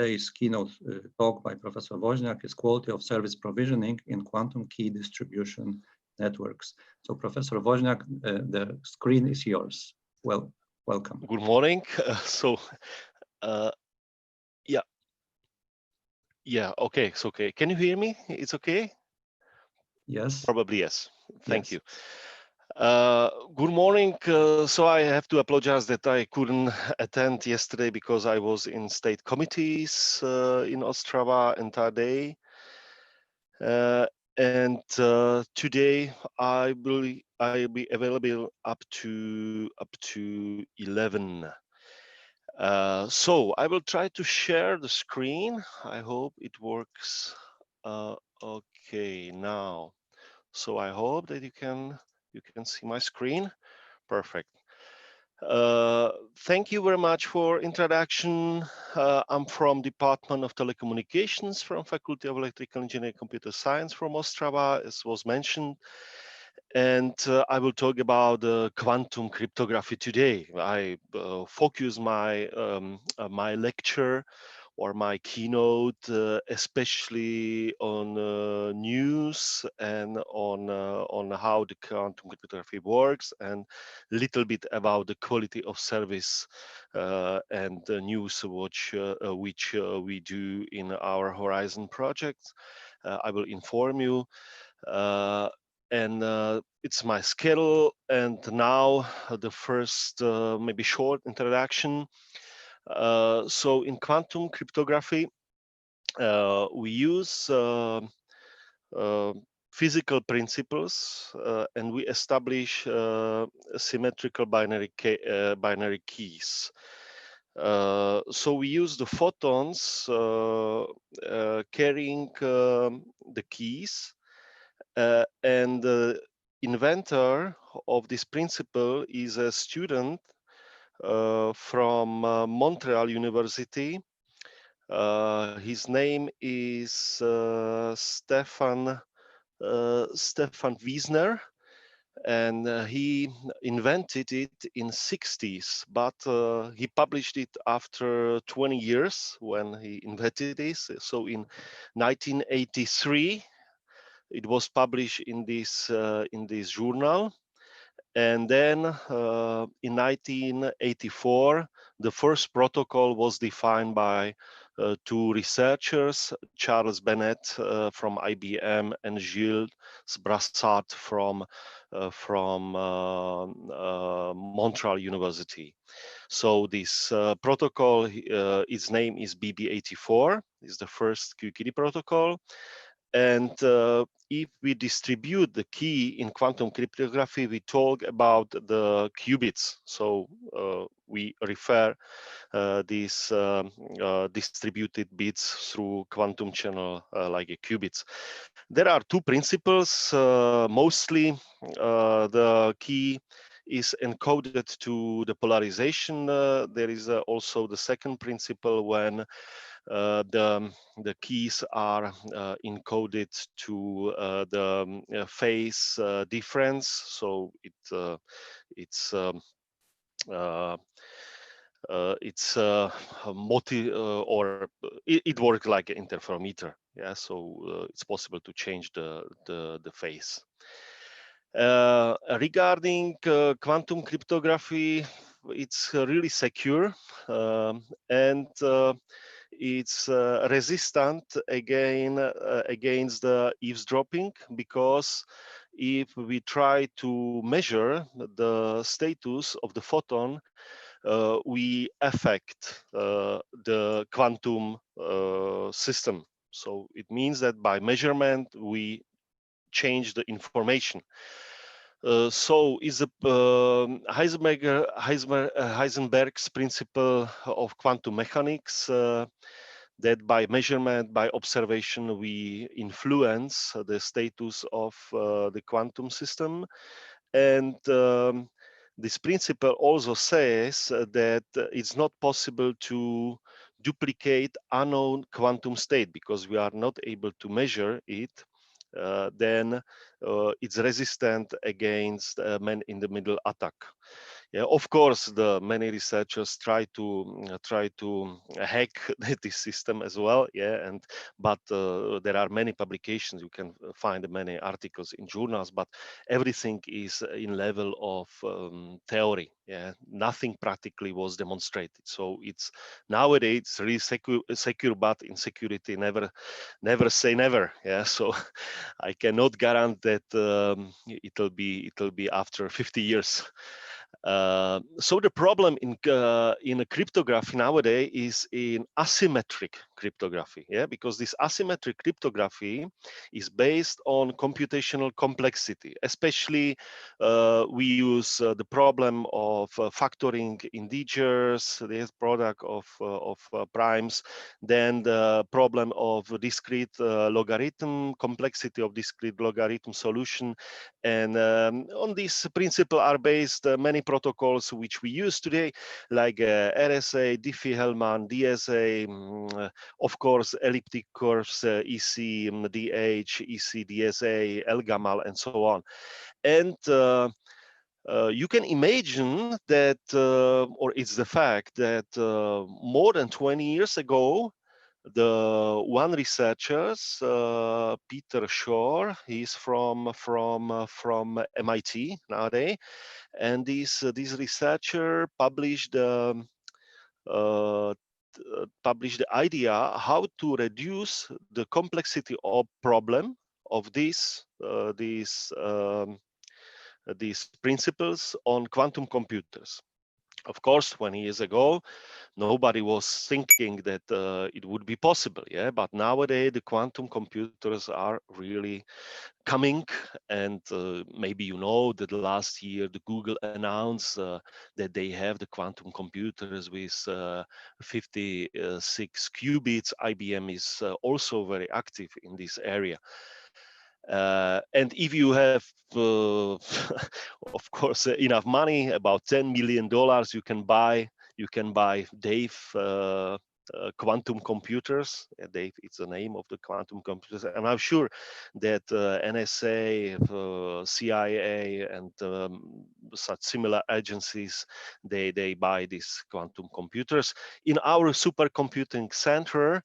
Today's keynote talk by Professor Woźniak is quality of service provisioning in quantum key distribution networks. So Professor Woźniak, the screen is yours. Well, welcome. Good morning. Yeah, okay, it's okay. Can you hear me? It's okay? Yes. Probably yes. Thank you. Yes. Good morning. So I have to apologize that I couldn't attend yesterday because I was in state committees in Ostrava entire day. And today I will be available up to 11. So I will try to share the screen. I hope it works. Okay, now. So I hope that you can see my screen. Perfect. Thank you very much for introduction. I'm from Department of Telecommunications from Faculty of Electrical Engineering Computer Science from Ostrava, as was mentioned. And I will talk about quantum cryptography today. I focus my my lecture or my keynote especially on news and on how the quantum cryptography works, and a little bit about the quality of service and the news which we do in our Horizon project. I will inform you. And it's my schedule. And now the first maybe short introduction. So in quantum cryptography, we use physical principles and we establish symmetrical binary keys. So we use the photons carrying the keys, and the inventor of this principle is a student from Montreal University. His name is Stefan Wiesner, and he invented it in 60s, but he published it after 20 years when he invented this. So in 1983, it was published in this journal. And then in 1984, the first protocol was defined by two researchers, Charles Bennett from IBM and Gilles Brassard from Montreal University. So this protocol, its name is BB84, is the first QKD protocol. And if we distribute the key in quantum cryptography, we talk about the qubits. So we refer these distributed bits through quantum channel like a qubits. There are two principles. Mostly the key is encoded to the polarization. There is also the second principle when the keys are encoded to the phase difference. So it's or it works like an interferometer. Yeah, so it's possible to change the phase. Regarding quantum cryptography, it's really secure, and it's resistant against the eavesdropping, because if we try to measure the status of the photon, we affect the quantum system. So it means that by measurement, we change the information. So is Heisenberg's principle of quantum mechanics that by measurement, by observation, we influence the status of the quantum system. And this principle also says that it's not possible to duplicate unknown quantum state, because we are not able to measure it. Then it's resistant against man-in-the-middle attack. Yeah, of course, the many researchers try to hack this system as well. Yeah, but there are many publications. You can find many articles in journals, but everything is in level of theory. Yeah, nothing practically was demonstrated. So it's nowadays it's really secure, but in security, never say never. Yeah, so I cannot guarantee that it'll be after 50 years. So the problem in cryptography nowadays is in asymmetric cryptography, yeah, because this asymmetric cryptography is based on computational complexity. Especially, we use the problem of factoring integers, the product of primes, then the problem of discrete logarithm, complexity of discrete logarithm solution, and on this principle are based many protocols which we use today, like RSA, Diffie-Hellman, DSA, of course, elliptic curves, EC, DH, EC, DSA, LGAMAL, and so on. And you can imagine that, or it's the fact that more than 20 years ago, the one researcher, Peter Shor, he's from MIT nowadays, and this researcher published uh, published the idea how to reduce the complexity of problem of these principles on quantum computers. Of course, 20 years ago, nobody was thinking that it would be possible. Yeah, but nowadays the quantum computers are really coming, and maybe you know that last year the Google announced that they have the quantum computers with 56 qubits. IBM is also very active in this area. And if you have, of course, enough money, about $10 million, you can buy Dave quantum computers. Dave, it's the name of the quantum computers, and I'm sure that NSA, CIA, and such similar agencies, they buy these quantum computers. In our supercomputing center,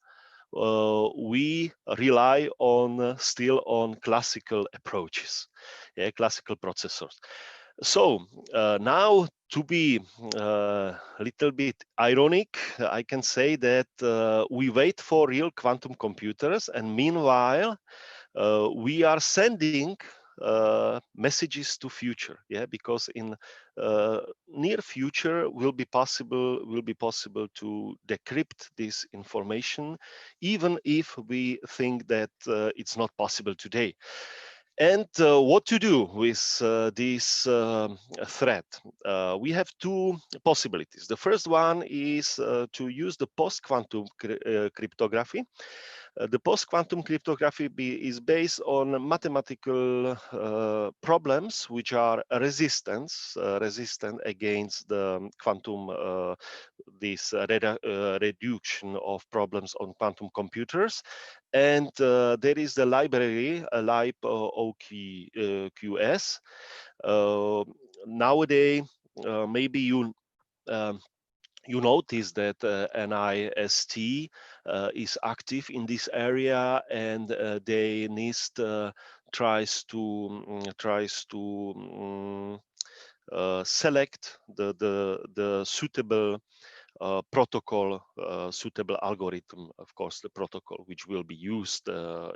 we rely on still on classical approaches, yeah, classical processors. So now, to be a little bit ironic, I can say that we wait for real quantum computers, and meanwhile we are sending messages to future, yeah, because in near future will be possible to decrypt this information, even if we think that it's not possible today. And what to do with this threat? We have two possibilities. The first one is to use the post-quantum cryptography. The post-quantum cryptography is based on mathematical problems which are resistant against the quantum reduction of problems on quantum computers. And there is the library, LIPE OQS. Nowadays, maybe you notice that NIST is active in this area, and they NIST tries to select the suitable protocol, suitable algorithm. Of course, the protocol which will be used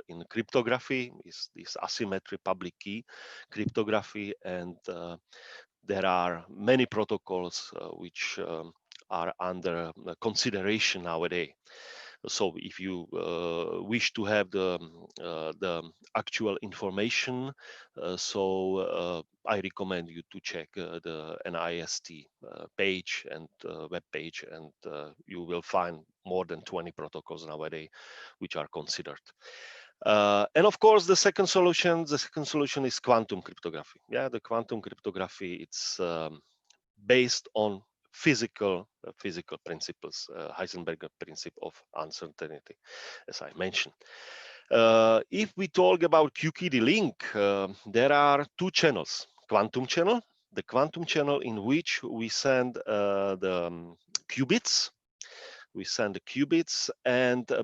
in cryptography is this asymmetric public key cryptography, and there are many protocols which are under consideration nowadays. So if you wish to have the actual information, I recommend you to check the NIST page and web page, and you will find more than 20 protocols nowadays which are considered. And of course, the second solution is quantum cryptography. Yeah, the quantum cryptography, it's based on physical principles, Heisenberg principle of uncertainty, as I mentioned. If we talk about QKD link, there are two channels: quantum channel the quantum channel in which we send the qubits. We send the qubits, and a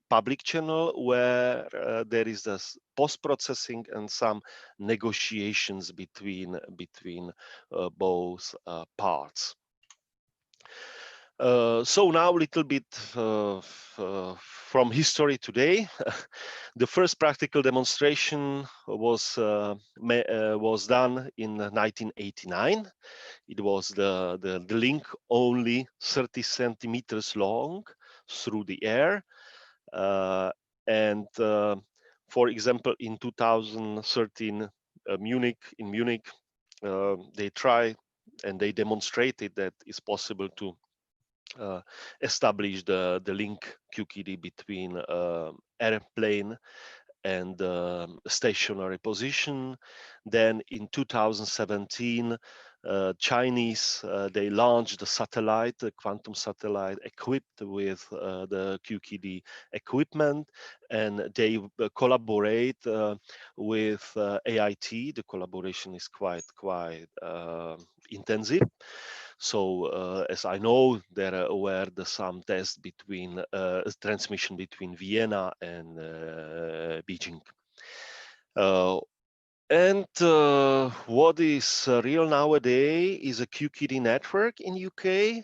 public channel where there is this post-processing and some negotiations between both parts. So now a little bit from history today. The first practical demonstration was done in 1989. It was the link only 30 centimeters long through the air. For example, in 2013, in Munich, they tried and they demonstrated that it's possible to establish the link QKD between airplane and stationary position. Then in 2017, Chinese, they launched the satellite, the quantum satellite equipped with the QKD equipment, and they collaborate with AIT. The collaboration is quite intensive. So as I know, there were some tests between transmission between Vienna and Beijing. What is real nowadays is a QKD network in UK.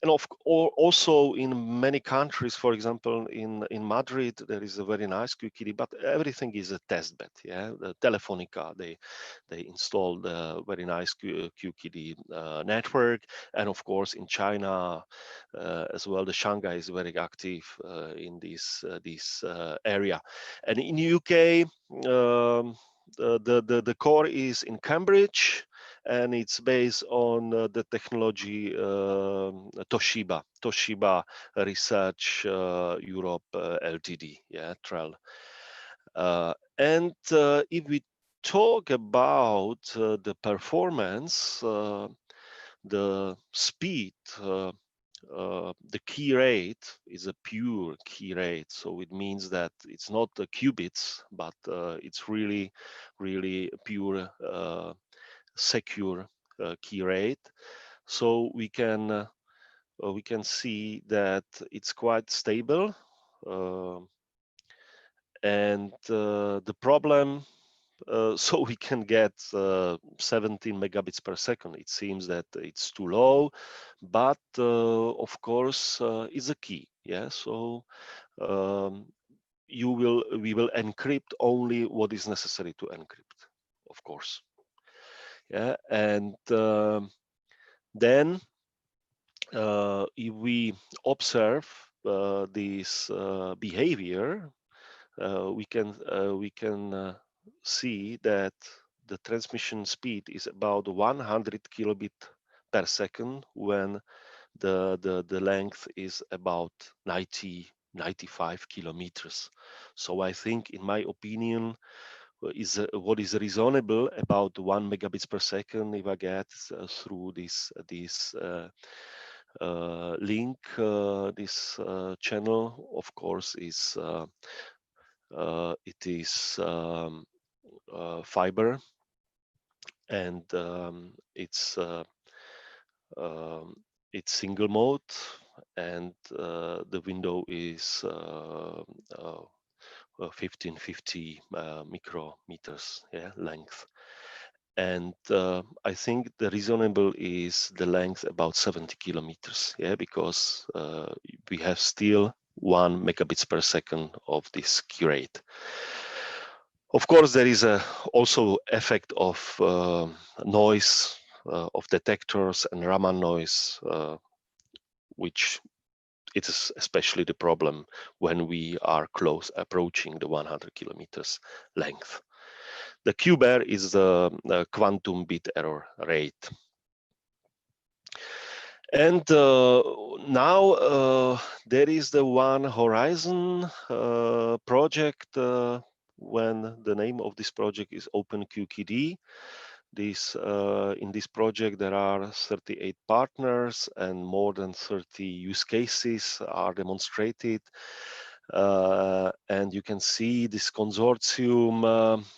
And also in many countries, for example, in Madrid, there is a very nice QKD, but everything is a test bed. Yeah, the Telefonica, they installed a very nice QKD network, and of course in China as well, the Shanghai is very active in this area, and in UK. The core is in Cambridge, and it's based on the technology Toshiba Research Europe Ltd. Yeah, TREL. If we talk about the performance, the speed, the key rate is a pure key rate, so it means that it's not the qubits, but it's really pure secure key rate. So we can see that it's quite stable, and the problem. So we can get 17 megabits per second. It seems that it's too low, but of course is a key. Yeah, so we will encrypt only what is necessary to encrypt, of course. Yeah, and then if we observe this behavior, we can see that the transmission speed is about 100 kilobit per second when the length is about 95 kilometers. So I think, in my opinion, what is reasonable about 1 megabits per second if I get through this link, this channel, of course, is it is fiber, and it's single mode, and the window is 1550 micrometers, yeah, length. And I think the reasonable is the length about 70 kilometers, yeah, because we have still 1 megabits per second of this key rate. Of course, there is also effect of noise of detectors and Raman noise, which it is especially the problem when we are close approaching the 100 kilometers length. The Q-bar is the quantum bit error rate. And now there is the One Horizon project, when the name of this project is OpenQKD. In this project there are 38 partners and more than 30 use cases are demonstrated. And you can see this consortium,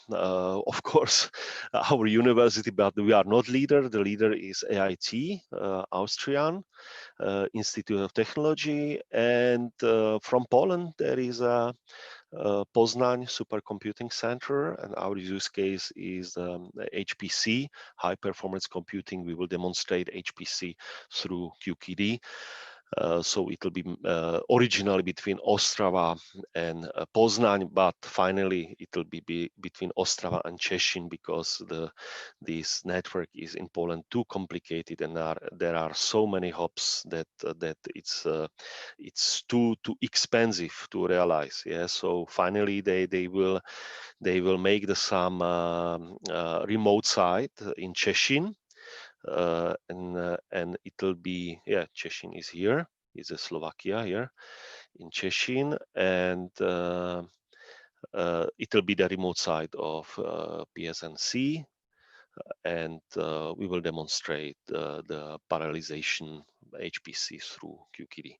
of course, our university, but we are not leader. The leader is AIT, Austrian Institute of Technology. And from Poland, there is a Poznań Supercomputing Center, and our use case is HPC, high performance computing. We will demonstrate HPC through QKD. So it will be originally between Ostrava and Poznań, but finally it will be between Ostrava and Szczecin, because this network is in Poland too complicated, and there are so many hops that it's too expensive to realize. Yeah, so finally they will make some remote site in Szczecin. And it will be, yeah, Szczecin is here, is Slovakia here in Szczecin, and it will be the remote side of PSNC, and we will demonstrate the parallelization HPC through QKD.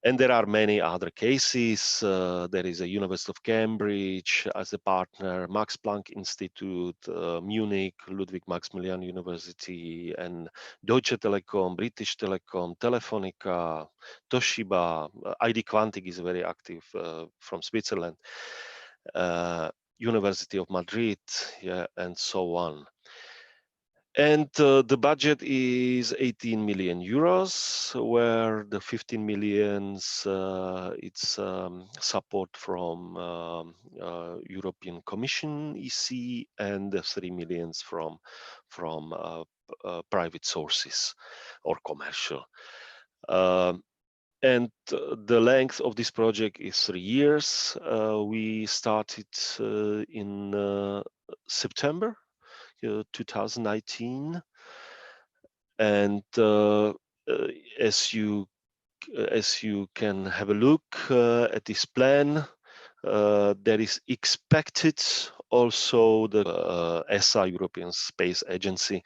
And there are many other cases. There is a University of Cambridge as a partner, Max Planck Institute, Munich, Ludwig Maximilian University, and Deutsche Telekom, British Telecom, Telefonica, Toshiba, ID Quantic is very active from Switzerland, University of Madrid, yeah, and so on. And the budget is 18 million euros, where the 15 millions it's support from European Commission EC, and the 3 millions from private sources or commercial. And the length of this project is 3 years. We started in September 2019, and as you can have a look at this plan, there is expected also the ESA, European Space Agency,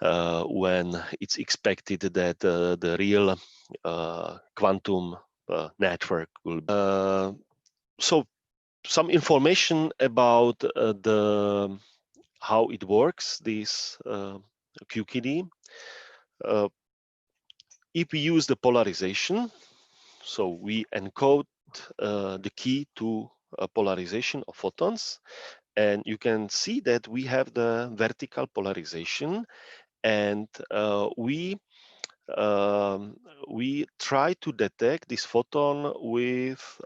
when it's expected that the real quantum network will be. So some information about how it works, this QKD. If we use the polarization, so we encode the key to polarization of photons, and you can see that we have the vertical polarization, and we try to detect this photon with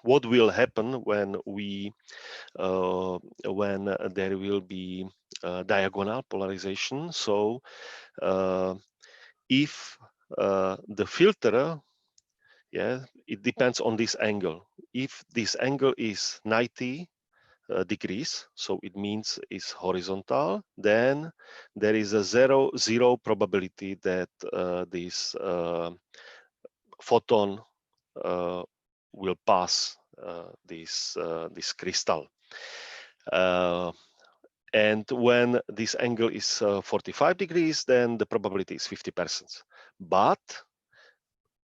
what will happen when there will be diagonal polarization. So if the filter, yeah, it depends on this angle. If this angle is 90 degrees, so it means it's horizontal, then there is a zero probability that this photon will pass this crystal. And when this angle is 45 degrees, then the probability is 50%. But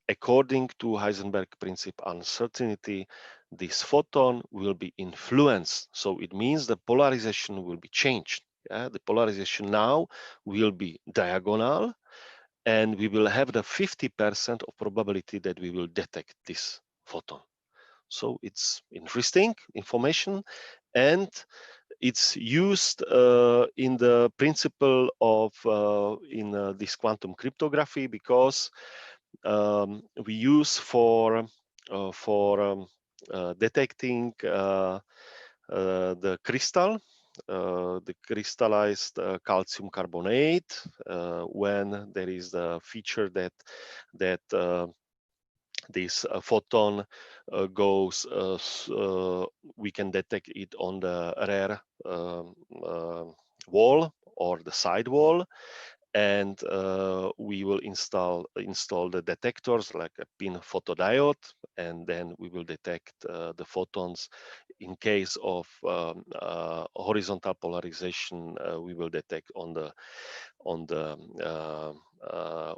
according to Heisenberg principle uncertainty, this photon will be influenced. So it means the polarization will be changed. Yeah? The polarization now will be diagonal, and we will have the 50% of probability that we will detect this photon. So it's interesting information, and it's used in the principle of in this quantum cryptography, because we use for detecting the crystal, the crystallized calcium carbonate, when there is the feature that this photon goes, we can detect it on the rear wall or the side wall, and we will install the detectors like a pin photodiode, and then we will detect the photons. In case of horizontal polarization, we will detect on the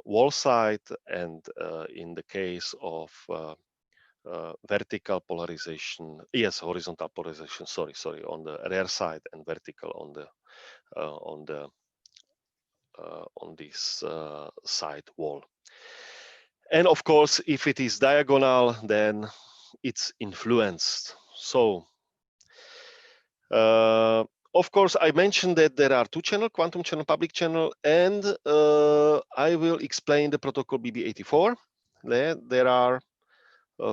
wall side, and in the case of vertical polarization, yes, horizontal polarization, sorry, on the rear side, and vertical on this side wall. And of course, if it is diagonal, then it's influenced. So of course, I mentioned that there are two channels, quantum channel, public channel, and I will explain the protocol BB84. There are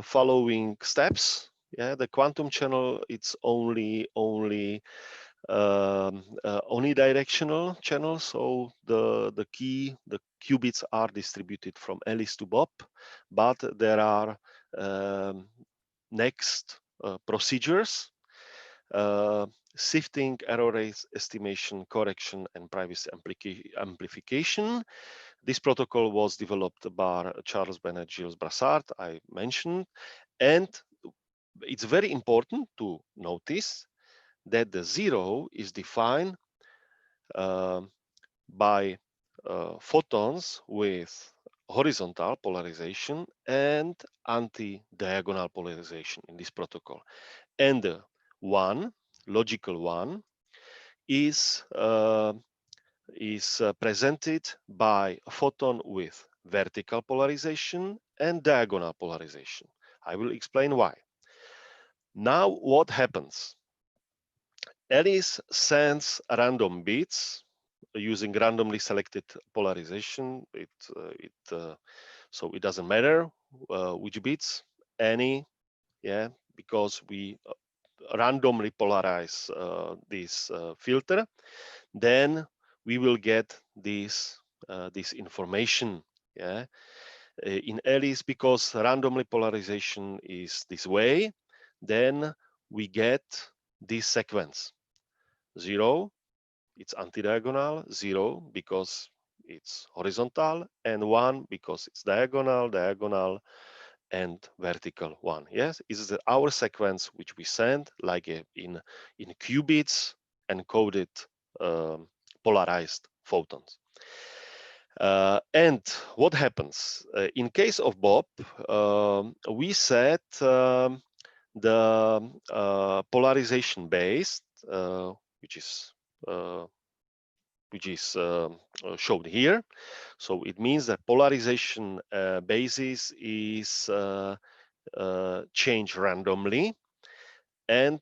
following steps. Yeah, the quantum channel, it's only unidirectional channel. So the qubits are distributed from Alice to Bob, but there are next procedures. Sifting, error rate estimation, correction, and privacy amplification. This protocol was developed by Charles Bennett, Gilles Brassard, I mentioned, and it's very important to notice that the zero is defined by photons with horizontal polarization and anti-diagonal polarization in this protocol. And the one, logical one, is presented by a photon with vertical polarization and diagonal polarization. I will explain why. Now, what happens? Alice sends random bits using randomly selected polarization. So it doesn't matter which bits, any, yeah, because we randomly polarize this filter. Then we will get this information, yeah, in Alice, because randomly polarization is this way. Then we get this sequence: 0, it's anti-diagonal; 0 because it's horizontal; and 1 because it's diagonal, and vertical 1. Yes, it's our sequence which we send like in qubits encoded polarized photons. And what happens in case of Bob? We set the polarization based, which is showed here. So it means that polarization basis is changed randomly, and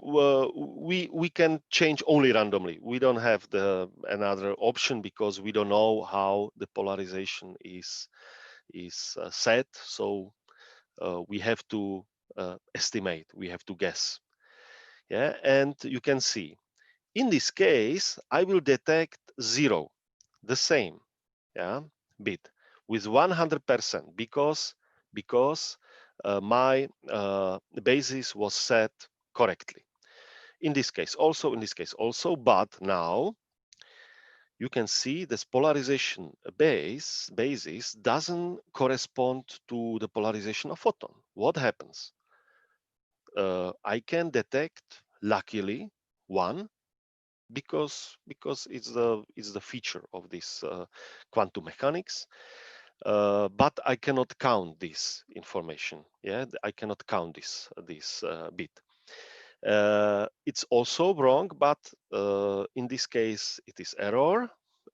we can change only randomly. We don't have another option because we don't know how the polarization is set. So we have to estimate. We have to guess. Yeah, and you can see in this case I will detect 0, the same, yeah, bit with 100% because my basis was set correctly. In this case also, but now you can see this polarization basis doesn't correspond to the polarization of photon. What happens? I can detect, luckily, 1 because it's the feature of this quantum mechanics. But I cannot count this information. Yeah, I cannot count this bit. It's also wrong, but in this case it is error,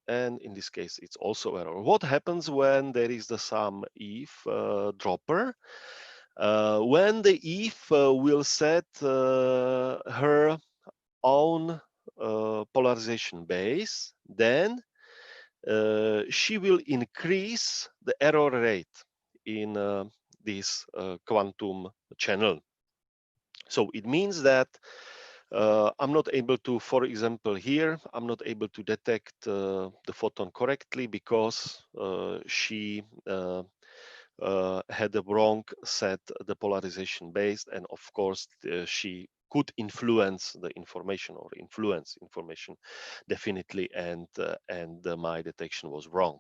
and in this case it's also error. What happens when there is the some if dropper? When the if will set her own polarization base, then she will increase the error rate in this quantum channel. So it means that I'm not able to, for example, here, I'm not able to detect the photon correctly because she had the wrong set the polarization base, and of course she could influence the information or influence information definitely, and my detection was wrong.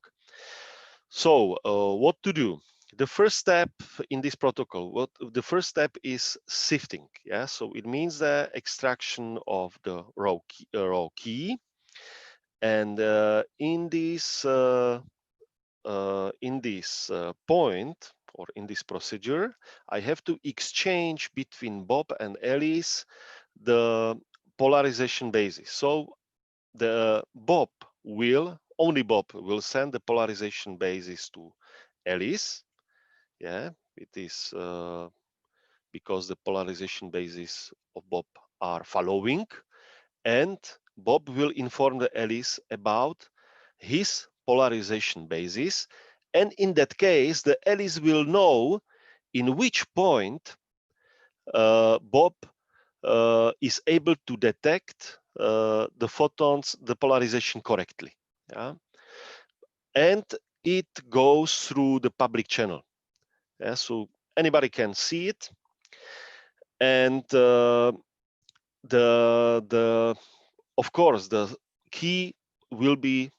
So what to do? The first step in this protocol, the first step is sifting. Yeah, so it means the extraction of the raw key, And in this point, or in this procedure, I have to exchange between Bob and Alice the polarization basis. So the only Bob will send the polarization basis to Alice. Yeah, it is because the polarization basis of Bob are following, and Bob will inform the Alice about his polarization basis. And in that case, the Alice will know in which point Bob is able to detect the photons, the polarization correctly. Yeah? And it goes through the public channel. Yeah? So anybody can see it. And of course, the key will be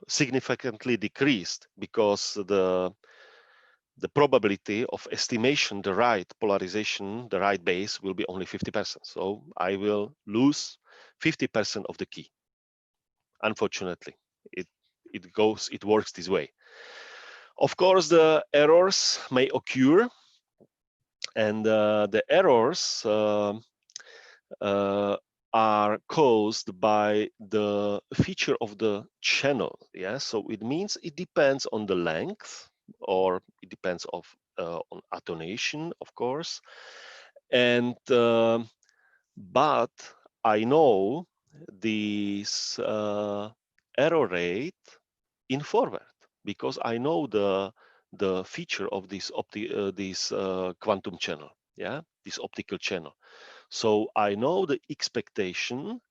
significantly decreased because the probability of estimation the right polarization, the right base, will be only 50%. So I will lose 50% of the key. Unfortunately, it works this way. Of course, the errors may occur, and the errors are caused by the feature of the channel. Yeah, so it means it depends on the length, or it depends on attenuation, of course. And but I know this error rate in forward because I know the feature of this quantum channel. Yeah, this optical channel. So I know the expectation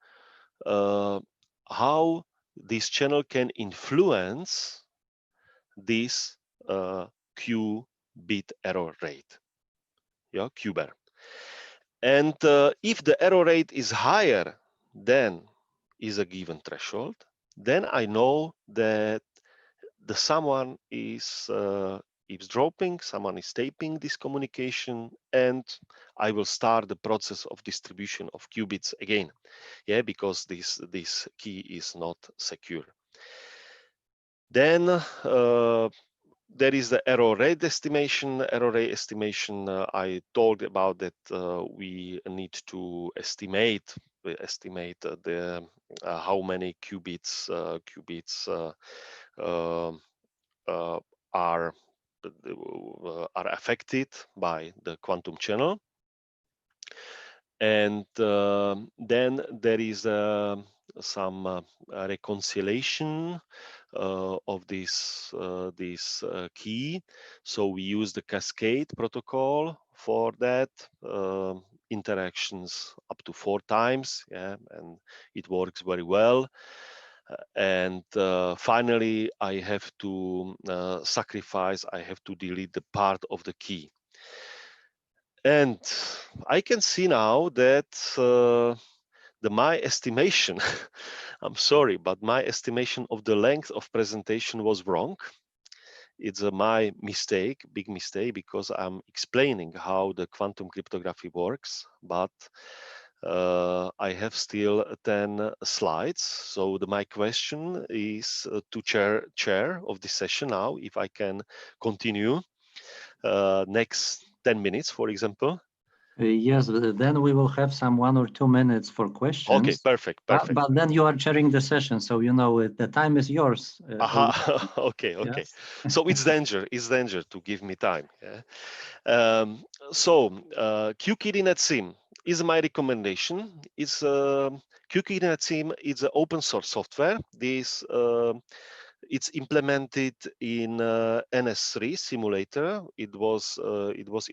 how this channel can influence this Q bit error rate, yeah, Q bar. And if the error rate is higher than is a given threshold, then I know that someone is eavesdropping, someone is taping this communication, and I will start the process of distribution of qubits again. Yeah, because this key is not secure. Then there is the error rate estimation. Error rate estimation, I told about that we need to estimate the how many qubits are affected by the quantum channel. And then there is some reconciliation of this key. So we use the Cascade protocol for that. Interactions up to 4 times, yeah, and it works very well. And finally, I have to sacrifice, I have to delete the part of the key. And I can see now that my estimation, I'm sorry, but my estimation of the length of presentation was wrong. It's my mistake, big mistake, because I'm explaining how the quantum cryptography works, but I have still 10 slides. So my question is to chair of this session now, if I can continue next 10 minutes, for example. Yes, then we will have some 1 or 2 minutes for questions. Okay, perfect. But then you are chairing the session, so you know the time is yours. Okay. Yes. So it's danger to give me time. Yeah. So QKDNetSim is my recommendation. It's QKDNetSim is an open source software. This it's implemented in NS3 simulator. It was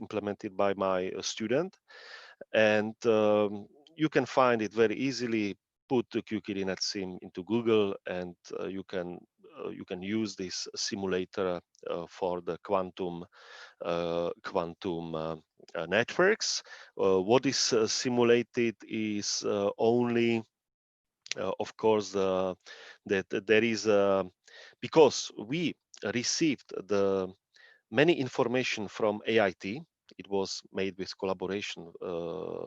implemented by my student, and you can find it very easily. Put the QKDNetSim into Google, and you can use this simulator for the quantum networks. What is simulated is only, of course, that there is because we received the many information from AIT. It was made with collaboration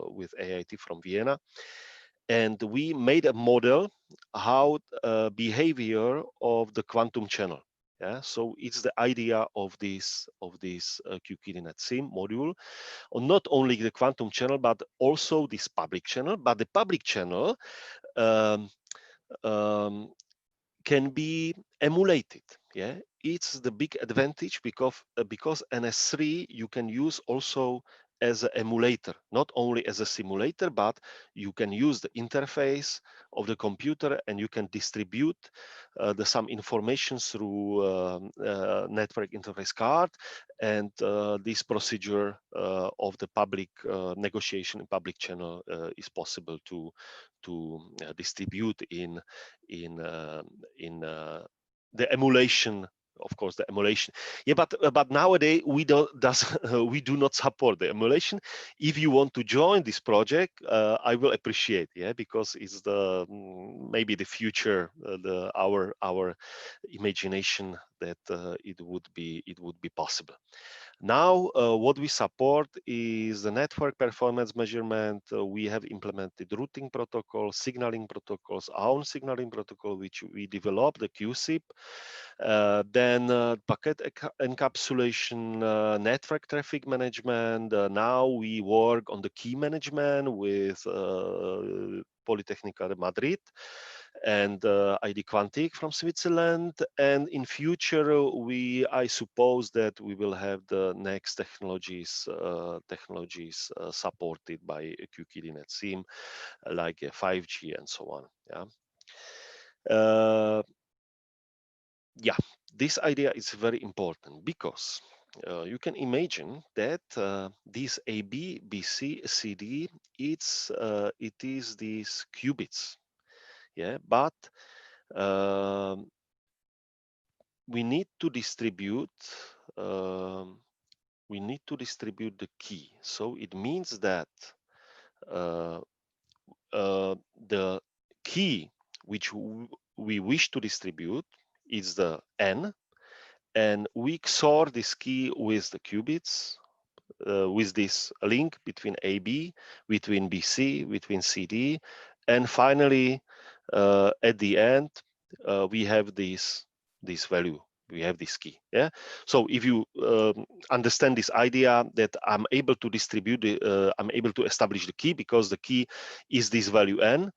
with AIT from Vienna, and we made a model how behavior of the quantum channel. Yeah, so it's the idea of this QKDNet SIM module, on not only the quantum channel but also this public channel. But the public channel um, can be emulated. Yeah, it's the big advantage because NS3 you can use also as an emulator, not only as a simulator, but you can use the interface of the computer and you can distribute some information through network interface card, and this procedure of the public negotiation in public channel is possible to distribute in the emulation, of course, the emulation. Yeah, but nowadays we we do not support the emulation. If you want to join this project, I will appreciate, yeah, because it's the maybe the future, our imagination that it would be possible. Now, what we support is the network performance measurement. We have implemented routing protocols, signaling protocols, our own signaling protocol, which we developed, the QSIP. Then packet encapsulation, network traffic management. Now we work on the key management with Polytechnica de Madrid and ID Quantic from Switzerland. And in future, I suppose that we will have the next technologies supported by QKDNet SIM, like 5G and so on. Yeah, this idea is very important because you can imagine that this AB, BC, CD, it is these qubits. Yeah, but we need to distribute the key. So it means that the key which we wish to distribute is the N, and we XOR this key with the qubits, with this link between AB, between BC, between CD, and finally at the end we have this value, we have this key. Yeah, so if you understand this idea that I'm able to distribute I'm able to establish the key because the key is this value N,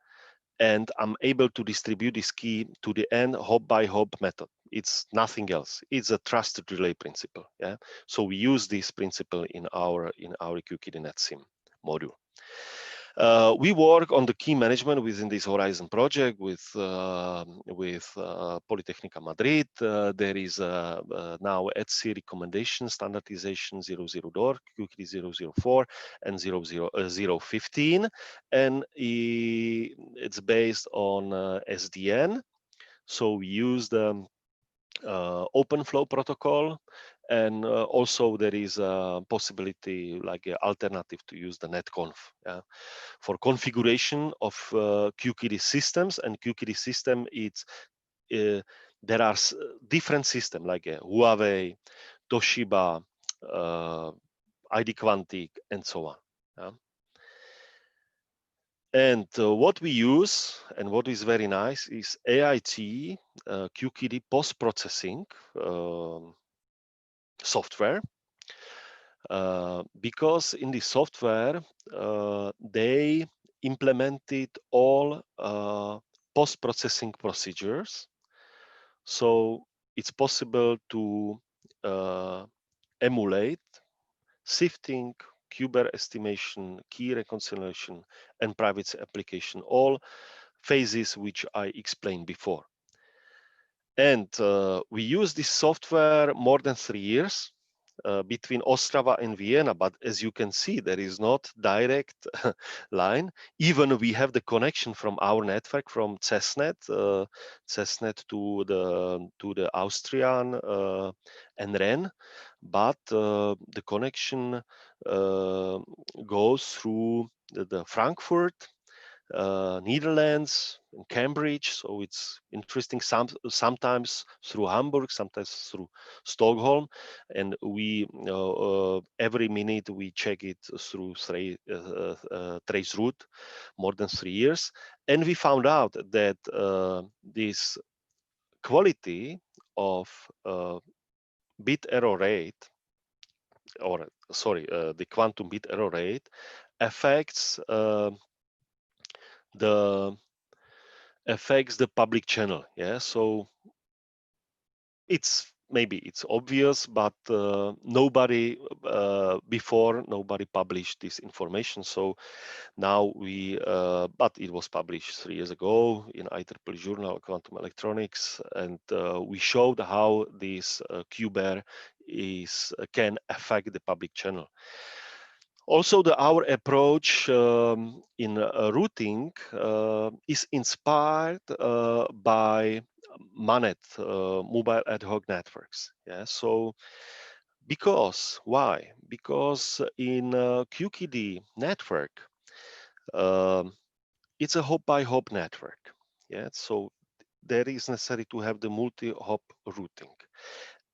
and I'm able to distribute this key to the N hop by hop method. It's nothing else. It's a trusted relay principle. Yeah. So we use this principle in our QKDNet SIM module. We work on the key management within this Horizon project with Polytechnica Madrid. There is now ETSI recommendation standardization 00 DOR, QKD 004, and 015, and it's based on SDN. So we use the OpenFlow protocol, and also there is a possibility, like an alternative, to use the netconf for configuration of QKD systems. And QKD system, there are different systems like Huawei, Toshiba, ID Quantic, and so on. And what we use and what is very nice is AIT QKD post-processing software, because in the software they implemented all post-processing procedures. So it's possible to emulate sifting, QBER estimation, key reconciliation, and private application, all phases which I explained before. And we use this software more than 3 years between Ostrava and Vienna, but as you can see, there is not direct line. Even we have the connection from our network, from CESNET to the Austrian NREN, but the connection goes through the Frankfurt Netherlands, in Cambridge. So it's interesting. Sometimes through Hamburg, sometimes through Stockholm, and we every minute we check it through traceroute, more than 3 years, and we found out that this quality of bit error rate, or sorry, the quantum bit error rate affects the public channel. Yeah, so maybe it's obvious, but nobody published this information. So now but it was published 3 years ago in IEEE Journal of Quantum Electronics, and we showed how this QBER can affect the public channel. Also, our approach in routing is inspired by MANET, mobile ad hoc networks. Yeah, so why? Because in QKD network, it's a hop-by-hop network. Yeah, so there is necessary to have the multi-hop routing,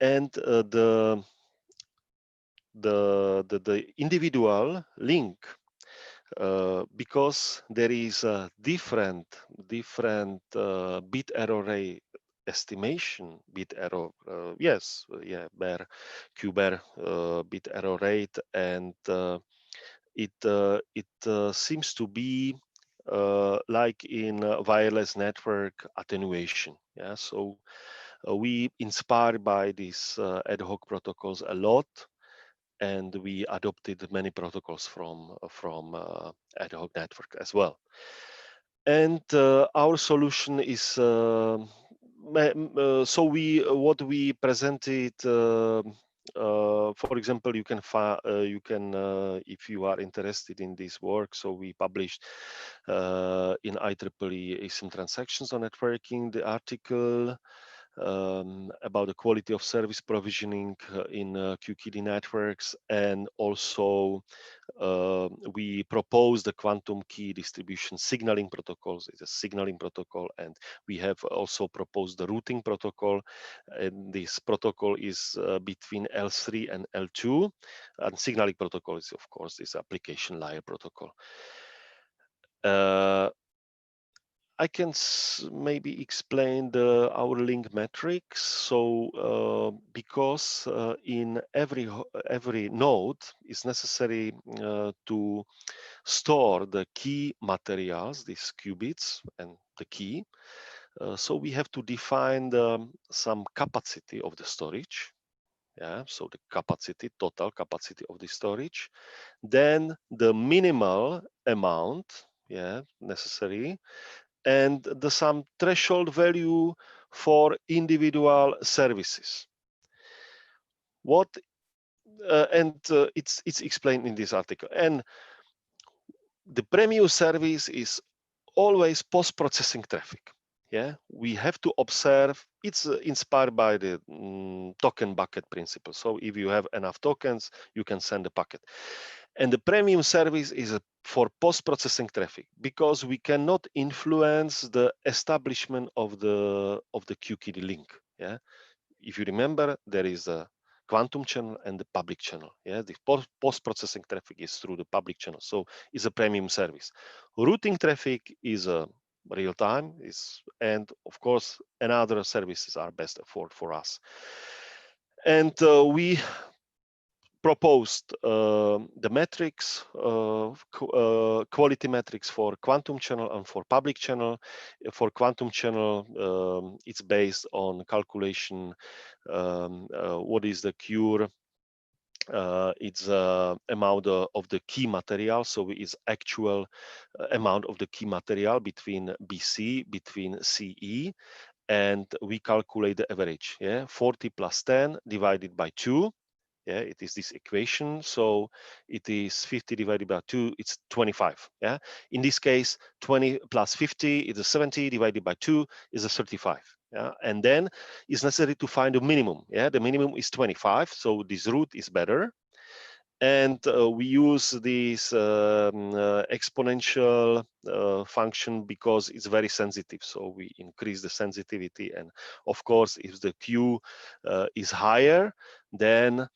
and the individual link, because there is a different bit error rate estimation, bit error, QBER bit error rate, and it seems to be like in wireless network attenuation. Yeah, so we inspired by these ad hoc protocols a lot, and we adopted many protocols from ad hoc network as well. And our solution is so what we presented. For example, you can if you are interested in this work. So we published in IEEE ASIM transactions on networking the article about the quality of service provisioning in QKD networks, and also we propose the quantum key distribution signaling protocols. It's a signaling protocol, and we have also proposed the routing protocol, and this protocol is between L3 and L2, and signaling protocol is, of course, this application layer protocol. I can maybe explain our link metrics. So because in every node is necessary to store the key materials, these qubits and the key. So we have to define some capacity of the storage. Yeah, so the capacity, total capacity of the storage, then the minimal amount, yeah, necessary, and some threshold value for individual services. It's explained in this article. And the premium service is always post-processing traffic. Yeah, we have to observe. It's inspired by the token bucket principle. So if you have enough tokens, you can send a packet. And the premium service is for post-processing traffic, because we cannot influence the establishment of the QKD link. Yeah, if you remember, there is a quantum channel and the public channel. Yeah, the post-processing traffic is through the public channel, so it's a premium service. Routing traffic is a real time, and of course, another services are best for us. And we proposed the metrics, quality metrics for quantum channel and for public channel. For quantum channel, it's based on calculation what is the Q. It's amount of the key material, so it's actual amount of the key material between BC, between CE, and we calculate the average. Yeah, 40 plus 10 divided by 2. Yeah, it is this equation. So it is 50 divided by 2, it's 25. Yeah, in this case, 20 plus 50 is a 70, divided by 2 is a 35. Yeah, and then it's necessary to find a minimum. Yeah, the minimum is 25, so this route is better. And we use this exponential function because it's very sensitive. So we increase the sensitivity. And of course, if the Q is higher, then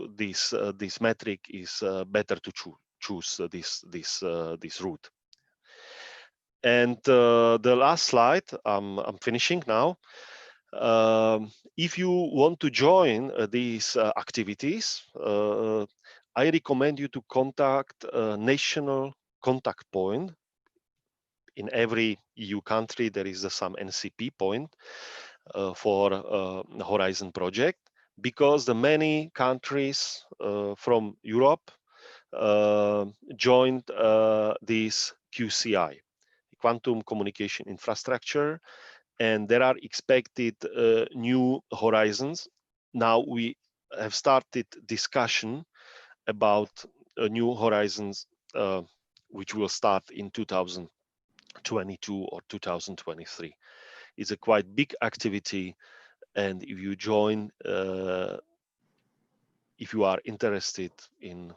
this metric is better to choose this route. And the last slide, I'm finishing now. If you want to join these activities, I recommend you to contact a national contact point. In every EU country, there is some NCP point for the Horizon project, because the many countries from Europe joined this QCI, Quantum Communication Infrastructure, and there are expected new horizons. Now we have started discussion about new horizons, which will start in 2022 or 2023. It's a quite big activity, and if you join, if you are interested in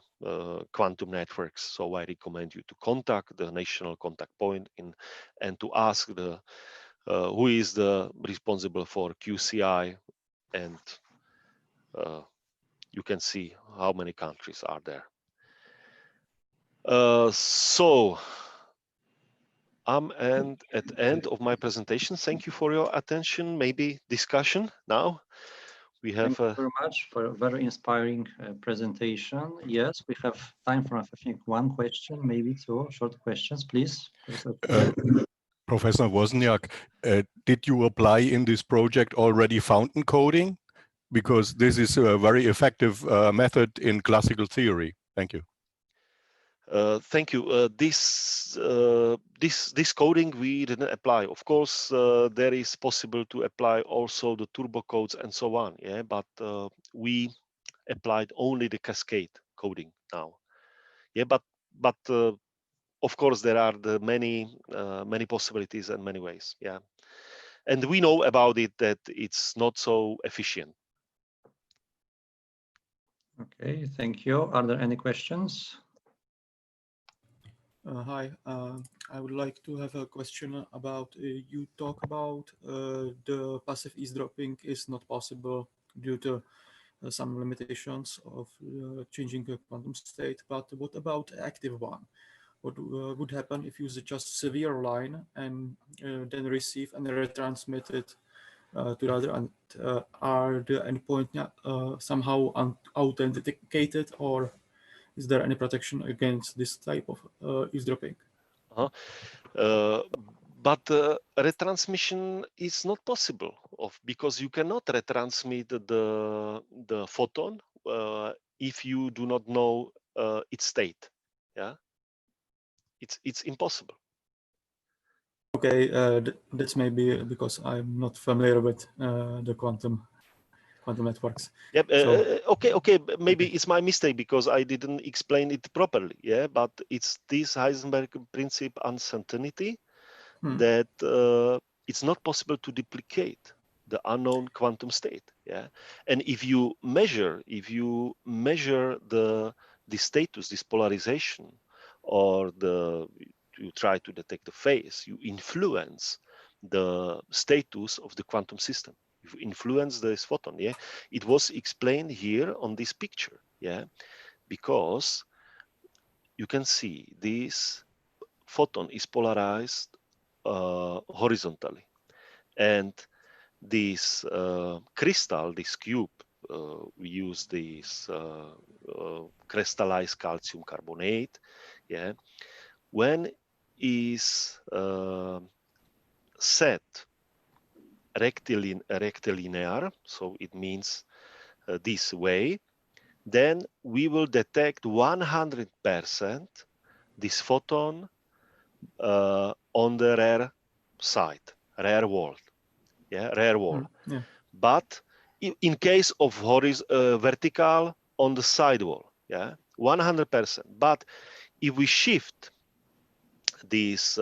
quantum networks, so I recommend you to contact the national contact point and to ask the who is the responsible for QCI, and you can see how many countries are there. So I'm at the end of my presentation. Thank you for your attention. Maybe discussion now. We have. Thank you very much for a very inspiring presentation. Yes, we have time for, I think, one question, maybe two short questions, please. Professor Wozniak, did you apply in this project already fountain coding? Because this is a very effective method in classical theory. Thank you. Thank you. This coding we didn't apply. Of course, there is possible to apply also the turbo codes and so on. Yeah, but we applied only the cascade coding now. Yeah, but of course there are the many possibilities and many ways. Yeah, and we know about it that it's not so efficient. Okay, thank you. Are there any questions? Hi, I would like to have a question about, you talk about the passive eavesdropping is not possible due to some limitations of changing the quantum state, but what about active one? What would happen if you just severe line and then receive and retransmit it to the other? And are the endpoint somehow authenticated, or is there any protection against this type of eavesdropping? But retransmission is not possible because you cannot retransmit the photon if you do not know its state. Yeah, it's impossible. Okay, that's maybe because I'm not familiar with the quantum networks. Yep. So, okay. Maybe it's my mistake because I didn't explain it properly. Yeah, but it's this Heisenberg principle uncertainty that it's not possible to duplicate the unknown quantum state. Yeah, and if you measure the status, this polarization, or you try to detect the phase, you influence the status of the quantum system. You influence this photon. Yeah, it was explained here on this picture. Yeah, because you can see this photon is polarized horizontally, and this crystal, this cube, we use this crystallized calcium carbonate. Yeah, when is set rectilinear, so it means this way, then we will detect 100% this photon on the rare side, rare wall. Yeah, rare wall. Yeah. But in case of vertical, on the side wall, yeah, 100%. But if we shift this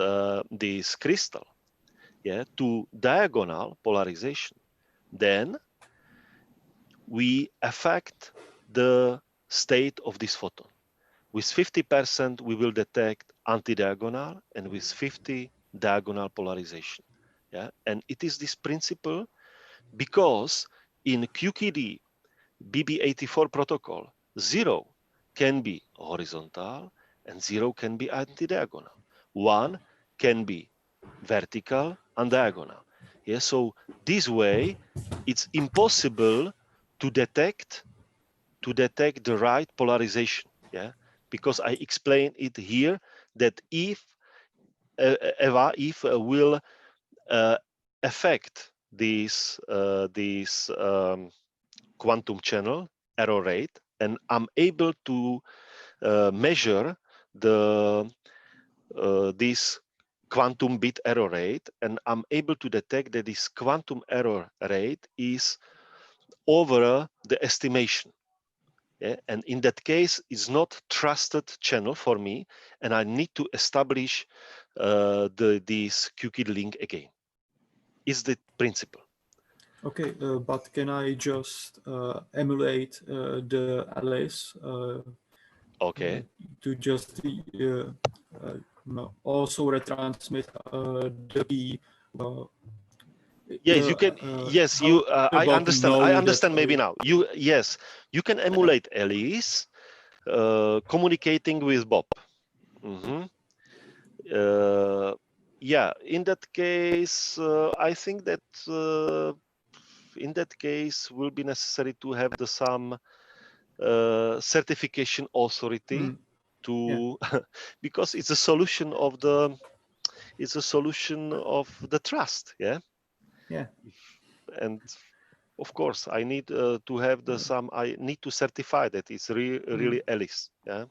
crystal, yeah, to diagonal polarization, then we affect the state of this photon. With 50%, we will detect anti-diagonal, and with 50 diagonal polarization. Yeah, and it is this principle because in QKD BB84 protocol, 0 can be horizontal and 0 can be anti-diagonal. 1 can be vertical and diagonal. Yeah, so this way it's impossible to detect the right polarization. Yeah, because I explain it here that if Eva will affect this quantum channel error rate, and I'm able to measure the this quantum bit error rate, and I'm able to detect that this quantum error rate is over the estimation. Yeah? And in that case, it's not trusted channel for me, and I need to establish this QKD link again. Is the principle. Okay, but can I just emulate the Alice Okay. to just also retransmit the key? Yes, you can. Yes, you. I understand. I understand. Maybe now. Yes, you can emulate Alice communicating with Bob. Yeah. In that case, I think that in that case will be necessary to have some certification authority to because it's a solution of the trust. Yeah. Yeah. And of course, I need to have I need to certify that it's really Alice. Yeah.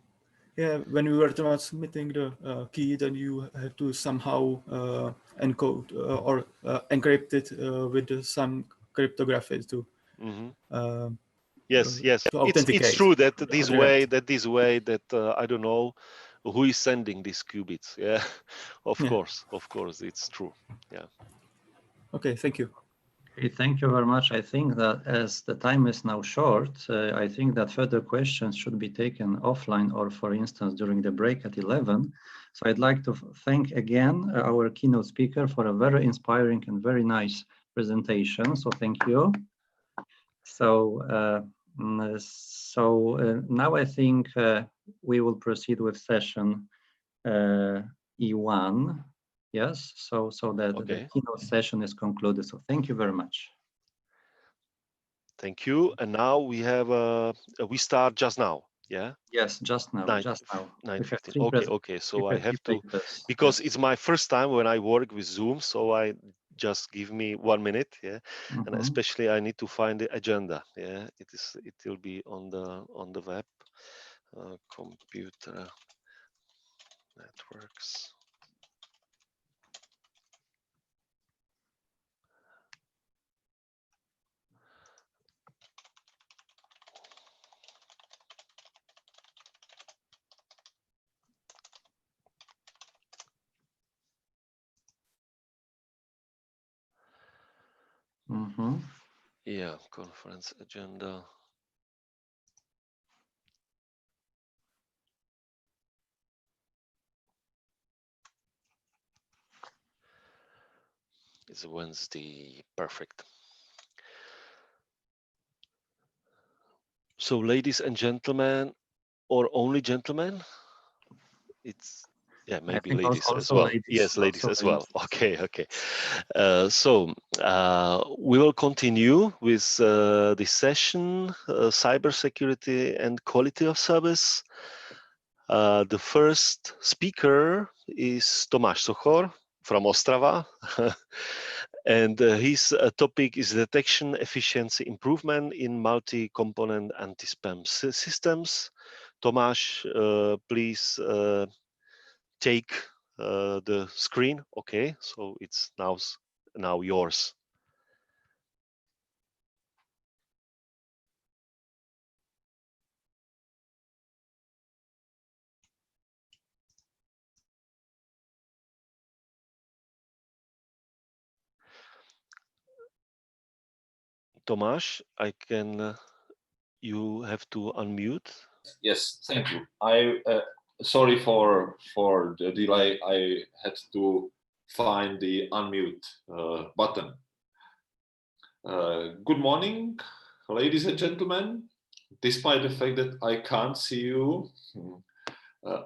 Yeah. When we were transmitting the key, then you had to somehow encode or encrypt it with some cryptography to. Yes. To authenticate. It's true that this way that I don't know who is sending these qubits. Yeah. Of course, it's true. Yeah. Okay. Thank you. Okay, thank you very much. I think that as the time is now short, I think that further questions should be taken offline or, for instance, during the break at 11. So I'd like to thank again our keynote speaker for a very inspiring and very nice presentation. So thank you. So, now I think we will proceed with session E1. Yes, so that the keynote session is concluded. So thank you very much. Thank you. And now we have we start just now. Yeah. Yes, just now. 9:15. Okay. So I have to because it's my first time when I work with Zoom. So I just give me 1 minute. Yeah. And especially I need to find the agenda. Yeah. It will be on the web. Computer networks. Yeah, conference agenda. It's Wednesday. Perfect. So, ladies and gentlemen, or only gentlemen, it's maybe ladies as well. Ladies, yes, ladies as well. Okay. So we will continue with this session, cybersecurity and quality of service. The first speaker is Tomáš Sochor from Ostrava. And his topic is detection efficiency improvement in multi-component anti-spam systems. Tomáš, please take the screen. Okay, so it's now yours. Tomáš, I can. you have to unmute. Yes, thank you. I sorry for the delay. I had to find the unmute button. Good morning, ladies and gentlemen. Despite the fact that I can't see you,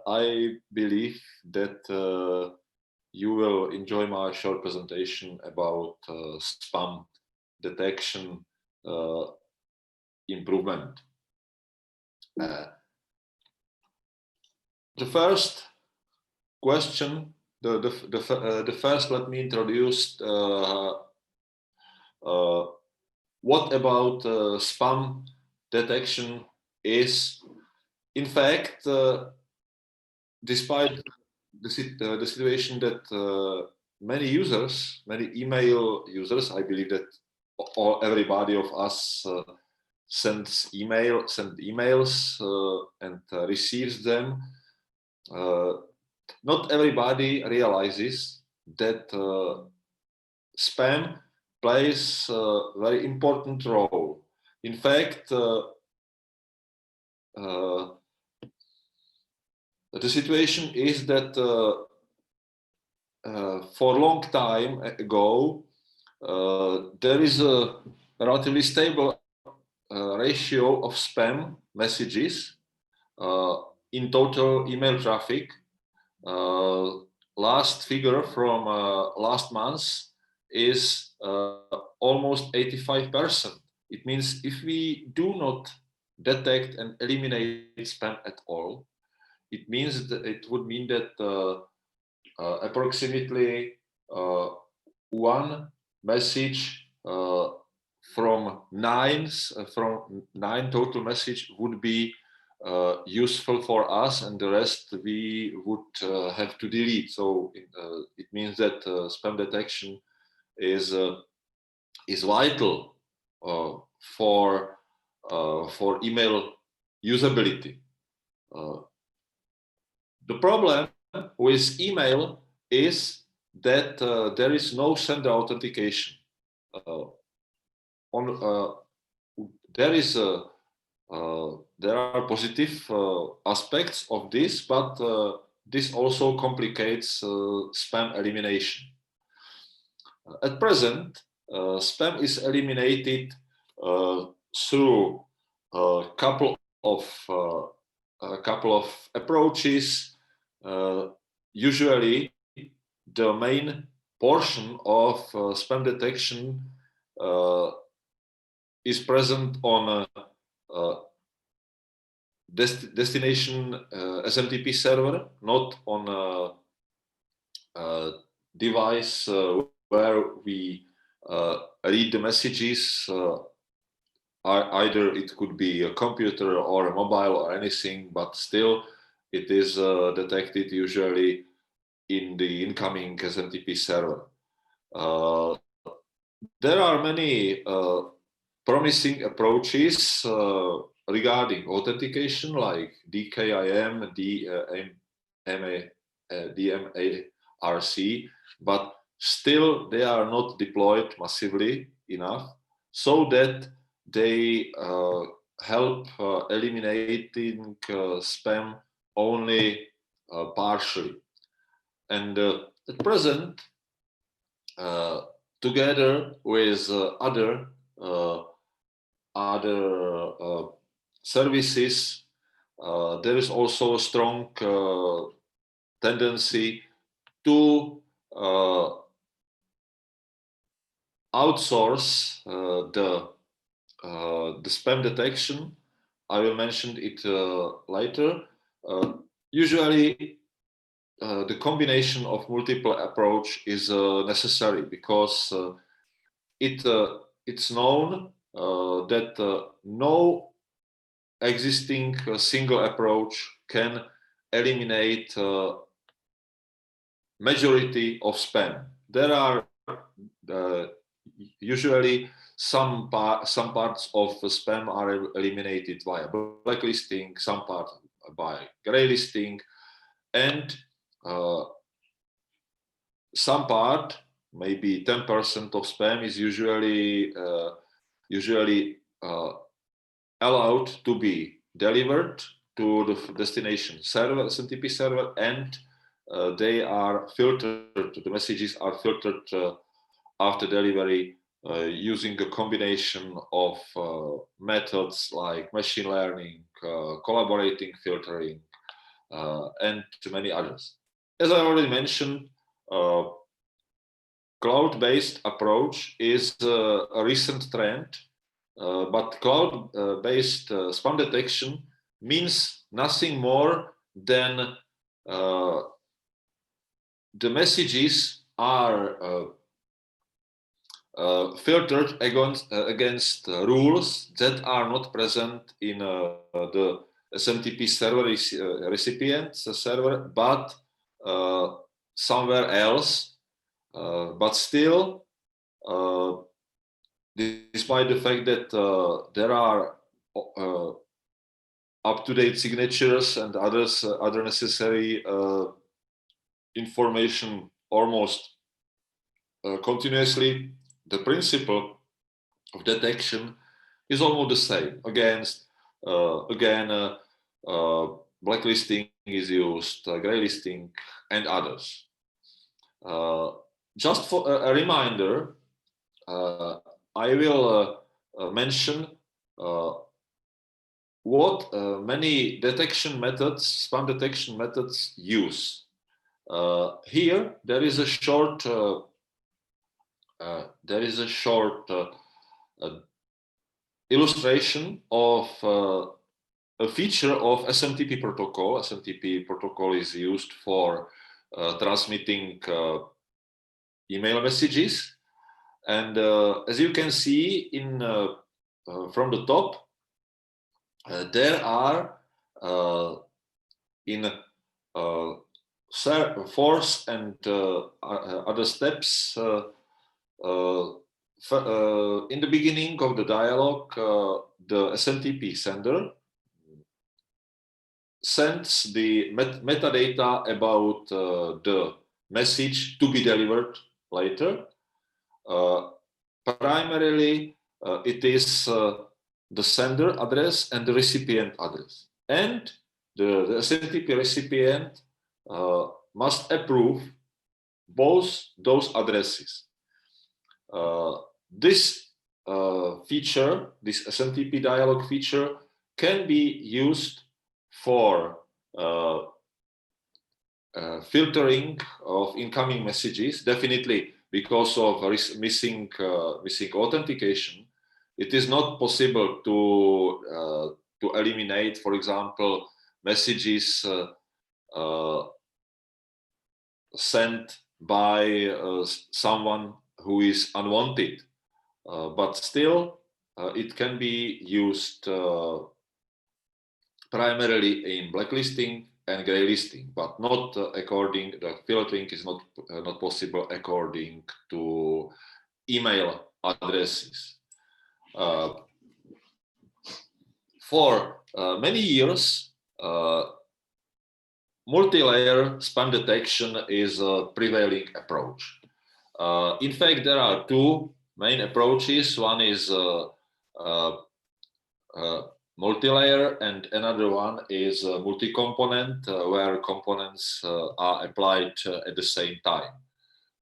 I believe that you will enjoy my short presentation about spam detection improvement. The first question, the first, let me introduce what about spam detection is. In fact, despite the situation that many users, many email users, I believe that everybody of us sends emails and receives them. Not everybody realizes that spam plays a very important role. In fact, the situation is that for a long time ago, there is a relatively stable ratio of spam messages in total email traffic. Last figure from last month is almost 85%. It means if we do not detect and eliminate spam at all, it means that it would mean that approximately one message from nine total message would be useful for us, and the rest we would have to delete. So it means that spam detection is vital for email usability. The problem with email is that there is no sender authentication. There are positive aspects of this, but this also complicates spam elimination. At present, spam is eliminated through a couple of approaches. Usually, the main portion of spam detection is present on a destination SMTP server, not on a device where we read the messages. Either it could be a computer or a mobile or anything, but still it is detected usually in the incoming SMTP server. There are many promising approaches regarding authentication, like DKIM, DMARC, but still they are not deployed massively enough so that they help eliminating spam only partially. And at present, together with other services, there is also a strong tendency to outsource the spam detection. I will mention it later. Usually, the combination of multiple approach is necessary because it's known that no existing single approach can eliminate majority of spam. There are usually some parts of the spam are eliminated via blacklisting, some part by graylisting, and some part, maybe 10% of spam is usually allowed to be delivered to the destination server, SMTP server, and they are filtered, the messages are filtered after delivery using a combination of methods like machine learning, collaborating filtering, and many others. As I already mentioned, cloud-based approach is a recent trend, but cloud-based spam detection means nothing more than the messages are filtered against rules that are not present in the SMTP server recipient server, but somewhere else. But still, despite the fact that there are up-to-date signatures and other necessary information almost continuously, the principle of detection is almost the same. Again, blacklisting is used, graylisting, and others. Just for a reminder, I will mention what many detection methods, spam detection methods use. Here there is a short illustration of a feature of SMTP protocol. SMTP protocol is used for transmitting email messages, and as you can see in from the top, there are in force and other steps. In the beginning of the dialogue, the SMTP sender sends the metadata about the message to be delivered later. Primarily, it is the sender address and the recipient address. And the SMTP recipient must approve both those addresses. This feature, this SMTP dialog feature, can be used for filtering of incoming messages. Definitely, because of missing authentication, it is not possible to eliminate, for example, messages sent by someone who is unwanted, but still it can be used primarily in blacklisting and graylisting, but not according, the filtering is not possible according to email addresses. For many years, multi-layer spam detection is a prevailing approach. In fact, there are two main approaches. One is multi-layer, and another one is multi-component, where components are applied at the same time.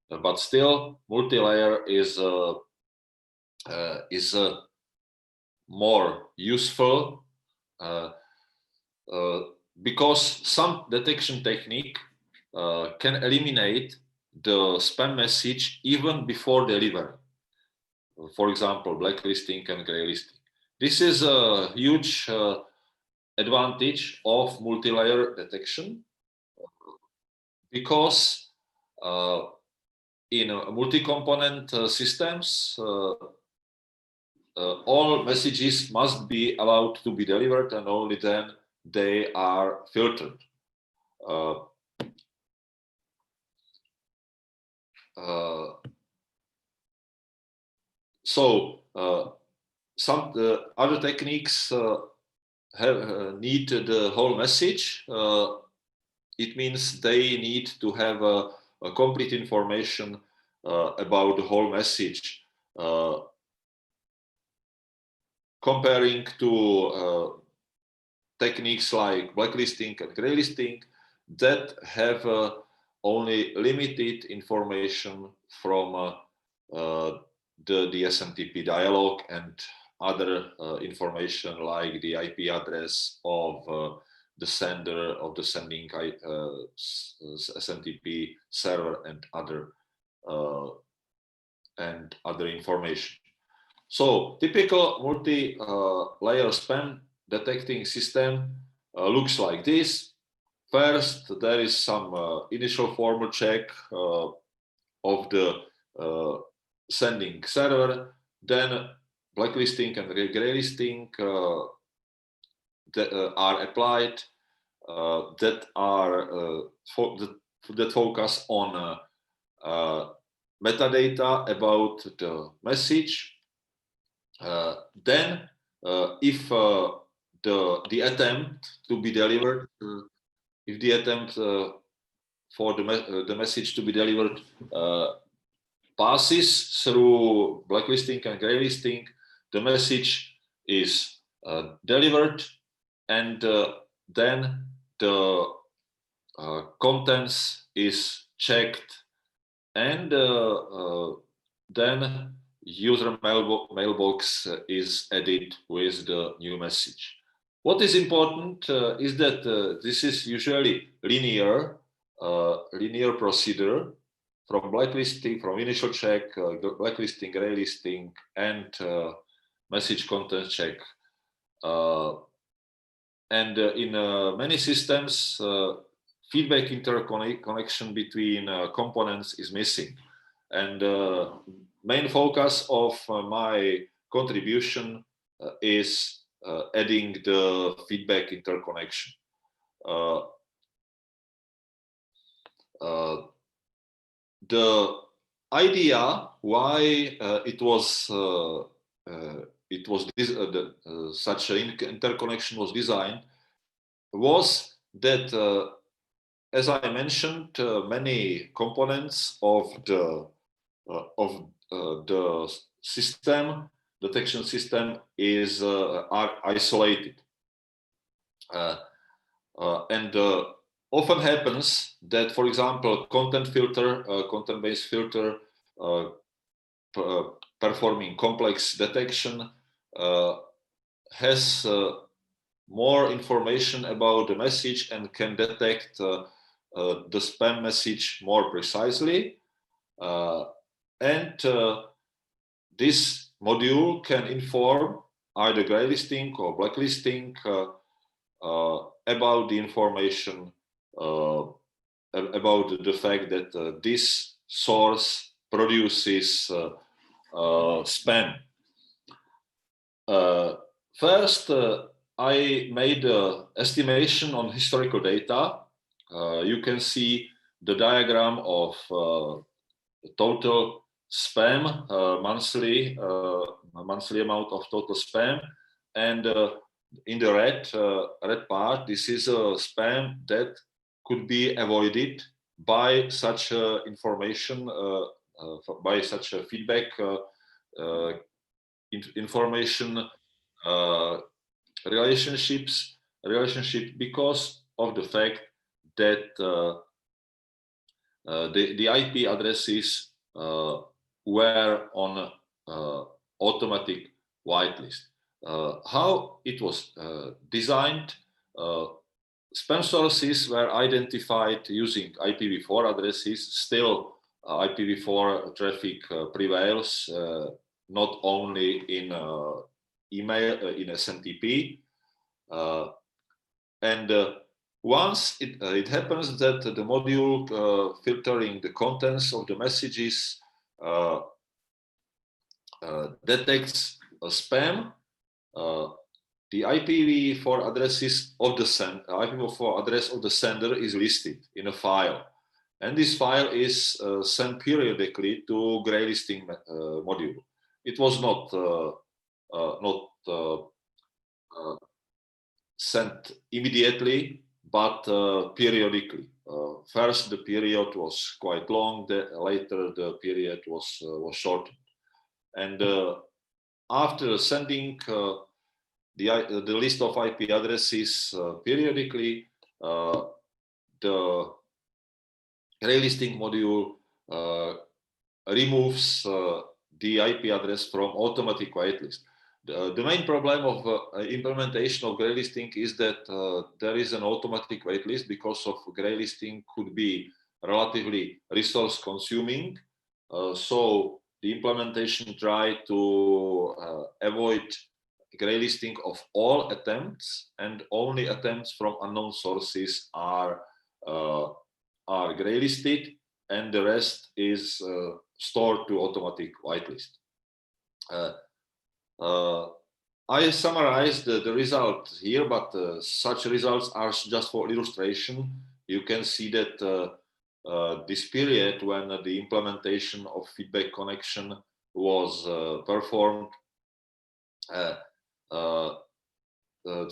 But still, multi-layer is more useful because some detection technique can eliminate the spam message even before delivery. For example, blacklisting and graylisting. This is a huge advantage of multi-layer detection because in multi-component systems, all messages must be allowed to be delivered, and only then they are filtered. Some other techniques need the whole message. It means they need to have a complete information about the whole message. comparing to techniques like blacklisting and graylisting that have only limited information from the SMTP dialog and other information like the IP address of the sender of the sending SMTP server and other information. So typical multi-layer spam detecting system looks like this. First, there is some initial formal check of the sending server, then blacklisting and graylisting that are applied that focus on metadata about the message. Then, if the attempt to be delivered, if the attempt for the message to be delivered passes through blacklisting and graylisting, the message is delivered, and then the contents is checked, and then user mailbox is added with the new message. What is important is that this is usually linear procedure from blacklisting, from initial check, blacklisting, graylisting, and message content check. And in many systems, feedback interconnection between components is missing. And main focus of my contribution is adding the feedback interconnection. The idea why such an interconnection was designed was that, as I mentioned, many components of the system, detection system, are isolated, and often happens that, for example, content-based filter performing complex detection has more information about the message and can detect the spam message more precisely. And this module can inform either graylisting or blacklisting about the information about the fact that this source produces spam. First, I made an estimation on historical data. You can see the diagram of total spam, monthly amount of total spam, and in the red part, this is a spam that could be avoided by such information, by such a feedback information relationship, because of the fact that the IP addresses were on automatic whitelist. How it was designed, spam sources were identified using IPv4 addresses. Still, IPv4 traffic prevails, not only in email, in SMTP. And once it happens that the module filtering the contents of the messages detects a spam, the IPv4 addresses of the IPv4 address of the sender is listed in a file, and this file is sent periodically to graylisting module. It was not sent immediately, but periodically. First, the period was quite long. Later, the period was shortened, and after sending the list of IP addresses periodically. The gray listing module removes the IP address from automatic whitelist. The main problem of implementation of gray listing is that there is an automatic waitlist because of gray listing could be relatively resource consuming. So the implementation tried to avoid gray listing of all attempts, and only attempts from unknown sources are gray listed, and the rest is stored to automatic whitelist. I summarized the result here, but such results are just for illustration. You can see that this period when the implementation of feedback connection was performed,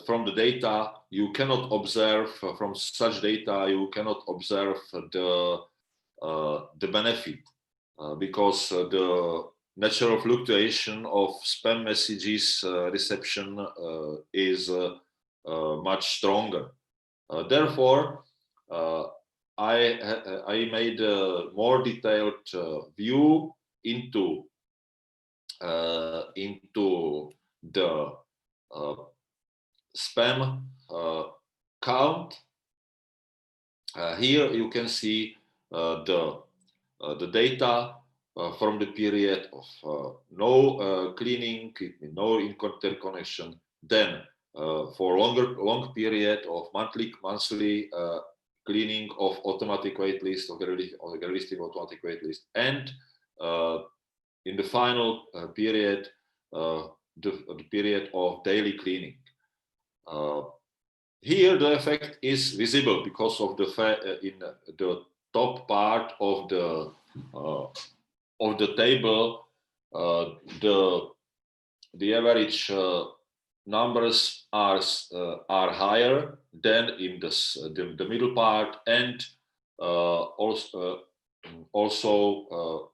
from the data, you cannot observe, from such data, you cannot observe the benefit because the natural fluctuation of spam messages reception is much stronger. Therefore, I made a more detailed view into the spam count. Here you can see the data from the period of no cleaning, no interconnection. Then for long period of monthly cleaning of automatic waitlist or gray listing automatic waitlist, and in the final period, the period of daily cleaning. Here the effect is visible because of the in the top part of the table, the average numbers are higher than in the middle part, and also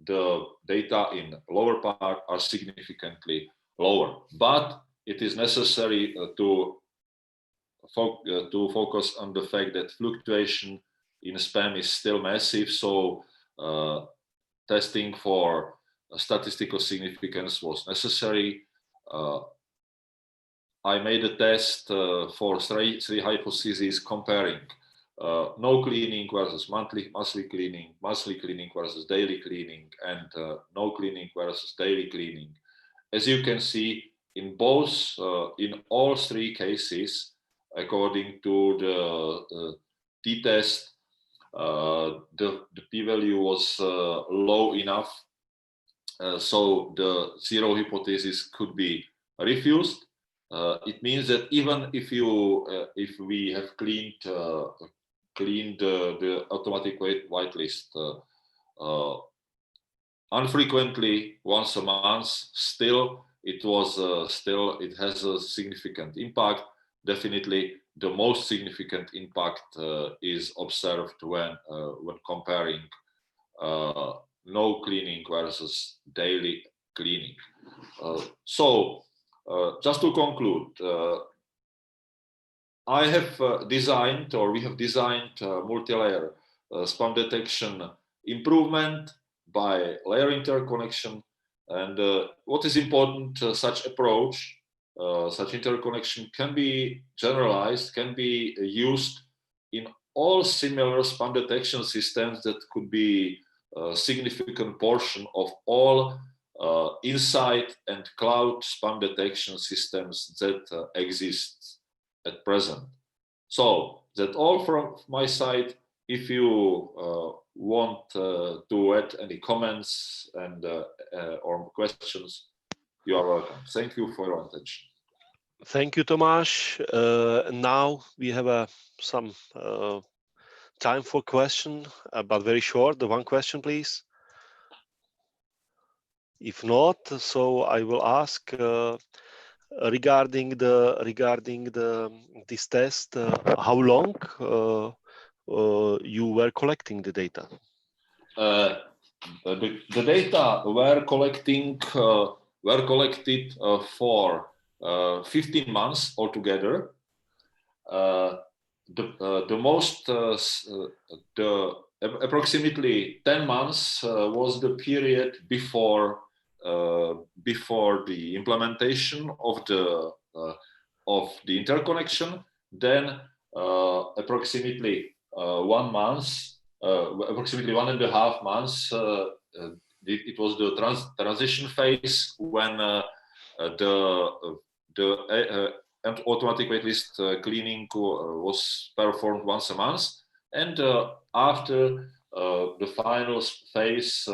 the data in lower part are significantly lower. But it is necessary to focus on the fact that fluctuation in spam is still massive. So testing for statistical significance was necessary. I made a test for three hypotheses comparing no cleaning versus monthly cleaning versus daily cleaning, and no cleaning versus daily cleaning. As you can see, in both, in all three cases, according to the t-test, the p-value was low enough, so the zero hypothesis could be refused. It means that even if we have cleaned the automatic whitelist unfrequently, once a month, still it has a significant impact. Definitely, the most significant impact is observed when comparing no cleaning versus daily cleaning. So, just to conclude, I have designed, or we have designed, multi-layer spam detection improvement by layer interconnection. And what is important, such approach, such interconnection can be generalized, can be used in all similar spam detection systems that could be a significant portion of all inside and cloud spam detection systems that exist at present. So that's all from my side. If you want to add any comments and or questions, you are welcome. Thank you for your attention. Thank you, Tomáš. Now we have some time for question, but very short. The one question, please. If not, so I will ask regarding this test. How long you were collecting the data? The data were collected for 15 months altogether. Approximately 10 months was the period before the implementation of the interconnection. Then approximately 1 month, approximately 1.5 months, it was the transition phase when and automatic waitlist cleaning was performed once a month, and after the final phase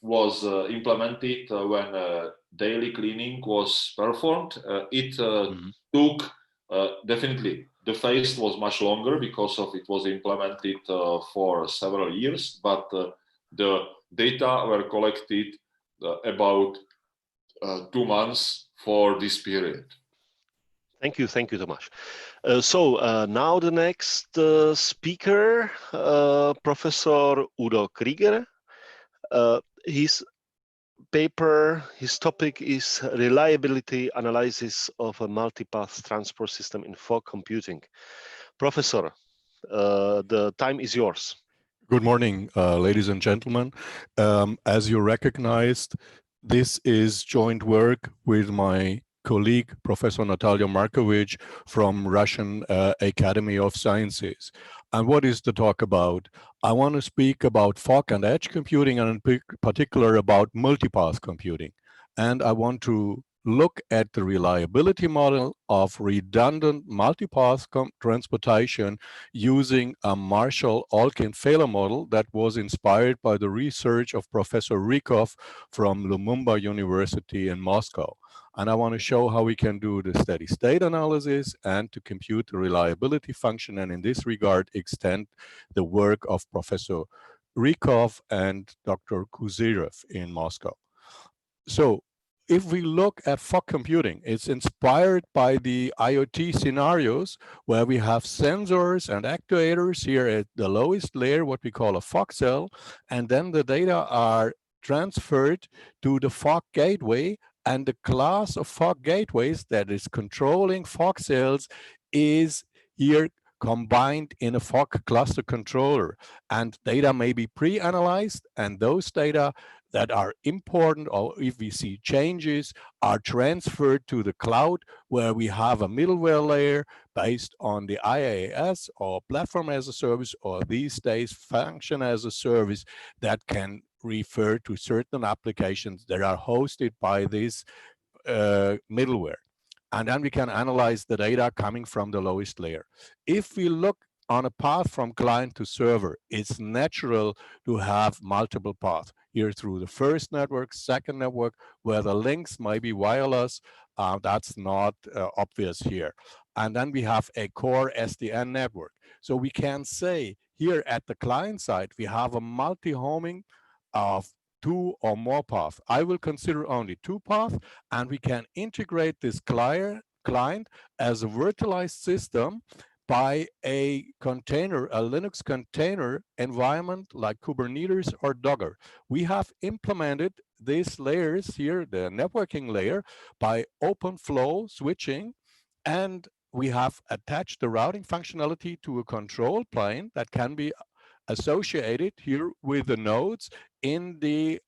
was implemented when daily cleaning was performed. It took definitely, the phase was much longer because of it was implemented for several years, but the data were collected about 2 months for this period. Thank you, Tomáš. Now the next speaker, Professor Udo Krieger. His topic is reliability analysis of a multipath transport system in fog computing. Professor, the time is yours. Good morning, ladies and gentlemen. As you recognized, this is joint work with my colleague, Professor Natalia Markovic from Russian Academy of Sciences. And what is the talk about? I want to speak about fog and edge computing, and in particular about multipath computing. And I want to look at the reliability model of redundant multipath transportation using a Marshall-Olkin failure model that was inspired by the research of Professor Rykov from Lumumba University in Moscow. And I want to show how we can do the steady state analysis and to compute the reliability function, and in this regard extend the work of Professor Rykov and Dr. Kuzyrev in Moscow. So if we look at fog computing, it's inspired by the IoT scenarios where we have sensors and actuators here at the lowest layer, what we call a fog cell, and then the data are transferred to the fog gateway, and the class of fog gateways that is controlling fog cells is here combined in a fog cluster controller, and data may be pre-analyzed, and those data that are important, or if we see changes, are transferred to the cloud, where we have a middleware layer based on the IaaS or platform as a service, or these days function as a service, that can refer to certain applications that are hosted by this middleware. And then we can analyze the data coming from the lowest layer. If we look on a path from client to server, it's natural to have multiple paths. Here through the first network, second network, where the links might be wireless, that's not obvious here. And then we have a core SDN network. So we can say here at the client side, we have a multi-homing of 2 or more paths. I will consider only 2 paths, and we can integrate this client as a virtualized system by a container, a Linux container environment like Kubernetes or Docker. We have implemented these layers here, the networking layer, by OpenFlow switching, and we have attached the routing functionality to a control plane that can be associated here with the nodes in the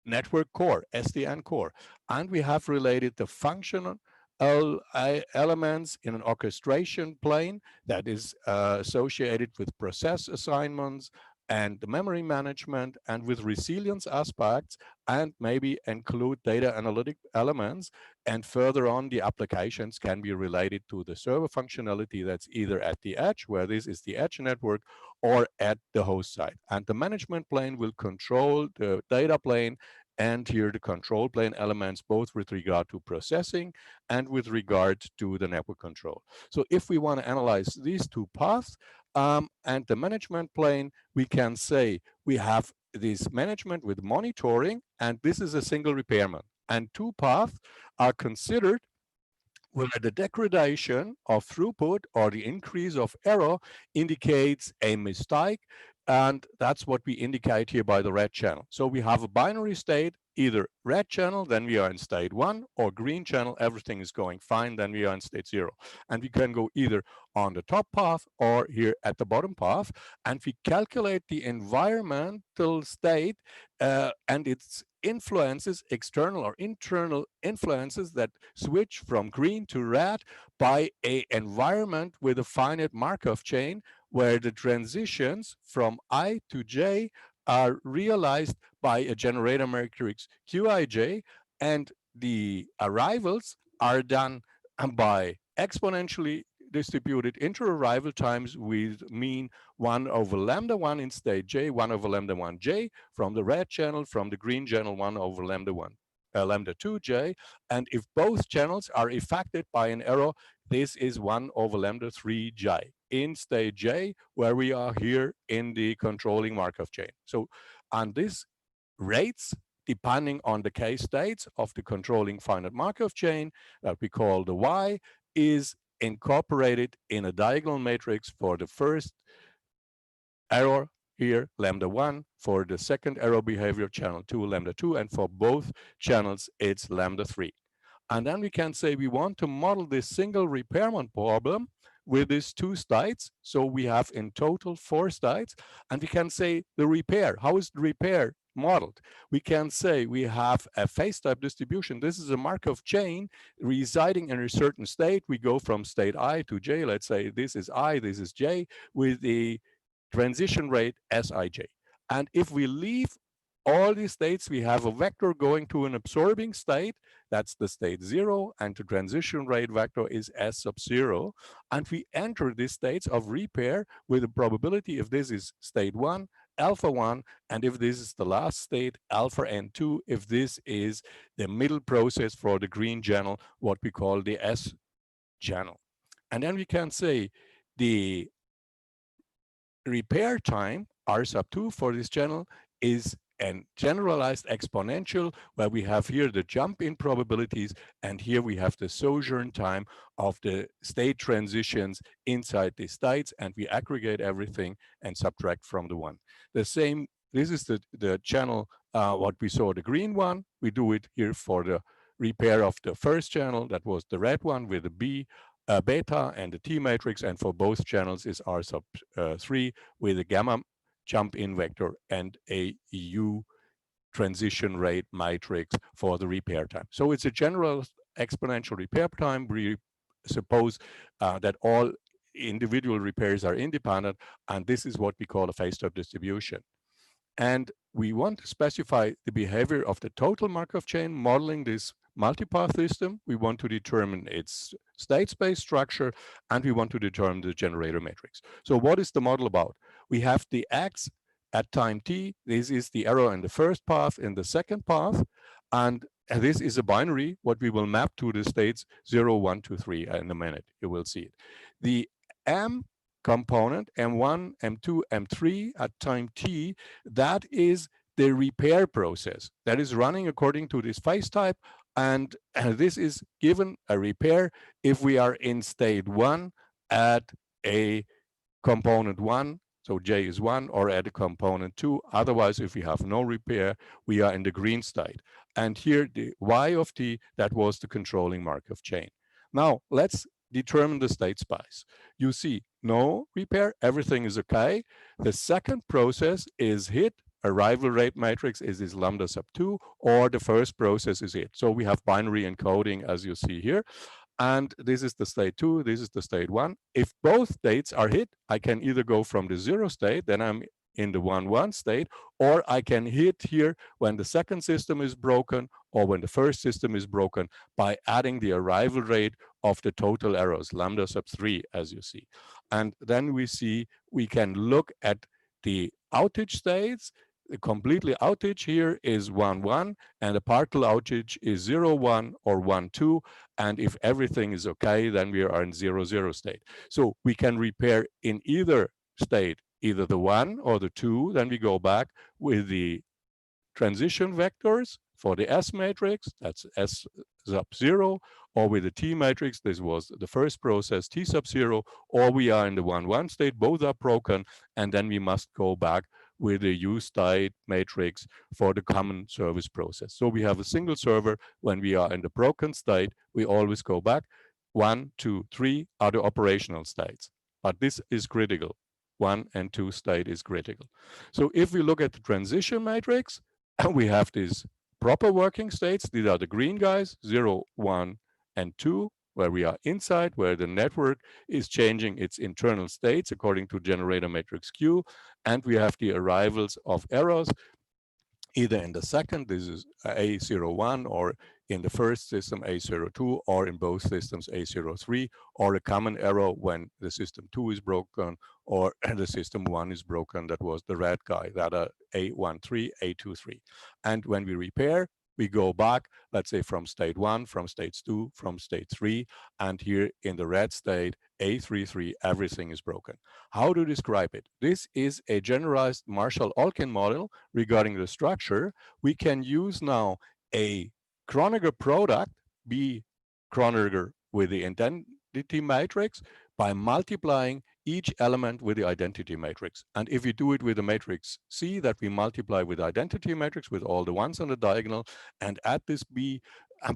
network core, SDN core. And we have related the functional elements in an orchestration plane that is associated with process assignments and the memory management, and with resilience aspects, and maybe include data analytic elements. And further on, the applications can be related to the server functionality that's either at the edge, where this is the edge network, or at the host side. And the management plane will control the data plane and here the control plane elements, both with regard to processing and with regard to the network control. So if we want to analyze these 2 paths and the management plane, we can say we have this management with monitoring, and this is a single repairman. And 2 paths are considered where the degradation of throughput or the increase of error indicates a mistake And that's what we indicate here by the red channel. So we have a binary state, either red channel, then we are in state 1, or green channel, everything is going fine, then we are in state 0. And we can go either on the top path or here at the bottom path, and we calculate the environmental state and its influences, external or internal influences that switch from green to red by an environment with a finite Markov chain, where the transitions from I to J are realized by a generator matrix Qij, and the arrivals are done by exponentially distributed inter-arrival times with mean 1 over lambda 1 in state J, 1 over lambda 1 J, from the red channel, from the green channel, 1 over lambda 2 J. And if both channels are affected by an error, this is 1 over lambda 3 J in state J, where we are here in the controlling Markov chain. So on this rates, depending on the case states of the controlling finite Markov chain that we call the Y, is incorporated in a diagonal matrix for the first error here, lambda 1, for the second error behavior, channel 2, lambda 2, and for both channels, it's lambda 3. And then we can say we want to model this single repairment problem with these 2 states. So we have in total 4 states, and we can say the repair. How is the repair modeled? We can say we have a phase type distribution. This is a Markov chain residing in a certain state. We go from state I to J. Let's say this is I, this is J, with the transition rate Sij. And if we leave all these states, we have a vector going to an absorbing state. That's the state 0, and the transition rate vector is S sub 0. And we enter these states of repair with a probability, if this is state 1, alpha 1, and if this is the last state, alpha n2, if this is the middle process for the green channel, what we call the S channel. And then we can say the repair time, R sub 2 for this channel, is a generalized exponential, where we have here the jump in probabilities, and here we have the sojourn time of the state transitions inside the states, and we aggregate everything and subtract from the 1. The same, this is the channel, what we saw, the green one. We do it here for the repair of the first channel, that was the red one with the B, beta and the T matrix, and for both channels is R sub 3 with a gamma jump in vector and a U transition rate matrix for the repair time. So it's a general exponential repair time. We suppose that all individual repairs are independent, and this is what we call a phase type distribution. And we want to specify the behavior of the total Markov chain modeling this multipath system. We want to determine its state space structure, and we want to determine the generator matrix. So what is the model about? We have the X at time t. This is the error in the first path, in the second path, and this is a binary, what we will map to the states 0, 1, 2, 3 in a minute. You will see it. The M component, M1, M2, M3 at time t, that is the repair process that is running according to this phase type. And this is given a repair if we are in state 1 at a component 1, so J is 1, or at a component 2. Otherwise, if we have no repair, we are in the green state. And here the Y of t, that was the controlling Markov chain. Now let's determine the state space. You see no repair, everything is okay. The second process is hit. Arrival rate matrix is this lambda sub 2, or the first process is hit. So we have binary encoding, as you see here. And this is the state 2, this is the state 1. If both states are hit, I can either go from the 0 state, then I'm in the 1, 1 state, or I can hit here when the second system is broken or when the first system is broken by adding the arrival rate of the total errors, lambda sub 3, as you see. And then we see we can look at the outage states. The completely outage here is 1, 1, and the partial outage is 0, 1 or 1, 2. And if everything is okay, then we are in 0, 0 state. So we can repair in either state, either the 1 or the 2. Then we go back with the transition vectors for the S matrix, that's S sub 0, or with the T matrix, this was the first process T sub 0, or we are in the 1-1 state, both are broken, and then we must go back with the U state matrix for the common service process. So we have a single server. When we are in the broken state, we always go back. 1, 2, 3 are the operational states, but this is critical. 1 and 2 state is critical. So if we look at the transition matrix, we have these proper working states. These are the green guys, 0, 1, and 2, where we are inside, where the network is changing its internal states according to generator matrix Q. And we have the arrivals of errors, either in the second, this is A01, or in the first system A02, or in both systems A03, or a common error when the system 2 is broken, or the system 1 is broken. That was the red guy, that are A13, A23. And when we repair, we go back, let's say from state 1, from state 2, from state 3, and here in the red state, A33, everything is broken. How to describe it? This is a generalized Marshall-Olkin model regarding the structure. We can use now a Kronecker product, B Kronecker with the identity matrix, by multiplying each element with the identity matrix. And if we do it with the matrix C, that we multiply with identity matrix with all the ones on the diagonal, and add this B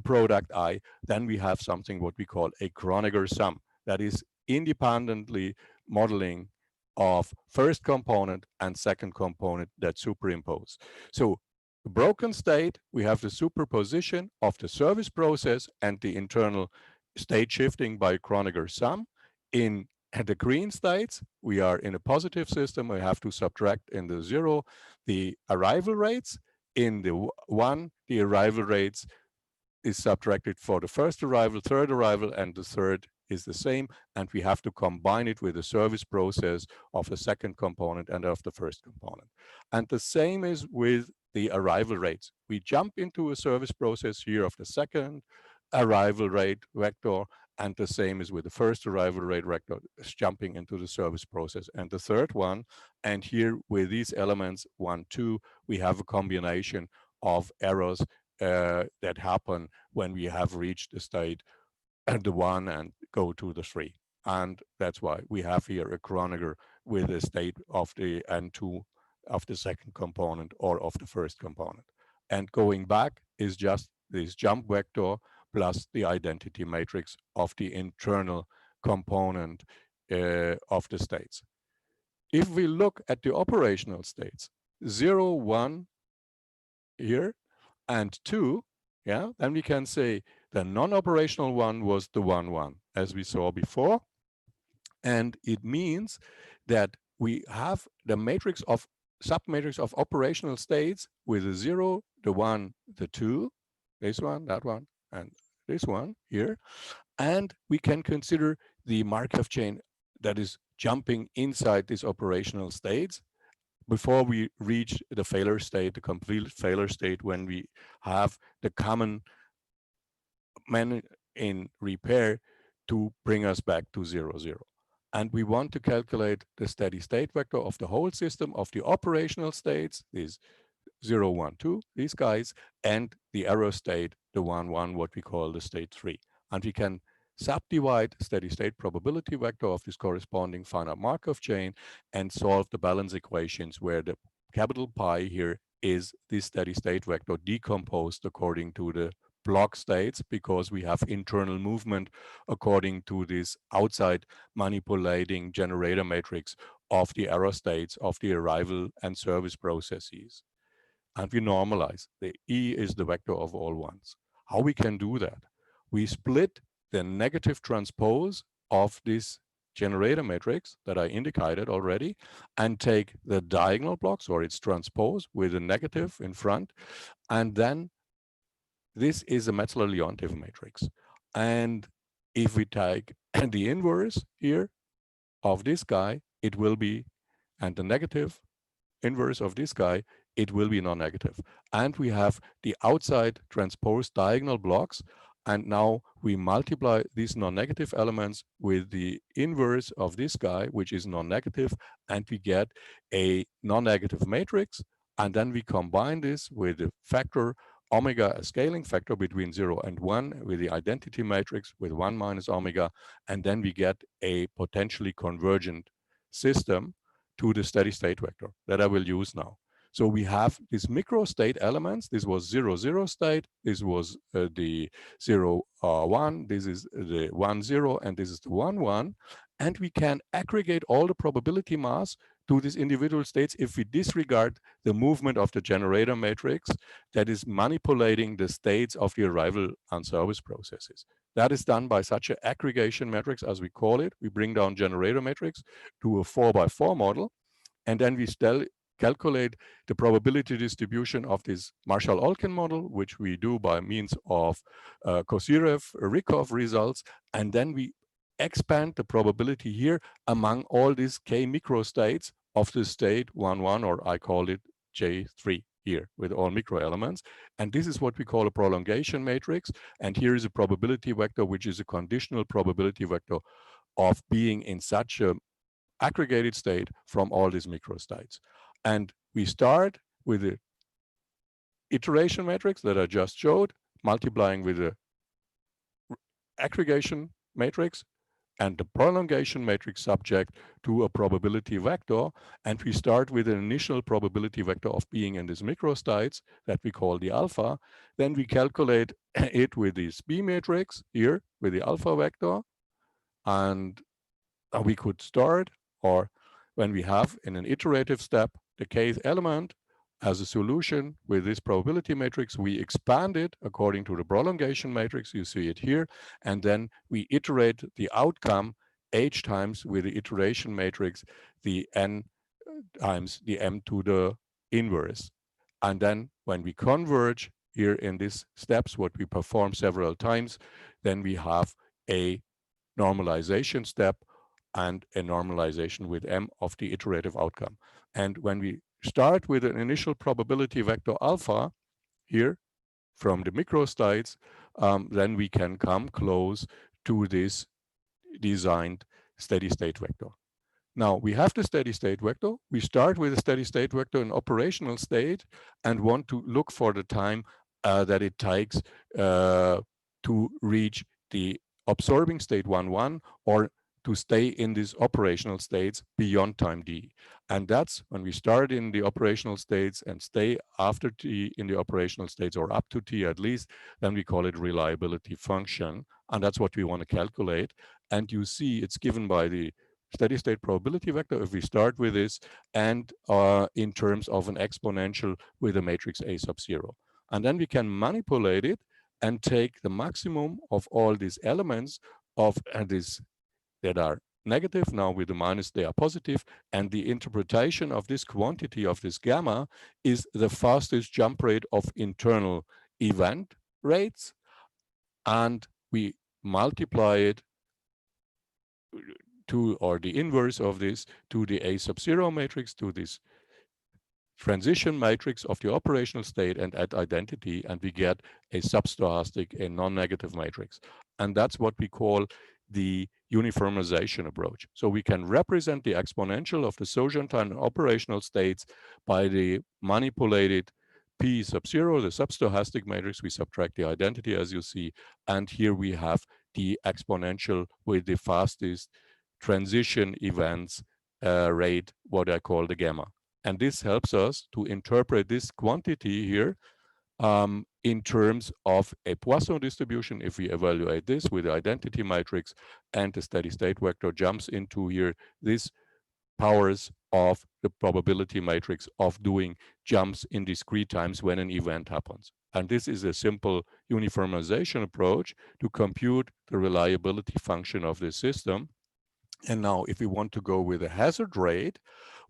product I, then we have something what we call a Kronecker sum. That is independently modeling of first component and second component that superimpose. So the broken state, we have the superposition of the service process and the internal state shifting by Kronecker sum. In the green states, we are in a positive system. We have to subtract in the 0 the arrival rates. In the 1, the arrival rates is subtracted for the first arrival, third arrival, and the third is the same. And we have to combine it with the service process of the second component and of the first component. And the same is with the arrival rates. We jump into a service process here of the second arrival rate vector, and the same is with the first arrival rate vector, jumping into the service process. And the third one, and here with these elements 1, 2, we have a combination of errors that happen when we have reached the state and the 1 and go to the 3. And that's why we have here a Kronecker with the state of the N2 of the second component or of the first component. And going back is just this jump vector plus the identity matrix of the internal component of the states. If we look at the operational states, 0, 1 here and 2, yeah, then we can say the non-operational one was the 1, 1, as we saw before. And it means that we have the matrix of submatrix of operational states with the 0, the 1, the 2, this one, that one, and this one here. And we can consider the Markov chain that is jumping inside these operational states before we reach the failure state, the complete failure state, when we have the common man in repair to bring us back to 0, 0. And we want to calculate the steady state vector of the whole system of the operational states, these 0, 1, 2, these guys, and the error state, the 1, 1, what we call the state 3. And we can subdivide steady state probability vector of this corresponding finite Markov chain and solve the balance equations where the capital pi here is this steady state vector decomposed according to the block states, because we have internal movement according to this outside manipulating generator matrix of the error states of the arrival and service processes. And we normalize. The E is the vector of all ones. How we can do that? We split the negative transpose of this generator matrix that I indicated already and take the diagonal blocks or its transpose with a negative in front. And then this is a Metzler-Leontief matrix. And if we take the inverse here of this guy, it will be, and the negative inverse of this guy, it will be non-negative. And we have the outside transposed diagonal blocks. And now we multiply these non-negative elements with the inverse of this guy, which is non-negative, and we get a non-negative matrix. And then we combine this with the factor omega a scaling factor between 0 and 1 with the identity matrix with 1 minus omega, and then we get a potentially convergent system to the steady state vector that I will use now. So we have these micro state elements. This was 0, 0 state. This was the 0, 1. This is the 1, 0, and this is the 1, 1. And we can aggregate all the probability mass to these individual states if we disregard the movement of the generator matrix that is manipulating the states of the arrival and service processes. That is done by such an aggregation matrix, as we call it. We bring down generator matrix to a 4x4 model, and then we still calculate the probability distribution of this Marshall-Olkin model, which we do by means of Kozyrev-Rykov results, and then we expand the probability here among all these k microstates of the state 1, 1, or I call it J3 here with all micro elements. And this is what we call a prolongation matrix. And here is a probability vector, which is a conditional probability vector of being in such a aggregated state from all these microstates. And we start with the iteration matrix that I just showed, multiplying with the aggregation matrix and the prolongation matrix subject to a probability vector. And we start with an initial probability vector of being in these microstates that we call the alpha. Then we calculate it with this B matrix here with the alpha vector. And we could start, or when we have in an iterative step the kth element as a solution with this probability matrix, we expand it according to the prolongation matrix. You see it here. And then we iterate the outcome h times with the iteration matrix, the n times the m to the inverse. And then when we converge here in these steps, what we perform several times, then we have a normalization step and a normalization with m of the iterative outcome. And when we start with an initial probability vector alpha here from the microstates, then we can come close to this designed steady state vector. Now we have the steady state vector. We start with a steady state vector in operational state and want to look for the time that it takes to reach the absorbing state 1, 1, or to stay in these operational states beyond time d. And that's when we start in the operational states and stay after t in the operational states, or up to t at least, then we call it reliability function. And that's what we want to calculate. And you see it's given by the steady state probability vector if we start with this, and in terms of an exponential with a matrix A sub 0. And then we can manipulate it and take the maximum of all these elements of this that are negative. Now with the minus, they are positive. And the interpretation of this quantity of this gamma is the fastest jump rate of internal event rates. And we multiply it to, or the inverse of this, to the A sub 0 matrix, to this transition matrix of the operational state and at identity, and we get a substochastic, a non-negative matrix. And that's what we call the uniformization approach. So we can represent the exponential of the sojourn time and operational states by the manipulated P sub 0, the substochastic matrix. We subtract the identity, as you see, and here we have the exponential with the fastest transition events rate, what I call the gamma. And this helps us to interpret this quantity here in terms of a Poisson distribution. If we evaluate this with the identity matrix and the steady state vector jumps into here, this powers of the probability matrix of doing jumps in discrete times when an event happens. And this is a simple uniformization approach to compute the reliability function of the system. And now if we want to go with a hazard rate,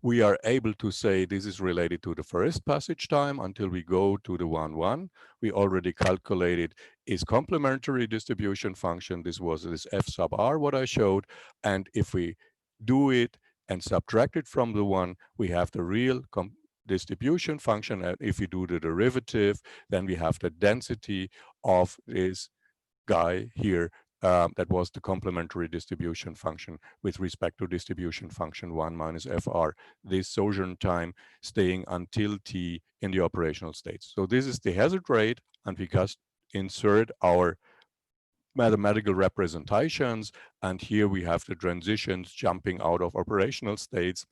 we are able to say this is related to the first passage time until we go to the 1, 1. We already calculated its complementary distribution function. This was this f sub r, what I showed. And if we do it and subtract it from the 1, we have the real distribution function. And if we do the derivative, then we have the density of this guy here that was the complementary distribution function with respect to distribution function 1 minus FR, this sojourn time staying until T in the operational states. So this is the hazard rate, and we just insert our mathematical representations, and here we have the transitions jumping out of operational states,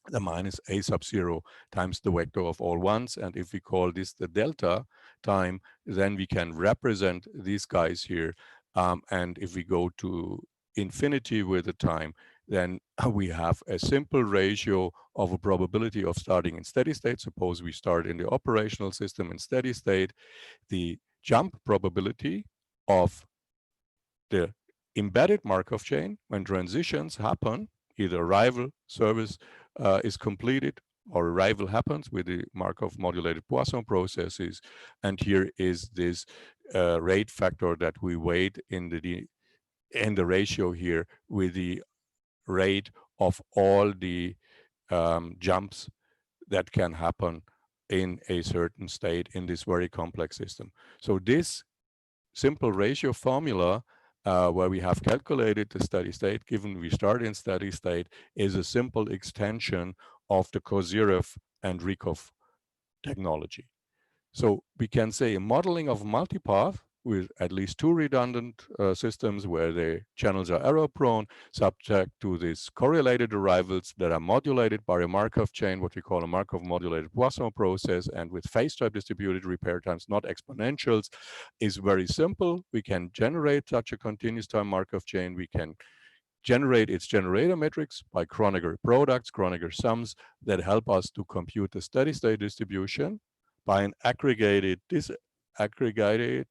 the minus a sub 0 times the vector of all ones. And if we call this the delta time, then we can represent these guys here. And if we go to infinity with the time, then we have a simple ratio of a probability of starting in steady state. Suppose we start in the operational system in steady state. The jump probability of the embedded Markov chain when transitions happen, either arrival, service is completed, or arrival happens with the Markov modulated Poisson processes. And here is this rate factor that we weight in the ratio here with the rate of all the jumps that can happen in a certain state in this very complex system. So this simple ratio formula where we have calculated the steady state, given we start in steady state, is a simple extension of the Kozyrev and Rykov technology. So we can say a modeling of multipath with at least 2 redundant systems where the channels are error prone, subject to these correlated arrivals that are modulated by a Markov chain, what we call a Markov modulated Poisson process, and with phase type distributed repair times, not exponentials, is very simple. We can generate such a continuous time Markov chain. We can generate its generator metrics by Kronecker products, Kronecker sums that help us to compute the steady state distribution by an aggregated, disaggregated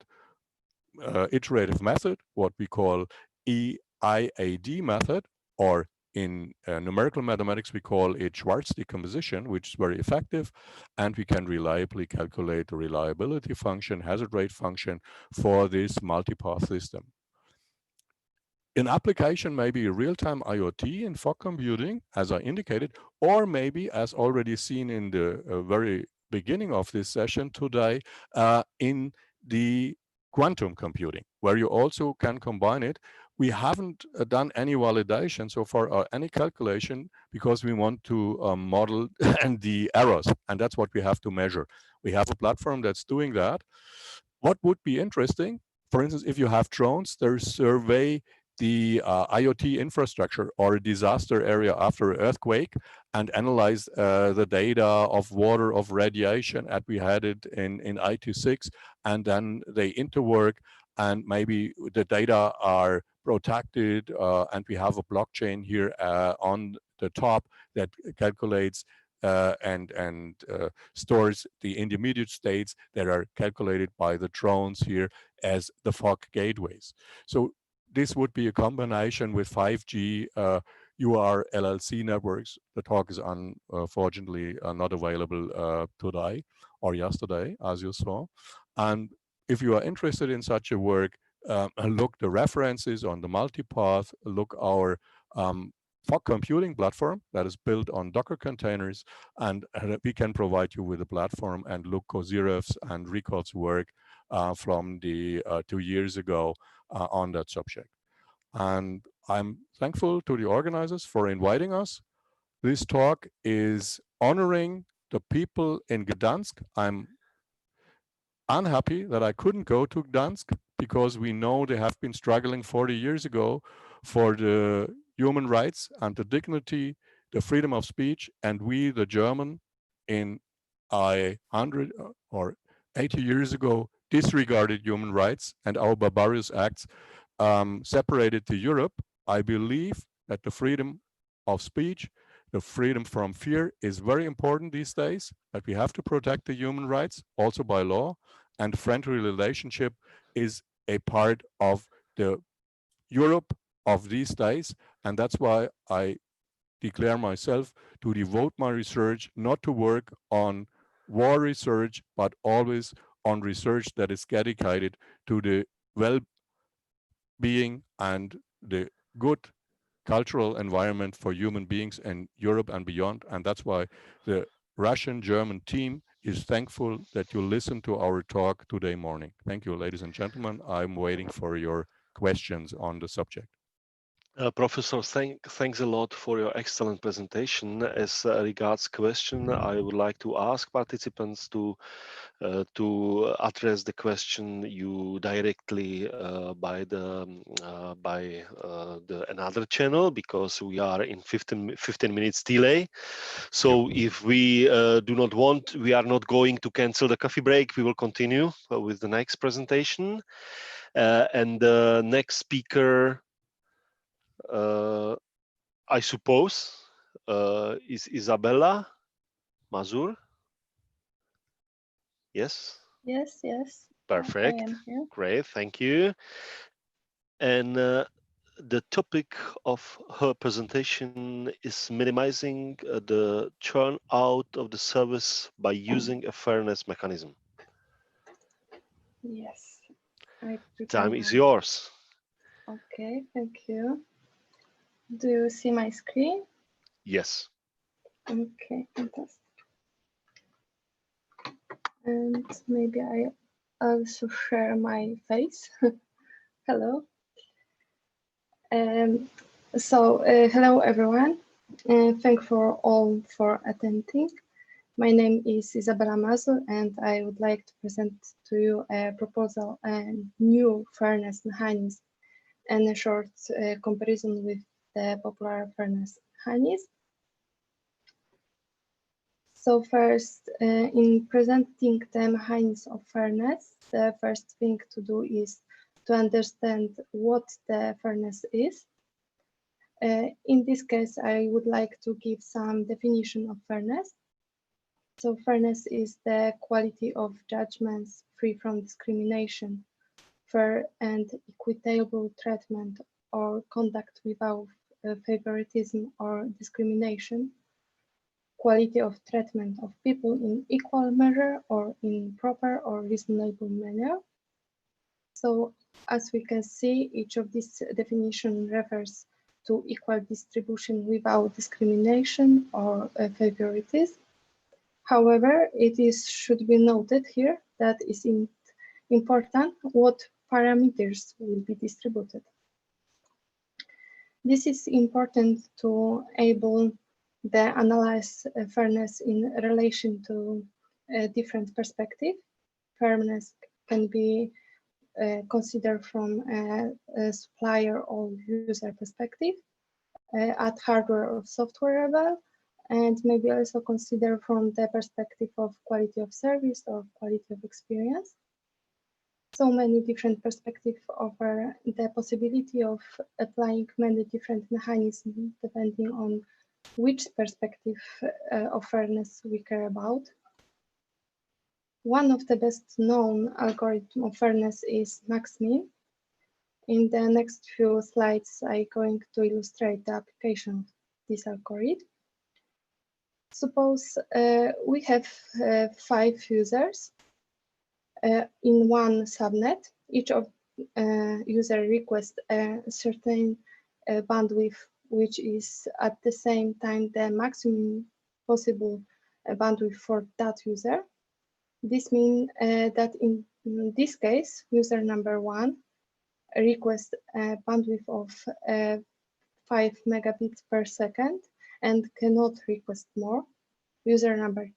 iterative method, what we call EIAD method, or in numerical mathematics, we call it Schwarz decomposition, which is very effective. And we can reliably calculate the reliability function, hazard rate function for this multipath system. An application may be real-time IoT in fog computing, as I indicated, or maybe, as already seen in the very beginning of this session today, in the quantum computing, where you also can combine it. We haven't done any validation so far or any calculation because we want to model the errors, and that's what we have to measure. We have a platform that's doing that. What would be interesting, for instance, if you have drones, they survey the IoT infrastructure or a disaster area after an earthquake and analyze the data of water, of radiation, as we had it in I26, and then they interwork, and maybe the data are protected, and we have a blockchain here on the top that calculates and stores the intermediate states that are calculated by the drones here as the fog gateways. So this would be a combination with 5G UR-LLC networks. The talk is unfortunately not available today or yesterday, as you saw. And if you are interested in such a work, look the references on the multipath, look our fog computing platform that is built on Docker containers, and we can provide you with a platform, and look Kozyrev's and Rykov's work from the 2 years ago on that subject. And I'm thankful to the organizers for inviting us. This talk is honoring the people in Gdansk. I'm unhappy that I couldn't go to Gdansk because we know they have been struggling 40 years ago for the human rights and the dignity, the freedom of speech, and we, the German, in 100 or 80 years ago, disregarded human rights and our barbarous acts separated to Europe. I believe that the freedom of speech, the freedom from fear is very important these days, that we have to protect the human rights also by law, and friendly relationship is a part of the Europe of these days. And that's why I declare myself to devote my research not to work on war research, but always on research that is dedicated to the well-being and the good cultural environment for human beings in Europe and beyond. And that's why the Russian-German team is thankful that you listened to our talk today morning. Thank you, ladies and gentlemen. I'm waiting for your questions on the subject. Professor, thanks a lot for your excellent presentation. As regards question, I would like to ask participants to address the question you directly by another channel, because we are in 15 minutes delay. So if we we are not going to cancel the coffee break, we will continue with the next presentation. And the next speaker, I suppose, is Isabella Mazur. Yes? Yes, yes. Perfect. I am here. Great, thank you. And the topic of her presentation is minimizing the churn out of the service by using a fairness mechanism. Yes. I Time is yours. Okay, thank you. Do you see my screen? Yes. Okay, fantastic. And maybe I also share my face. Hello. Hello everyone. Thank for all for attending. My name is Isabella Mazur, and I would like to present to you a proposal, a new fairness mechanism, and a short comparison with the popular fairness mechanism. So first, in presenting the mechanism of fairness, the first thing to do is to understand what the fairness is. In this case, I would like to give some definition of fairness. So fairness is the quality of judgments free from discrimination, fair and equitable treatment or conduct without favoritism or discrimination, quality of treatment of people in equal measure or in proper or reasonable manner. So as we can see, each of these definitions refers to equal distribution without discrimination or favoritism. However, should be noted here that is important what parameters will be distributed. This is important to able the analyze fairness in relation to a different perspective. Fairness can be considered from a supplier or user perspective at hardware or software level, and maybe also consider from the perspective of quality of service or quality of experience. So many different perspectives offer the possibility of applying many different mechanisms depending on which perspective of fairness we care about. One of the best known algorithm of fairness is max-min. In the next few slides, I'm going to illustrate the application of this algorithm. Suppose we have 5 users in one subnet. Each of user requests a certain bandwidth, which is at the same time the maximum possible bandwidth for that user. This means that in this case, user number 1 requests a bandwidth of 5 megabits per second and cannot request more. User number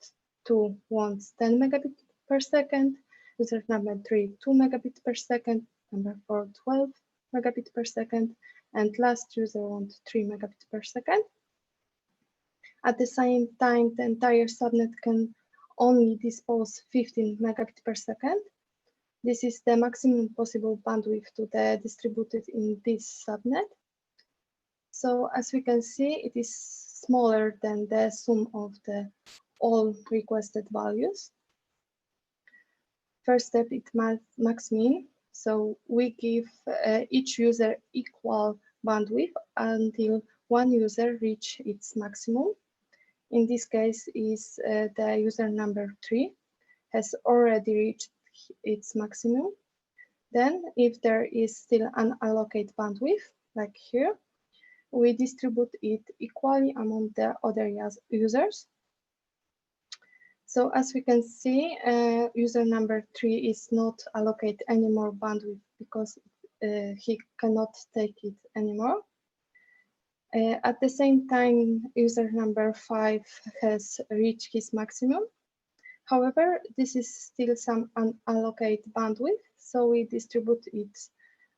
2 wants 10 megabits per second. User number 3, 2 megabits per second. Number 4, 12 megabits per second. And last user wants 3 megabits per second. At the same time, the entire subnet can only dispose 15 megabits per second. This is the maximum possible bandwidth to the distributed in this subnet. So as we can see, it is smaller than the sum of the all requested values. First step is max-min. So we give each user equal bandwidth until one user reach its maximum. In this case is the user number 3 has already reached its maximum. Then if there is still unallocated bandwidth, like here, we distribute it equally among the other users. So as we can see, user number 3 is not allocated any more bandwidth because he cannot take it anymore. At the same time, user number 5 has reached his maximum. However, this is still some unallocated bandwidth, so we distribute it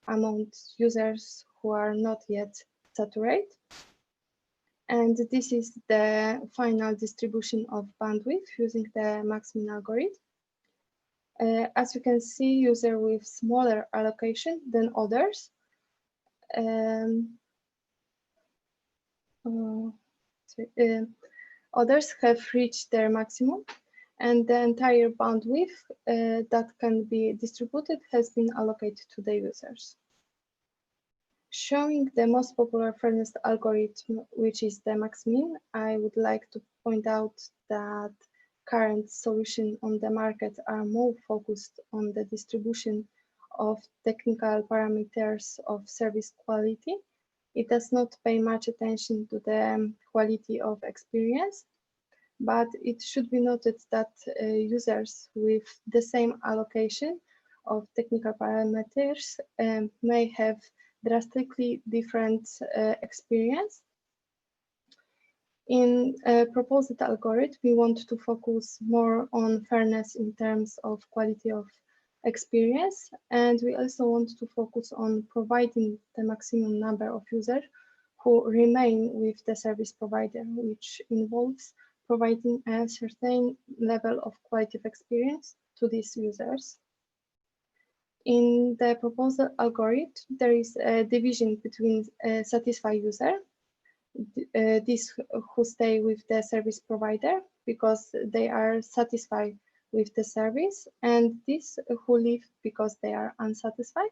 among users who are not yet saturated. And this is the final distribution of bandwidth using the Max-Min algorithm. As you can see, users with smaller allocation than others others have reached their maximum, and the entire bandwidth that can be distributed has been allocated to the users. Showing the most popular fairness algorithm, which is the Max-Min, I would like to point out that current solutions on the market are more focused on the distribution of technical parameters of service quality. It does not pay much attention to the quality of experience, but it should be noted that users with the same allocation of technical parameters may have drastically different experience. In a proposed algorithm, we want to focus more on fairness in terms of quality of experience, and we also want to focus on providing the maximum number of users who remain with the service provider, which involves providing a certain level of quality of experience to these users. In the proposed algorithm, there is a division between satisfied users, these who stay with the service provider because they are satisfied with the service, and these who leave because they are unsatisfied.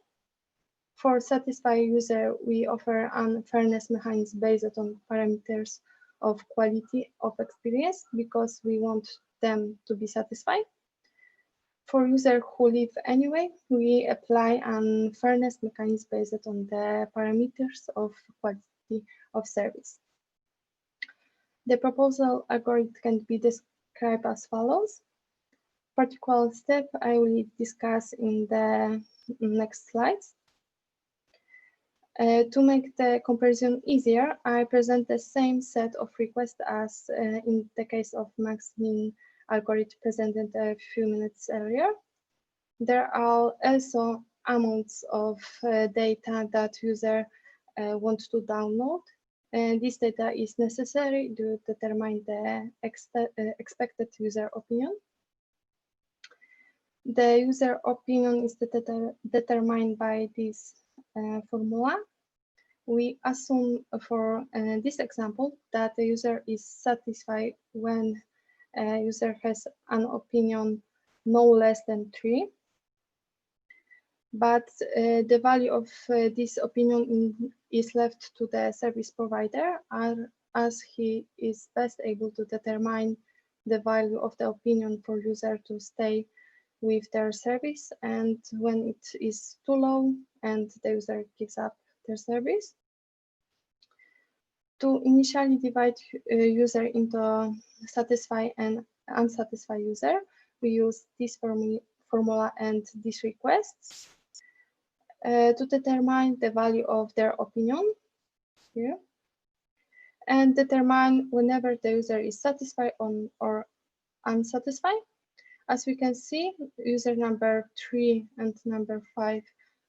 For satisfied user, we offer an fairness mechanism based on parameters of quality of experience because we want them to be satisfied. For users who leave anyway, we apply an fairness mechanism based on the parameters of quality of service. The proposal algorithm can be described as follows. Particular step I will discuss in the next slides. To make the comparison easier, I present the same set of requests as in the case of Max-Min algorithm presented a few minutes earlier. There are also amounts of data that user want to download, and this data is necessary to determine the expected user opinion. The user opinion is determined by this formula. We assume for this example that the user is satisfied when a user has an opinion no less than 3. But the value of this opinion is left to the service provider as he is best able to determine the value of the opinion for user to stay with their service, and when it is too low and the user gives up their service. To initially divide user into satisfied and unsatisfied user, we use this formula and these requests to determine the value of their opinion here, and determine whenever the user is satisfied or unsatisfied. As we can see, user number 3 and number 5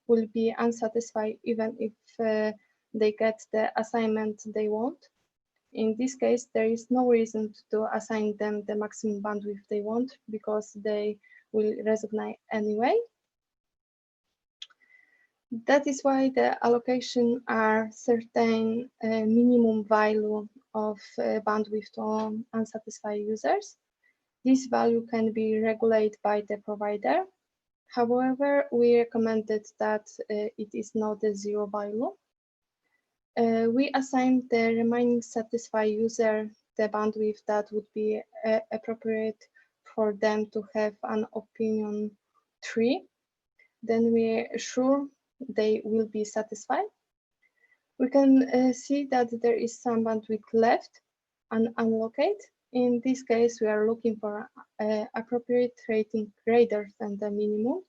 will be unsatisfied even if they get the assignment they want. In this case, there is no reason to assign them the maximum bandwidth they want because they will resign anyway. That is why the allocation are certain minimum value of bandwidth to unsatisfied users. This value can be regulated by the provider. However, we recommended that it is not a zero value. We assign the remaining satisfied user the bandwidth that would be appropriate for them to have an opinion 3. Then we are sure they will be satisfied. We can see that there is some bandwidth left and unallocated. In this case, we are looking for appropriate rating greater than the minimum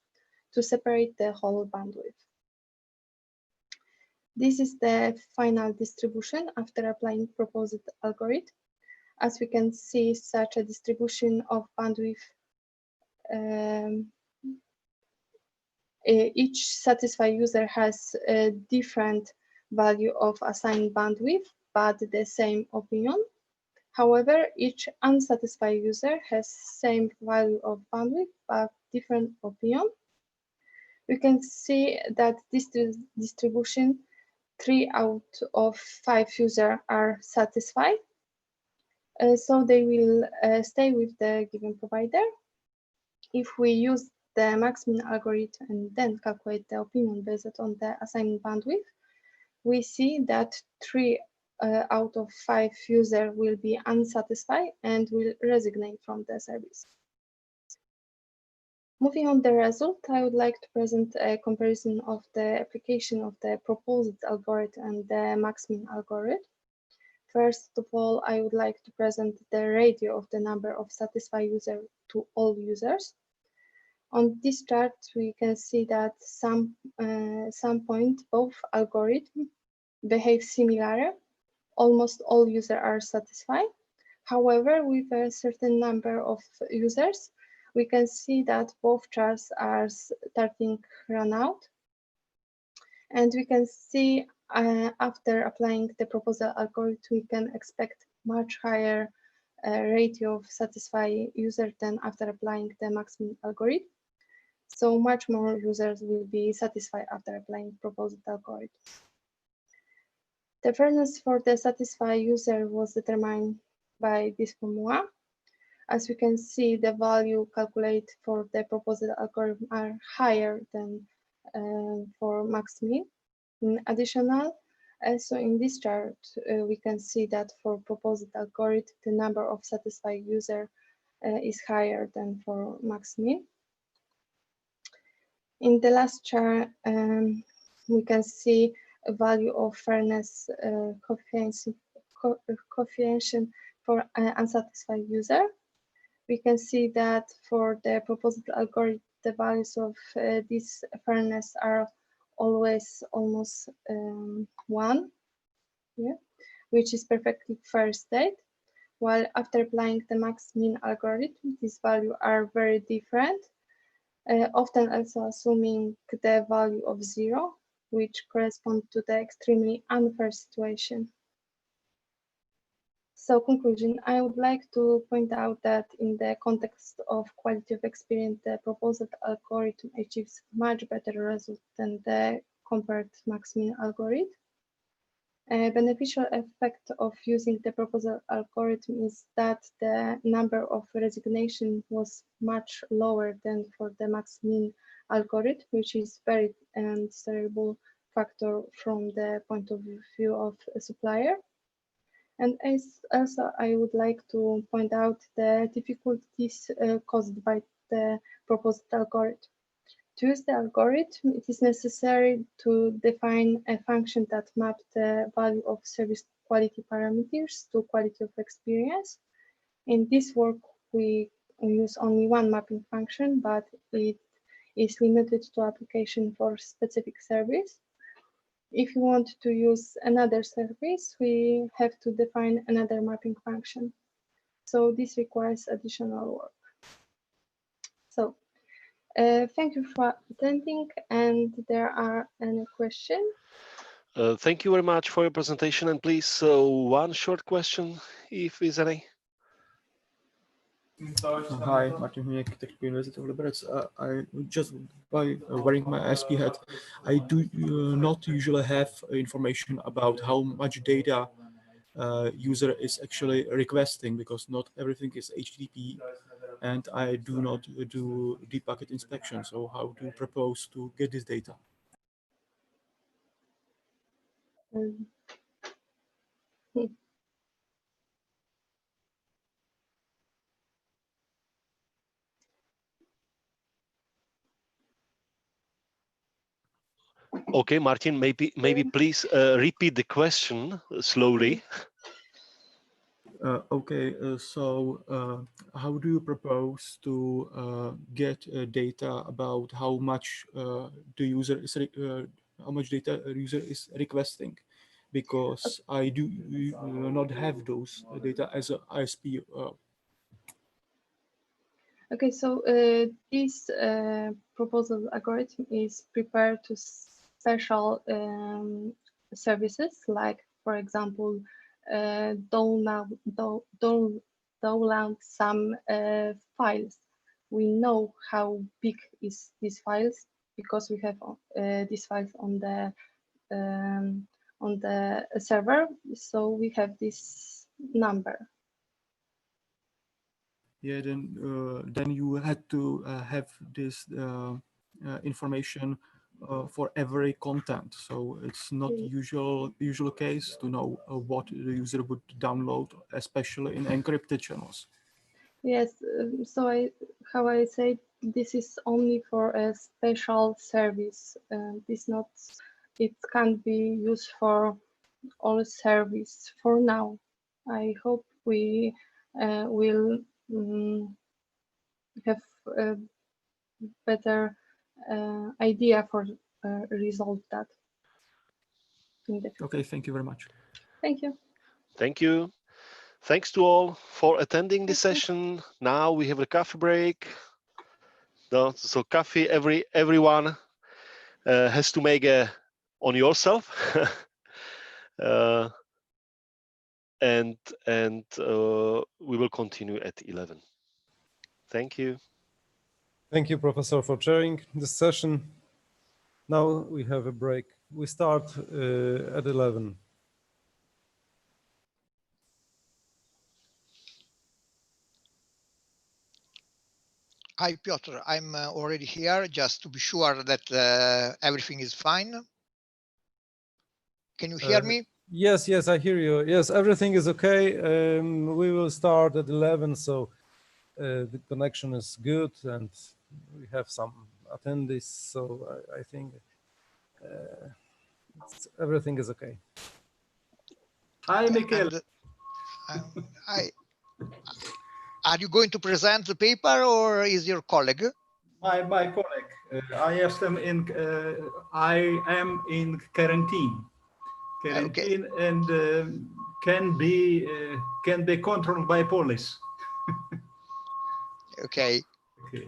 to separate the whole bandwidth. This is the final distribution after applying proposed algorithm. As we can see, such a distribution of bandwidth, each satisfied user has a different value of assigned bandwidth, but the same opinion. However, each unsatisfied user has same value of bandwidth, but different opinion. We can see that this distribution, 3 out of 5 users are satisfied. So they will stay with the given provider. If we use the max-min algorithm and then calculate the opinion based on the assigned bandwidth, we see that 3 out of 5 users will be unsatisfied and will resignate from the service. Moving on the result, I would like to present a comparison of the application of the proposed algorithm and the max-min algorithm. First of all, I would like to present the ratio of the number of satisfied users to all users. On this chart, we can see that some point both algorithms behave similarly. Almost all users are satisfied. However, with a certain number of users, we can see that both charts are starting run out. And we can see after applying the proposal algorithm, we can expect much higher ratio of satisfied users than after applying the max-min algorithm. So much more users will be satisfied after applying proposed algorithm. The fairness for the satisfied user was determined by this formula. As we can see, the value calculated for the proposed algorithm are higher than for max-min. In additional, also in this chart, we can see that for proposed algorithm, the number of satisfied users is higher than for max-min. In the last chart, we can see a value of fairness coefficient for unsatisfied user. We can see that for the proposed algorithm, the values of this fairness are always almost 1, yeah, which is perfectly fair state. While after applying the max-min algorithm, these values are very different, often also assuming the value of 0, which corresponds to the extremely unfair situation. So conclusion, I would like to point out that in the context of quality of experience, the proposed algorithm achieves much better results than the compared max-min algorithm. A beneficial effect of using the proposed algorithm is that the number of resignation was much lower than for the max-min algorithm, which is very desirable factor from the point of view of a supplier. And also, I would like to point out the difficulties caused by the proposed algorithm. To use the algorithm, it is necessary to define a function that maps the value of service quality parameters to quality of experience. In this work, we use only one mapping function, but it is limited to application for specific service. If you want to use another service, we have to define another mapping function. So this requires additional work. So thank you for attending, and there are any questions? Thank you very much for your presentation, and please one short question, if is any. Hi, Martin Huněk, Technical University of Liberec. I just by wearing my SP hat, I do not usually have information about how much data user is actually requesting, because not everything is HTTP, and I do not do deep packet inspection. So how do you propose to get this data? Okay, Martin, maybe please repeat the question slowly. How do you propose to get data about how much the user is how much data a user is requesting, because I do not have those data as a ISP. Okay, so this proposal algorithm is prepared to special services, like, for example, download some files. We know how big is these files because we have these files on the server, so we have this number. Yeah, then you had to have this information for every content. So it's not usual case to know what the user would download, especially in encrypted channels. Yes, how I say, this is only for a special service. It can't be used for all service for now. I hope we will have a better idea for resolve that in the future. Okay, thank you very much. Thank you. Thank you. Thanks to all for attending this Thank you. session. Now we have a coffee break. So coffee, everyone has to make on yourself. And we will continue at 11. Thank you. Thank you, Professor, for chairing this session. Now we have a break. We start at 11. Hi, Piotr. I'm already here just to be sure that everything is fine. Can you hear me? Yes, I hear you. Yes, everything is okay. We will start at 11, so the connection is good and we have some attendees, so I think everything is okay. Hi, Michael. Are you going to present the paper or is your colleague? My colleague. I am in quarantine. Okay. And can be controlled by police. Okay. Okay.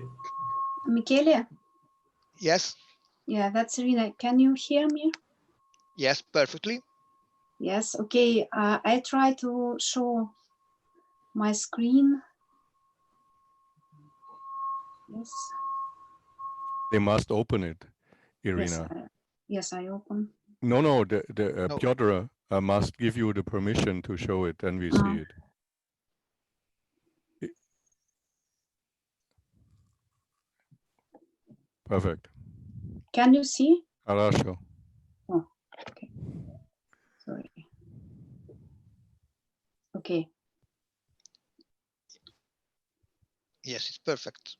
Michele? Yes. Yeah, that's Irina. Can you hear me? Yes, perfectly. Yes, okay. I try to show my screen. Yes. They must open it, Irina. Yes, I open. No, No. Piotr must give you the permission to show it, and we see it. Perfect. Can you see? Хорошо. Oh, okay. Sorry. Okay. Yes, it's perfect.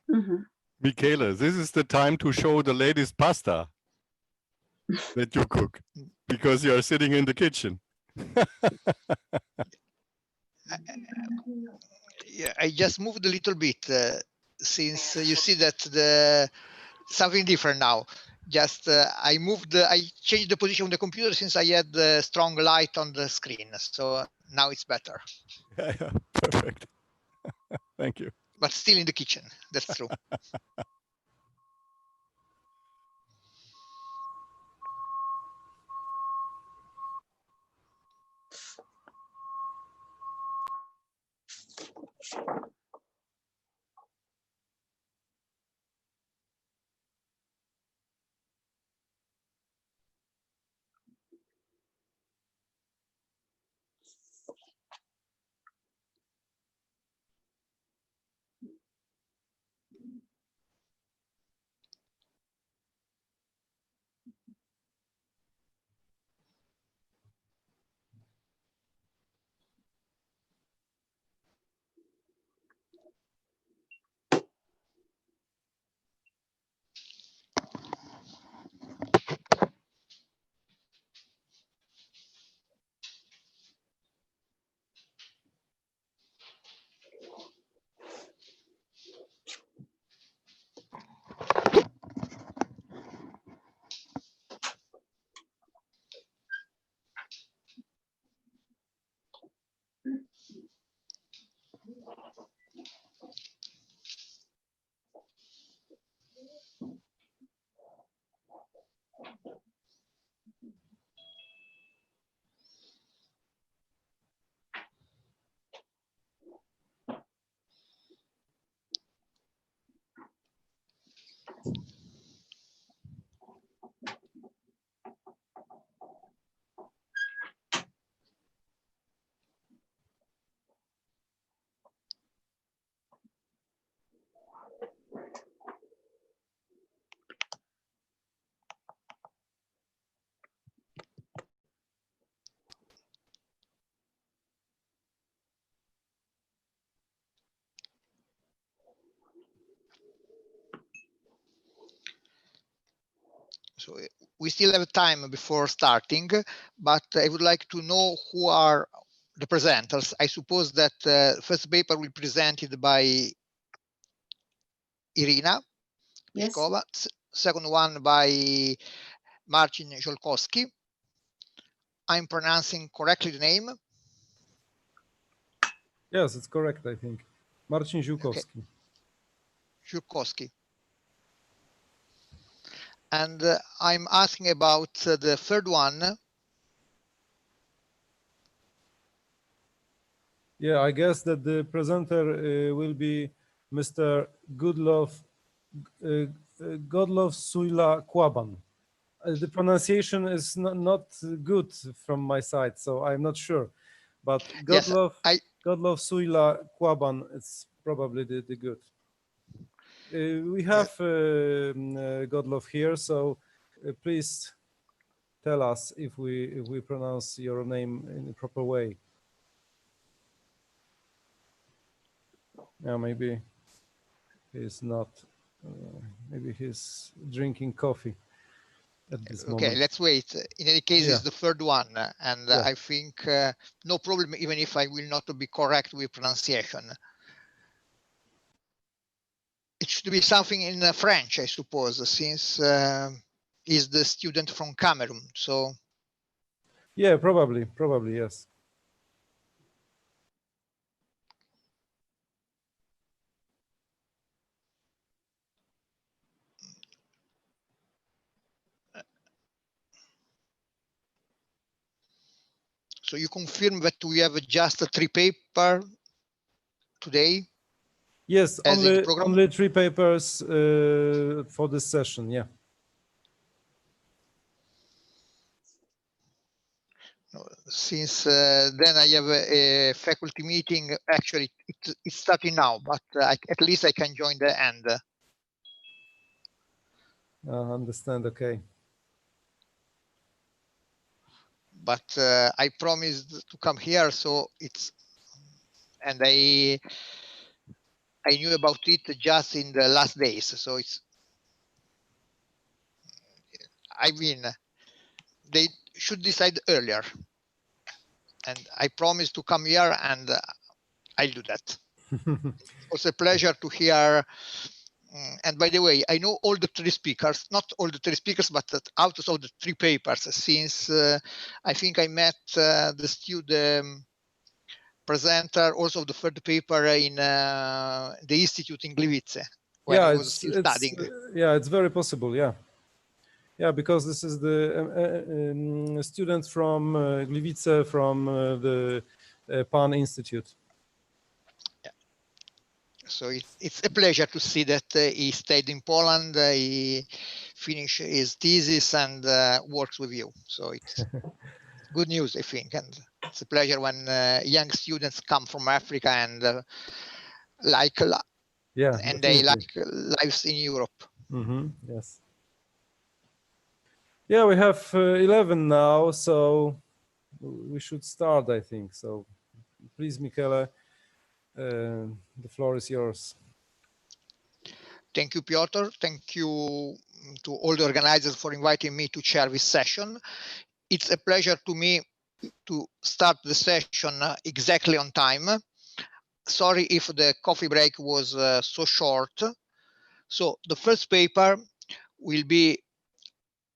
Mm-hmm. Michele, this is the time to show the latest pasta that you cook, because you are sitting in the kitchen. Yeah, I just moved a little bit since you see that something different now. Just I changed the position of the computer since I had the strong light on the screen. So now it's better. Yeah, perfect. Thank you. But still in the kitchen, that's true. So we still have time before starting, but I would like to know who are the presenters. I suppose that first paper will be presented by Irina Yes. Pishkova, second one by Marcin Jolkowski. I'm pronouncing correctly the name. Yes, it's correct, I think. Marcin Ziółkowski. Jolkowski. And I'm asking about the third one. Yeah, I guess that the presenter will be Mr. Godlov Suyla Kłaban. The pronunciation is not good from my side, so I'm not sure. But Godlov, Yes, Godlov Suyla Kłaban is probably the good. We have Godlov here, so please tell us if we pronounce your name in the proper way. Yeah, maybe he's not. Maybe he's drinking coffee at this moment. Okay, let's wait. In any case, Yeah. it's the third one, and Yeah. I think no problem, even if I will not be correct with pronunciation. It should be something in French, I suppose, since he's the student from Cameroon. So Yeah, probably, yes. so you confirm that we have just 3 papers today? Yes, As in the program? only 3 papers for this session. Yeah. Since then I have a faculty meeting. Actually, it's starting now, but at least I can join the end. Understand. Okay. But I promised to come here, so and I knew about it just in the last days. So I mean, they should decide earlier. And I promised to come here, and I'll do that. It's also a pleasure to hear. And by the way, I know all the 3 speakers, not all the 3 speakers, but out of the 3 papers, since I think I met the presenter also of the third paper in the institute in Gliwice when I was still studying. Yeah, it's very possible. Yeah. Yeah, because this is the student from Gliwice from the Pan Institute. Yeah. So it's a pleasure to see that he stayed in Poland, he finished his thesis and works with you. So it's good news, I think. And it's a pleasure when young students come from Africa and they like lives in Europe. Mm-hmm. Yes. Yeah, we have 11 now, so we should start, I think. So please, Michele, the floor is yours. Thank you, Piotr. Thank you to all the organizers for inviting me to chair this session. It's a pleasure to me to start the session exactly on time. Sorry if the coffee break was so short. So the first paper will be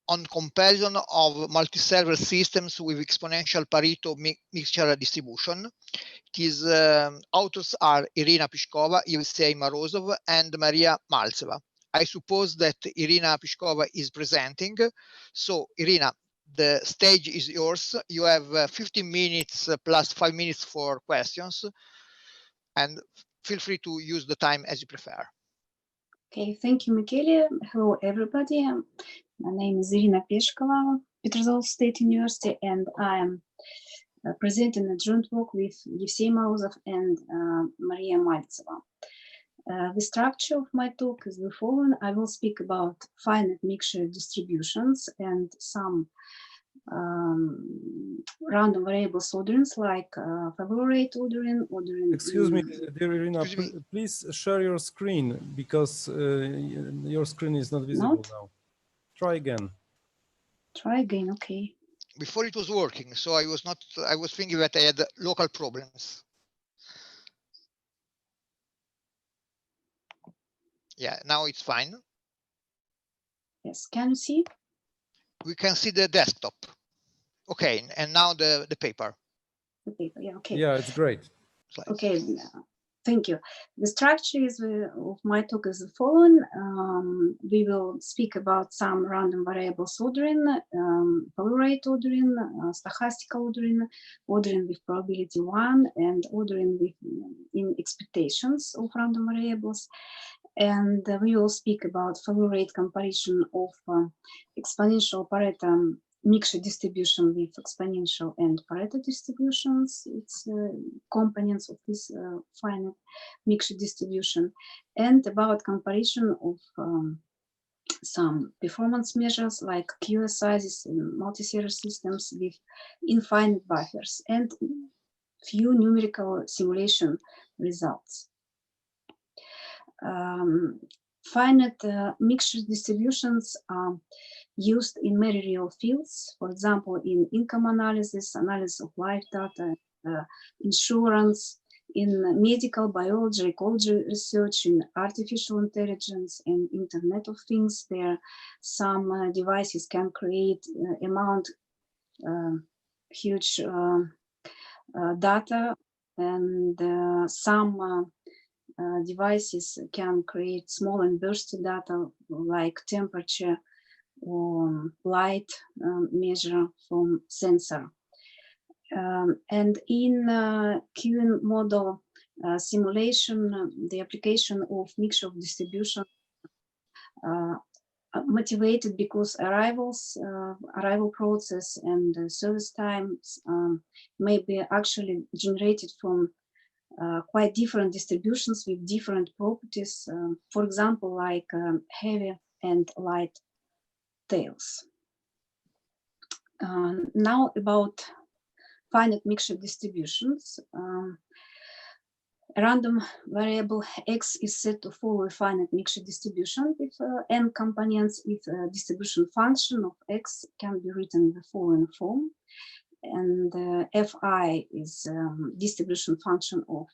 on comparison of multi-server systems with exponential Pareto mixture distribution. His authors are Irina Pishkova, Yevsei Morozov, and Maria Maltseva. I suppose that Irina Pishkova is presenting. So Irina, the stage is yours. You have 15 minutes plus 5 minutes for questions, and feel free to use the time as you prefer. Okay, thank you, Michele. Hello, everybody. My name is Irina Peshkova, Petrozavodsk State University, and I am presenting a joint work with Yevsei Morozov and Maria Maltseva. The structure of my talk is the following. I will speak about finite mixture distributions and some random variables orderings like favor rate ordering. Excuse me, dear Irina, please share your screen because your screen is not visible now. Try again. Try again. Okay. Before it was working, so I was thinking that I had local problems. Yeah, now it's fine. Yes. Can you see? We can see the desktop. Okay, and now the paper. The paper. Yeah. Okay. Yeah, it's great. Slides. Okay. Thank you. The structure of my talk is the following. We will speak about some random variables ordering, power rate ordering, stochastic ordering, ordering with probability 1, and ordering with in expectations of random variables. And we will speak about power rate comparison of exponential Pareto mixture distribution with exponential and Pareto distributions. It's components of this finite mixture distribution, and about comparison of some performance measures like QSIs in multi-server systems with infinite buffers and few numerical simulation results. Finite mixture distributions are used in many real fields, for example, in income analysis, analysis of life data, insurance, in medical, biology, ecology research, in artificial intelligence and Internet of Things. There, some devices can create huge data, and some devices can create small and bursty data like temperature or light measure from sensor. And in queuing model simulation, the application of mixture of distribution motivated because arrival process and service times may be actually generated from quite different distributions with different properties, for example, like heavy and light tails. Now about finite mixture distributions. A random variable x is said to follow a finite mixture distribution with n components if a distribution function of x can be written in the following form. And fi is distribution function of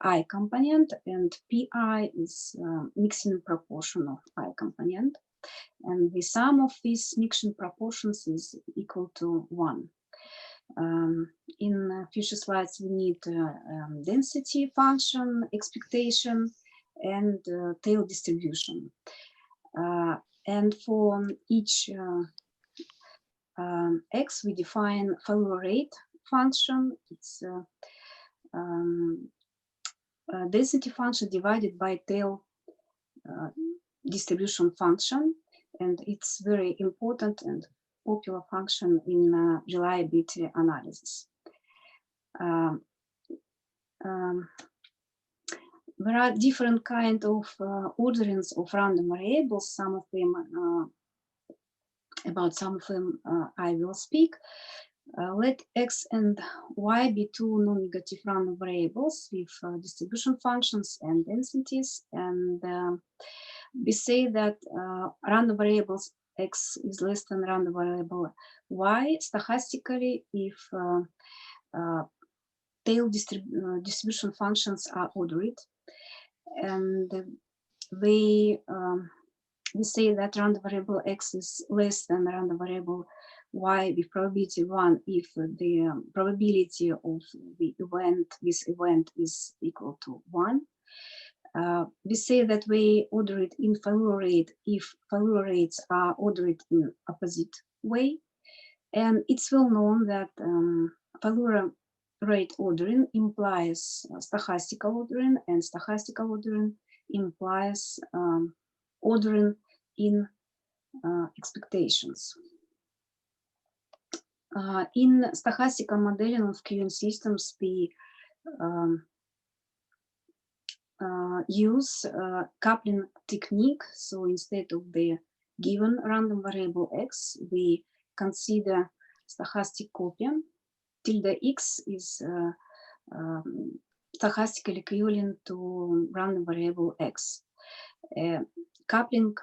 I component, and pi is mixing proportion of I component. And the sum of these mixing proportions is equal to 1. In future slides, we need density function, expectation, and tail distribution. And for each x, we define failure rate function. It's density function divided by tail distribution function, and it's very important and popular function in reliability analysis. There are different kind of orderings of random variables. Some of them, about some of them I will speak. Let x and y be two non-negative random variables with distribution functions and densities, and we say that random variables x is less than random variable y stochastically if tail distribution functions are ordered, and we say that random variable x is less than random variable y with probability 1 if the probability of the event, this event, is equal to 1. We say that we order it in failure rate if failure rates are ordered in opposite way. And it's well known that failure rate ordering implies stochastical ordering, and stochastical ordering implies ordering in expectations. In stochastic modeling of queuing systems, we use coupling technique. So instead of the given random variable x, we consider stochastic copy. Tilde x is stochastically equivalent to random variable x. coupling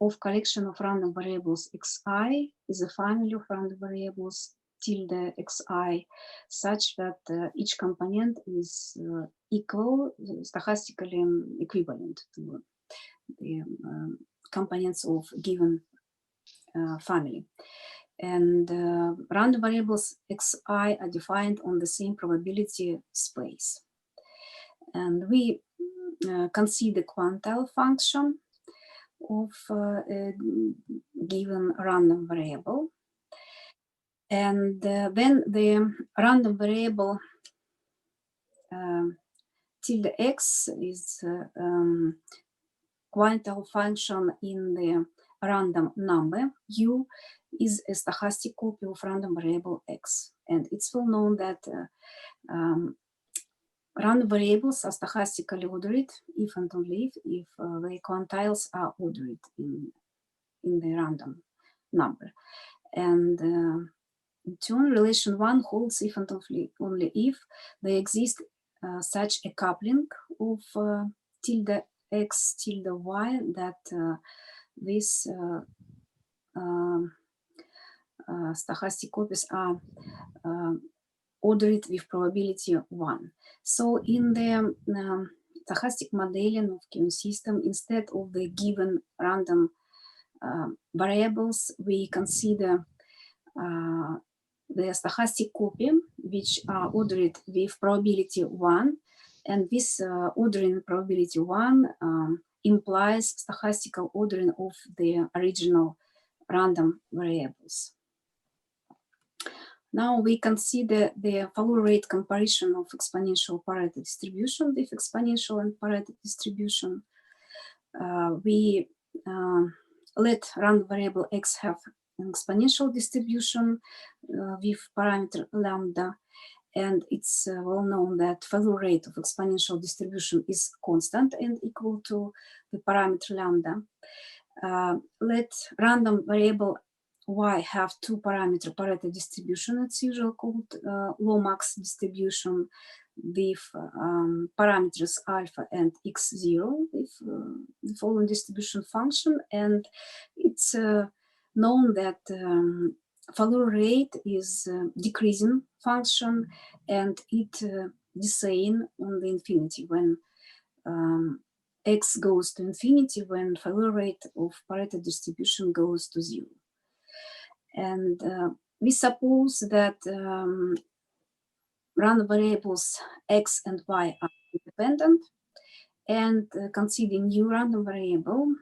of collection of random variables xi is a family of random variables tilde xi such that each component is equal, stochastically equivalent to the components of given family. And random variables xi are defined on the same probability space. And we consider quantile function of a given random variable. And when the random variable tilde x is quantile function in the random number, u is a stochastic copy of random variable x. And it's well known that random variables are stochastically ordered if and only if the quantiles are ordered in the random number. And in turn, relation 1 holds if and only if there exists such a coupling of tilde x tilde y that these stochastic copies are ordered with probability 1. So in the stochastic modeling of QM system, instead of the given random variables, we consider the stochastic copy, which are ordered with probability 1, and this ordering probability 1 implies stochastical ordering of the original random variables. Now we consider the follow rate comparison of exponential Pareto distribution with exponential and Pareto distribution. We let random variable x have an exponential distribution with parameter lambda, and it's well known that follow rate of exponential distribution is constant and equal to the parameter lambda. Let random variable y have two parameter Pareto distribution. It's usually called Lomax distribution with parameters alpha and x0 with the following distribution function. And it's known that follow rate is decreasing function, and it descends on the infinity when x goes to infinity, when follow rate of Pareto distribution goes to 0. And we suppose that random variables x and y are independent, and consider new random variable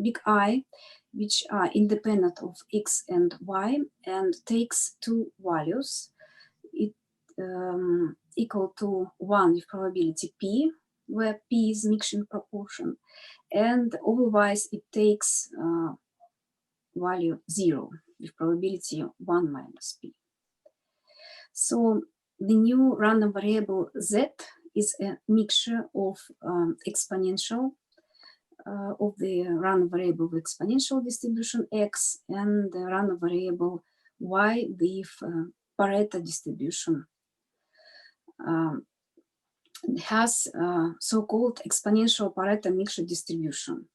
big I, which are independent of x and y, and takes two values, it equal to 1 with probability p, where p is mixing proportion, and otherwise it takes value 0 with probability 1 minus p. So the new random variable z is a mixture of exponential of the random variable with exponential distribution x and the random variable y with Pareto distribution. It has so-called exponential Pareto mixture distribution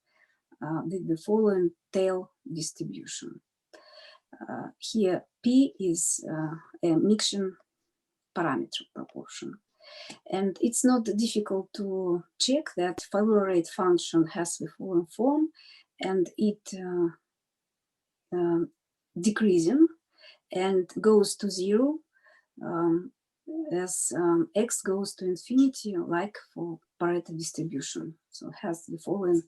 with the following tail distribution. Here p is a mixing parameter proportion. And it's not difficult to check that follow rate function has the following form, and it decreasing and goes to 0 as x goes to infinity, like for Pareto distribution. So it has the following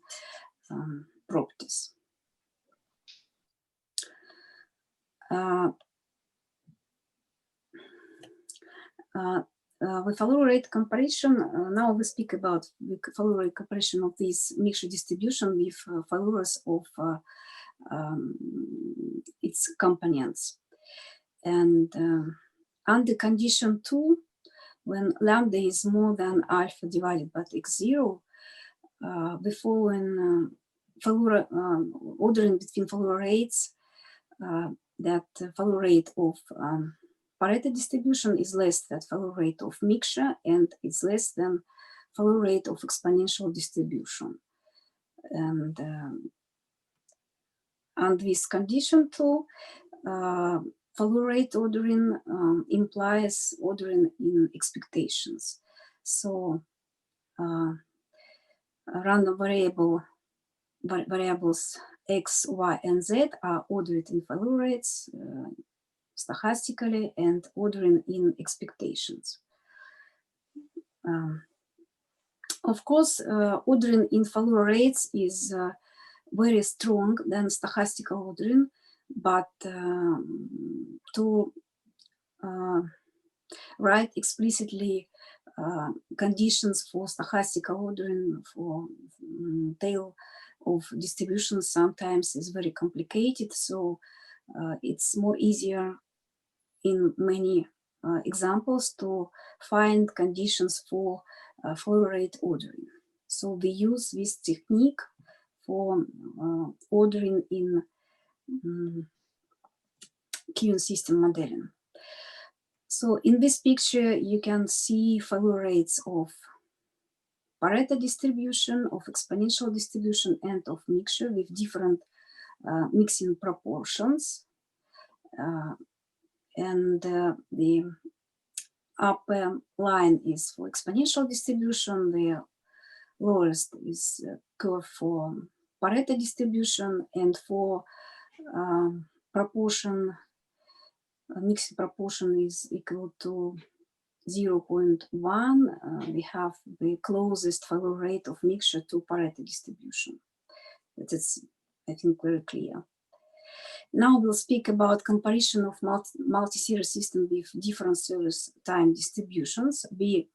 properties. With follow rate comparison, now we speak about the follow rate comparison of this mixture distribution with followers of its components. And under condition 2, when lambda is more than alpha divided by x0, the following ordering between follow rates, that follow rate of Pareto distribution is less than follow rate of mixture, and it's less than follow rate of exponential distribution. And this condition too, follow rate ordering implies ordering in expectations. So random variables X, Y, and Z are ordered in follow rates stochastically and ordering in expectations. Of course, ordering in follow rates is very strong than stochastic ordering, but to write explicitly conditions for stochastic ordering for tail of distribution sometimes is very complicated. So it's more easier in many examples to find conditions for follow rate ordering. So we use this technique for ordering in queuing system modeling. So in this picture, you can see follow rates of Pareto distribution, of exponential distribution, and of mixture with different mixing proportions. And the upper line is for exponential distribution, the lowest is curve for Pareto distribution, and for proportion, mixing proportion is equal to 0.1. We have the closest follow rate of mixture to Pareto distribution. That is, I think, very clear. Now we'll speak about comparison of multi-series system with different service time distributions. We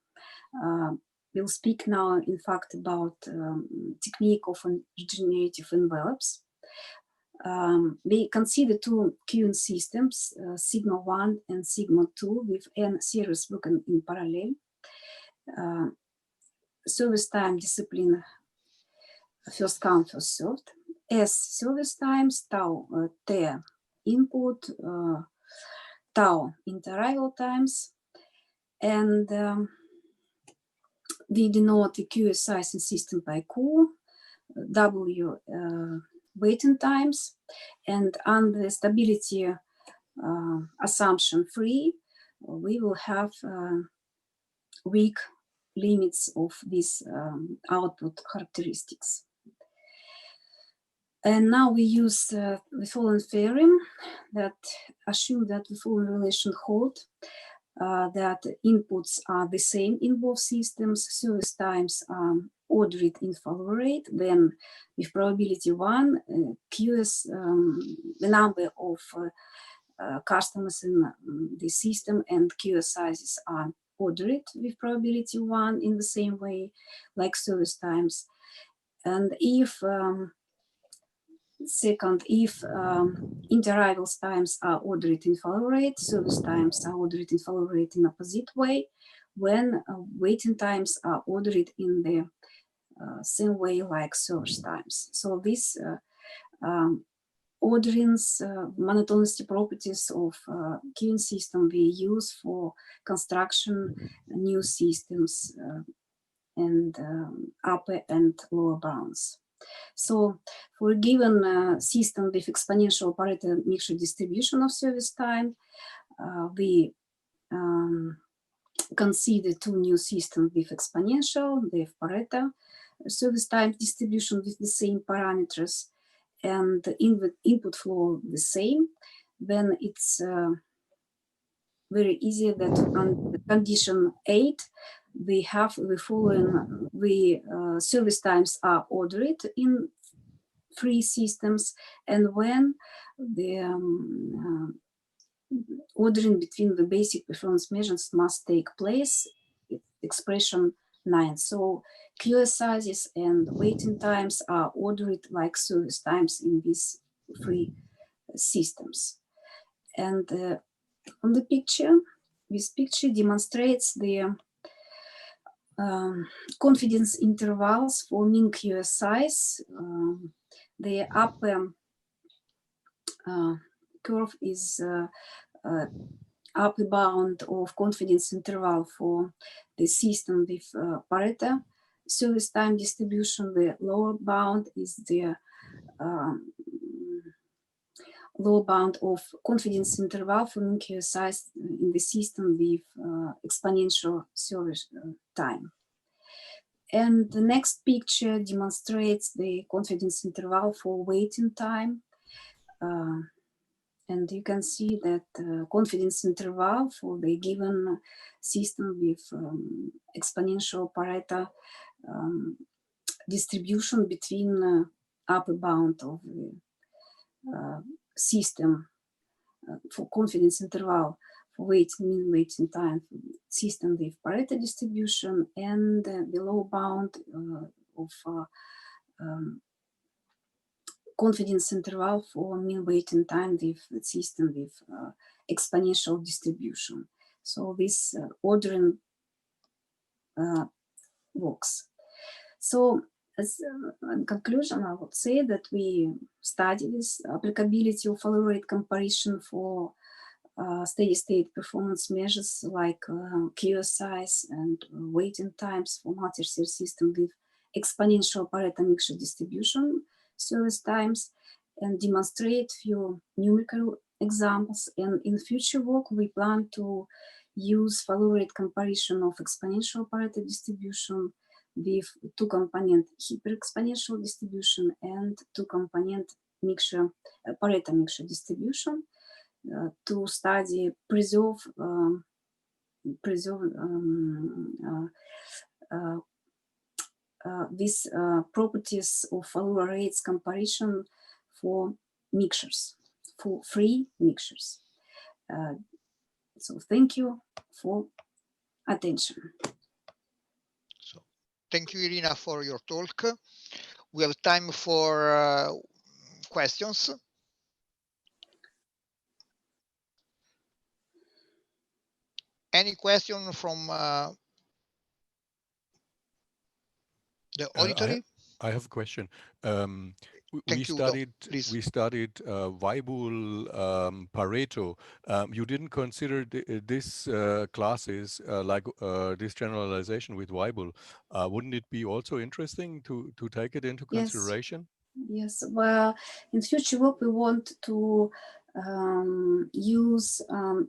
will speak now, in fact, about technique of regenerative envelopes. We consider two queuing systems, sigma 1 and sigma 2, with n series working in parallel. Service time discipline first come, first served. S service times, tau t input, tau interarrival times, and we denote the QoS size in system by Q, W waiting times, and under stability assumption free, we will have weak limits of these output characteristics. And now we use the following theorem that assume that the following relation hold, that inputs are the same in both systems, service times are ordered in follow rate, then with probability 1, QoS, the number of customers in the system and QoS sizes are ordered with probability 1 in the same way like service times. And if second, if interarrivals times are ordered in follow rate, service times are ordered in follow rate in opposite way, when waiting times are ordered in the same way like service times. So this orderings, monotonicity properties of queuing system we use for construction new systems and upper and lower bounds. So for a given system with exponential Pareto mixture distribution of service time, we consider two new systems with exponential, they have Pareto service time distribution with the same parameters, and the input flow the same. Then it's very easy that on condition 8, we have the following, the service times are ordered in 3 systems, and when the ordering between the basic performance measures must take place, expression 9. So QoS sizes and waiting times are ordered like service times in these 3 systems. And on the picture, this picture demonstrates the confidence intervals for mean QoS size. The upper curve is upper bound of confidence interval for the system with Pareto service time distribution. The lower bound is the lower bound of confidence interval for nucleosides in the system with exponential service time. And the next picture demonstrates the confidence interval for waiting time. And you can see that confidence interval for the given system with exponential Pareto distribution between upper bound of the system for confidence interval for mean waiting time system with Pareto distribution, and the low bound of confidence interval for mean waiting time with the system with exponential distribution. So this ordering works. So as in conclusion, I would say that we study this applicability of flow rate comparison for steady state performance measures like QSIs and waiting times for multi-tier system with exponential Pareto mixture distribution service times, and demonstrate few numerical examples. And in future work, we plan to use flow rate comparison of exponential Pareto distribution with two-component hyper-exponential distribution and two-component mixture Pareto mixture distribution to study these properties of flow rates comparison for mixtures, for free mixtures. So thank you for attention. So thank you, Irina, for your talk. We have time for questions. Any question from the auditory? I have a question. We studied Weibull Pareto. You didn't consider this classes like this generalization with Weibull. Wouldn't it be also interesting to take it into consideration? Yes. Well, in future work we want to use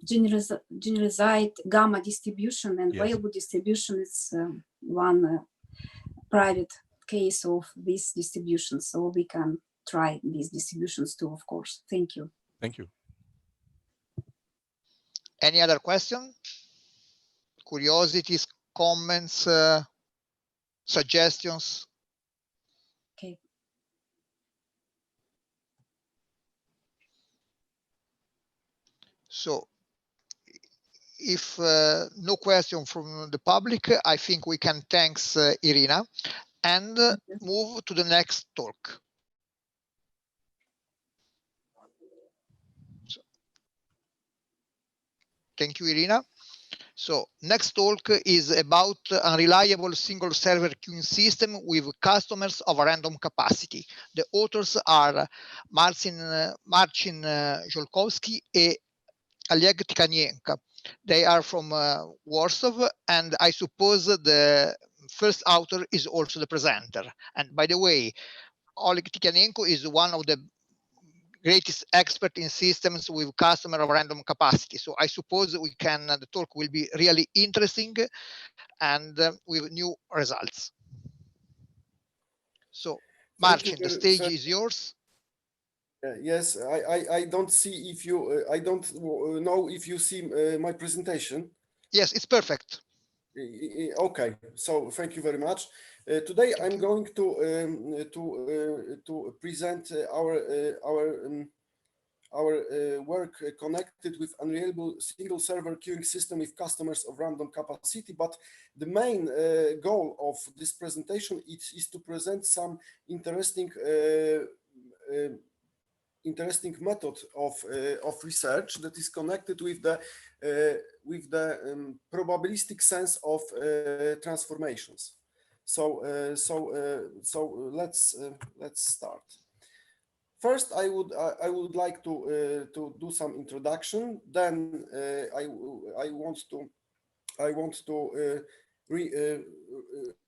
generalized gamma distribution, and Weibull distribution is one private case of this distribution, so we can try these distributions too, of course. Thank you. Thank you. Any other question? Curiosities, comments, suggestions? Okay. So if no question from the public, I think we can thank Irina and move to the next talk. So, thank you, Irina. So next talk is about unreliable single server queuing system with customers of random capacity. The authors are Marcin Jolkowski and Oleg Tkanienko. They are from Warsaw, and I suppose the first author is also the presenter. And by the way, Oleg Tkanienko is one of the greatest expert in systems with customer of random capacity. So I suppose the talk will be really interesting and with new results. So Marcin, the stage is yours. Yes, I don't see if you, I don't know if you see my presentation. Yes, it's perfect. Okay, so thank you very much. Today I'm going to present our work connected with unreliable single server queuing system with customers of random capacity. But the main goal of this presentation is to present some interesting method of research that is connected with the probabilistic sense of transformations. So let's start. First, I would like to do some introduction. Then I want to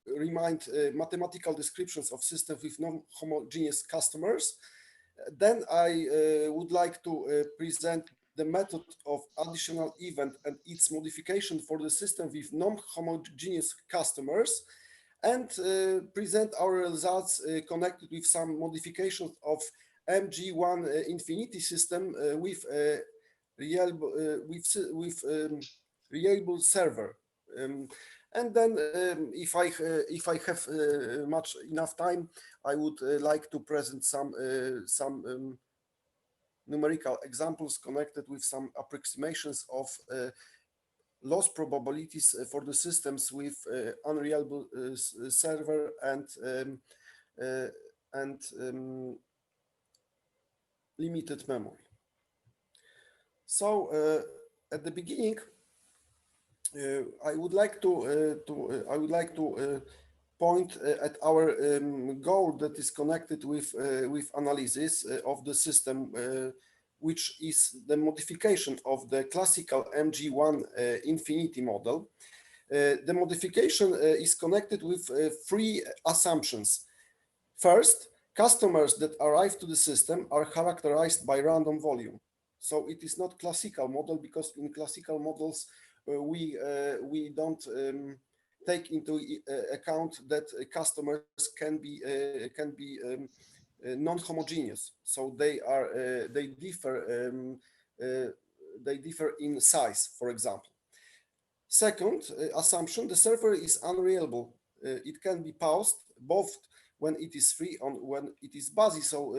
remind mathematical descriptions of systems with non-homogeneous customers. Then I would like to present the method of additional event and its modification for the system with non-homogeneous customers, and present our results connected with some modifications of MG1 infinity system with reliable server. And then if I have much enough time, I would like to present some numerical examples connected with some approximations of loss probabilities for the systems with unreliable server and limited memory. So at the beginning, I would like to point at our goal that is connected with analysis of the system, which is the modification of the classical MG1 infinity model. The modification is connected with three assumptions. First, customers that arrive to the system are characterized by random volume. So it is not classical model, because in classical models we don't take into account that customers can be non-homogeneous. So they differ in size, for example. Second assumption: the server is unreliable. It can be paused both when it is free and when it is busy. So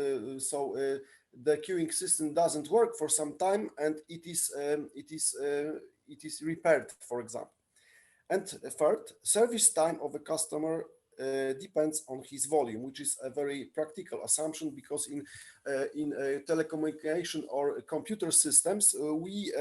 the queuing system doesn't work for some time, and it is repaired, for example. And third, service time of a customer depends on his volume, which is a very practical assumption, because in telecommunication or computer systems, we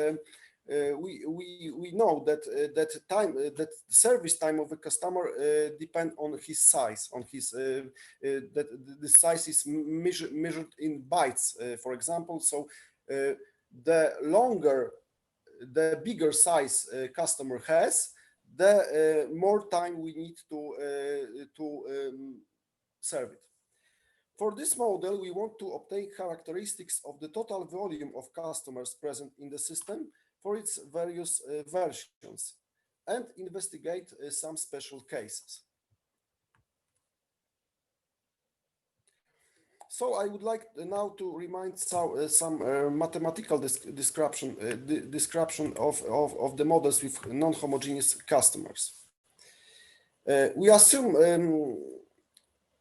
know that service time of a customer depend on his size, on his that the size is measured in bytes, for example. So the bigger size customer has, the more time we need to serve it. For this model, we want to obtain characteristics of the total volume of customers present in the system for its various versions, and investigate some special cases. So I would like now to remind some mathematical description of the models with non-homogeneous customers. We assume,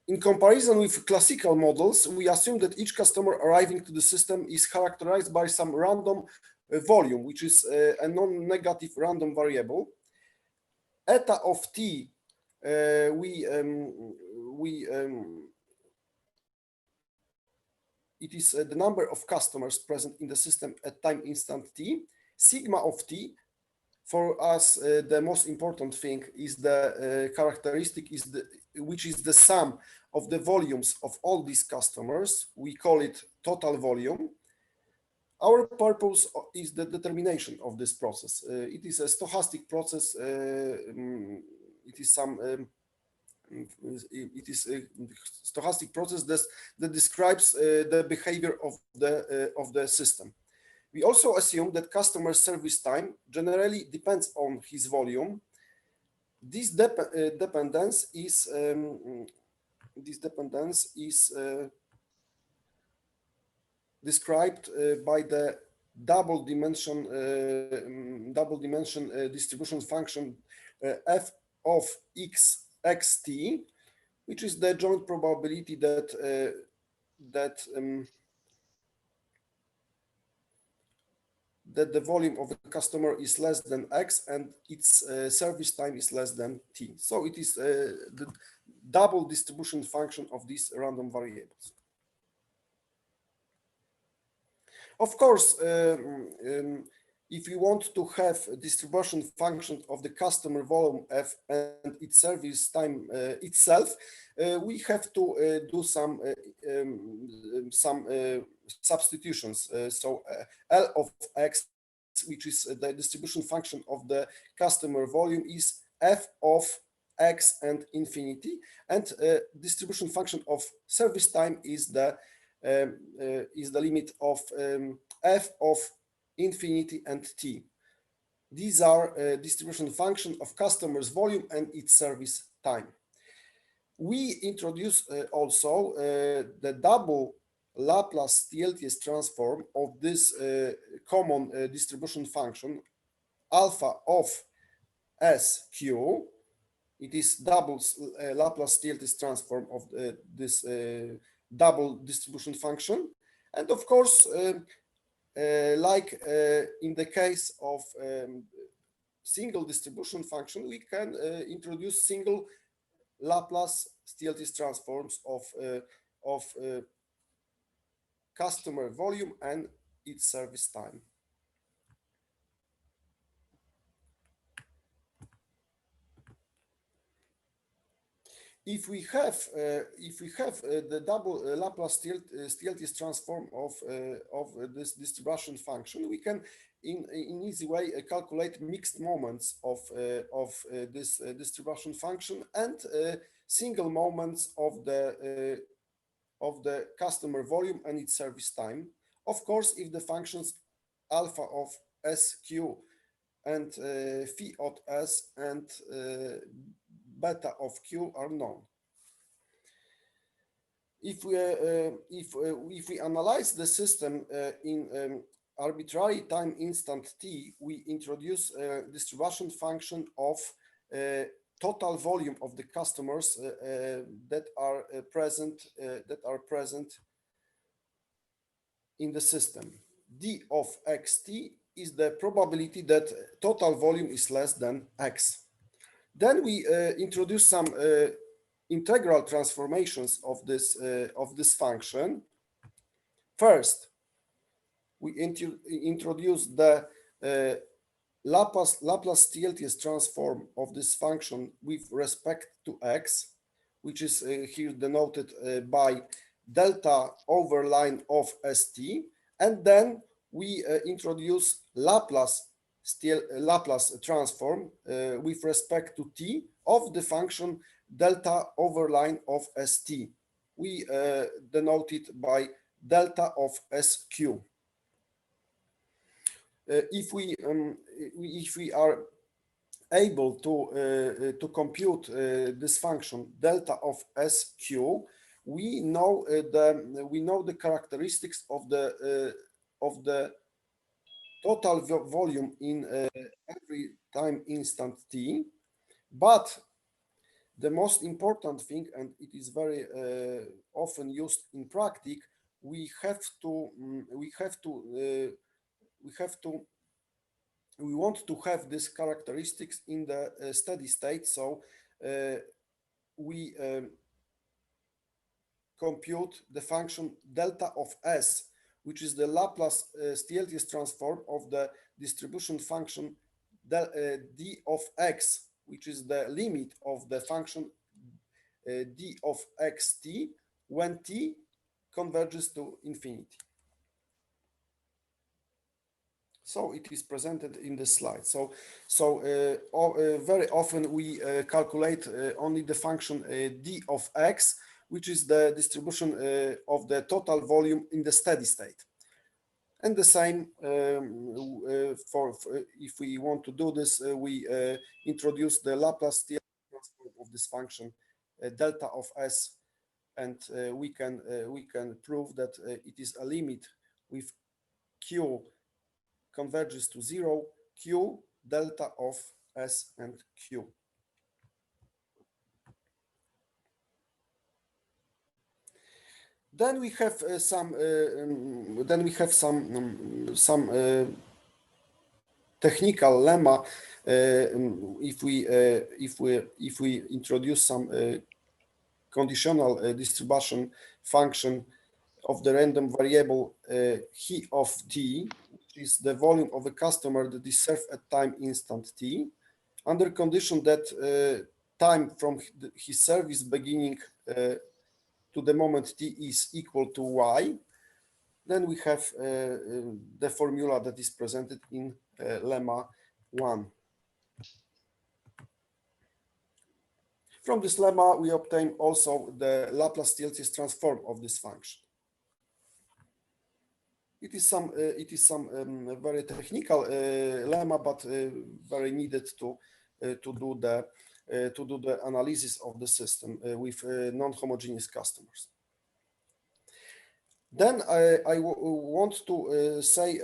in comparison with classical models, we assume that each customer arriving to the system is characterized by some random volume, which is a non-negative random variable. Eta of t, it is the number of customers present in the system at time instant t. Sigma of t, for us, the most important thing is the characteristic which is the sum of the volumes of all these customers. We call it total volume. Our purpose is the determination of this process. It is a stochastic process. It is a stochastic process that describes the behavior of the system. We also assume that customer service time generally depends on his volume. This dependence is described by the double dimension distribution function f of x xt, which is the joint probability that the volume of the customer is less than x and its service time is less than t. So it is the double distribution function of these random variables. Of course, if you want to have a distribution function of the customer volume f and its service time itself, we have to do some substitutions. So L of x, which is the distribution function of the customer volume, is f of x and infinity, and distribution function of service time is the limit of f of infinity and t. These are distribution function of customer's volume and its service time. We introduce also the double Laplace TLTS transform of this common distribution function alpha of SQ. It is double Laplace TLTS transform of this double distribution function. And of course, like in the case of single distribution function, we can introduce single Laplace TLTS transforms of customer volume and its service time. If we have the double Laplace TLTS transform of this distribution function, we can in easy way calculate mixed moments of this distribution function and single moments of the customer volume and its service time. Of course, if the functions alpha of SQ and phi of S and beta of Q are known. If we analyze the system in arbitrary time instant t, we introduce a distribution function of total volume of the customers that are present in the system. D of xt is the probability that total volume is less than x. Then we introduce some integral transformations of this function. First, we introduce the Laplace TLTS transform of this function with respect to x, which is here denoted by delta over line of st, and then we introduce Laplace transform with respect to t of the function delta over line of st. We denote it by delta of sq. If we are able to compute this function delta of sq, we know the characteristics of the total volume in every time instant t, but the most important thing, and it is very often used in practice, we want to have these characteristics in the steady state, so we compute the function delta of S, which is the Laplace TLTS transform of the distribution function d of x, which is the limit of the function d of xt when t converges to infinity. So it is presented in the slide. So very often we calculate only the function d of x, which is the distribution of the total volume in the steady state. And the same for if we want to do this, we introduce the Laplace transform of this function delta of s, and we can prove that it is a limit with q converges to 0, q delta of s and q. Then we have some technical lemma if we introduce some conditional distribution function of the random variable he of t, which is the volume of a customer that is served at time instant t, under condition that time from his service beginning to the moment t is equal to y. Then we have the formula that is presented in lemma 1. From this lemma, we obtain also the Laplace TLTS transform of this function. It is some very technical lemma, but very needed to do the analysis of the system with non-homogeneous customers. Then I want to say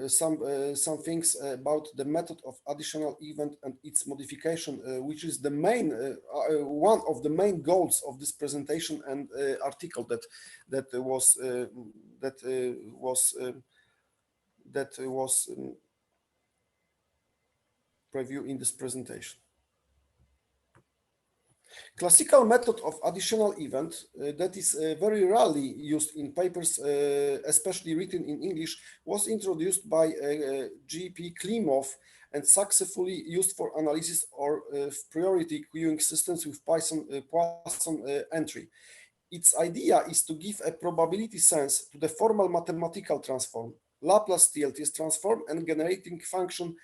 some things about the method of additional event and its modification, which is the main one of the main goals of this presentation and article that was previewed in this presentation. Classical method of additional event that is very rarely used in papers, especially written in English, was introduced by G.P. Klimov and successfully used for analysis or priority queuing systems with Poisson entry. Its idea is to give a probability sense to the formal mathematical transform, Laplace TLTS transform, and generating function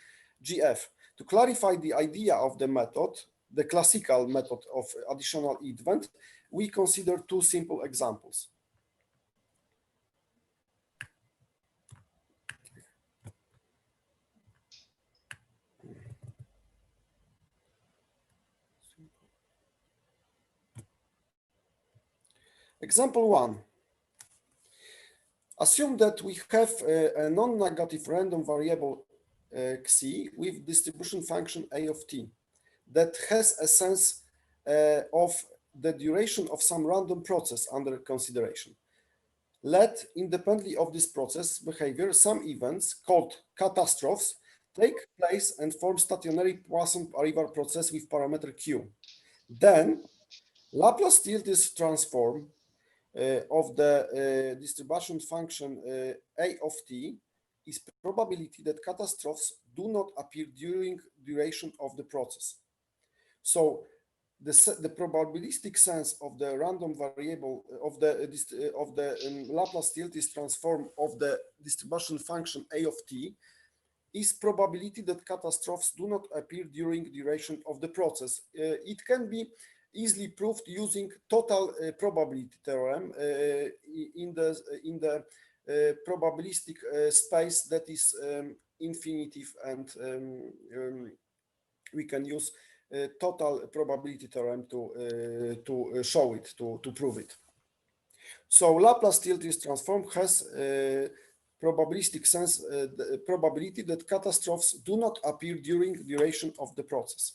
GF. To clarify the idea of the method, the classical method of additional event, we consider two simple examples. Example 1. Assume that we have a non-negative random variable xi with distribution function a of t that has a sense of the duration of some random process under consideration. Let, independently of this process behavior, some events called catastrophes take place and form stationary Poisson-Paribas process with parameter q. Then Laplace TLTS transform of the distribution function a of t is probability that catastrophes do not appear during duration of the process. So the probabilistic sense of the random variable of the Laplace TLTS transform of the distribution function a of t is probability that catastrophes do not appear during duration of the process. It can be easily proved using total probability theorem in the probabilistic space that is infinitive, and we can use total probability theorem to show it, to prove it. So Laplace TLTS transform has probabilistic sense, the probability that catastrophes do not appear during duration of the process.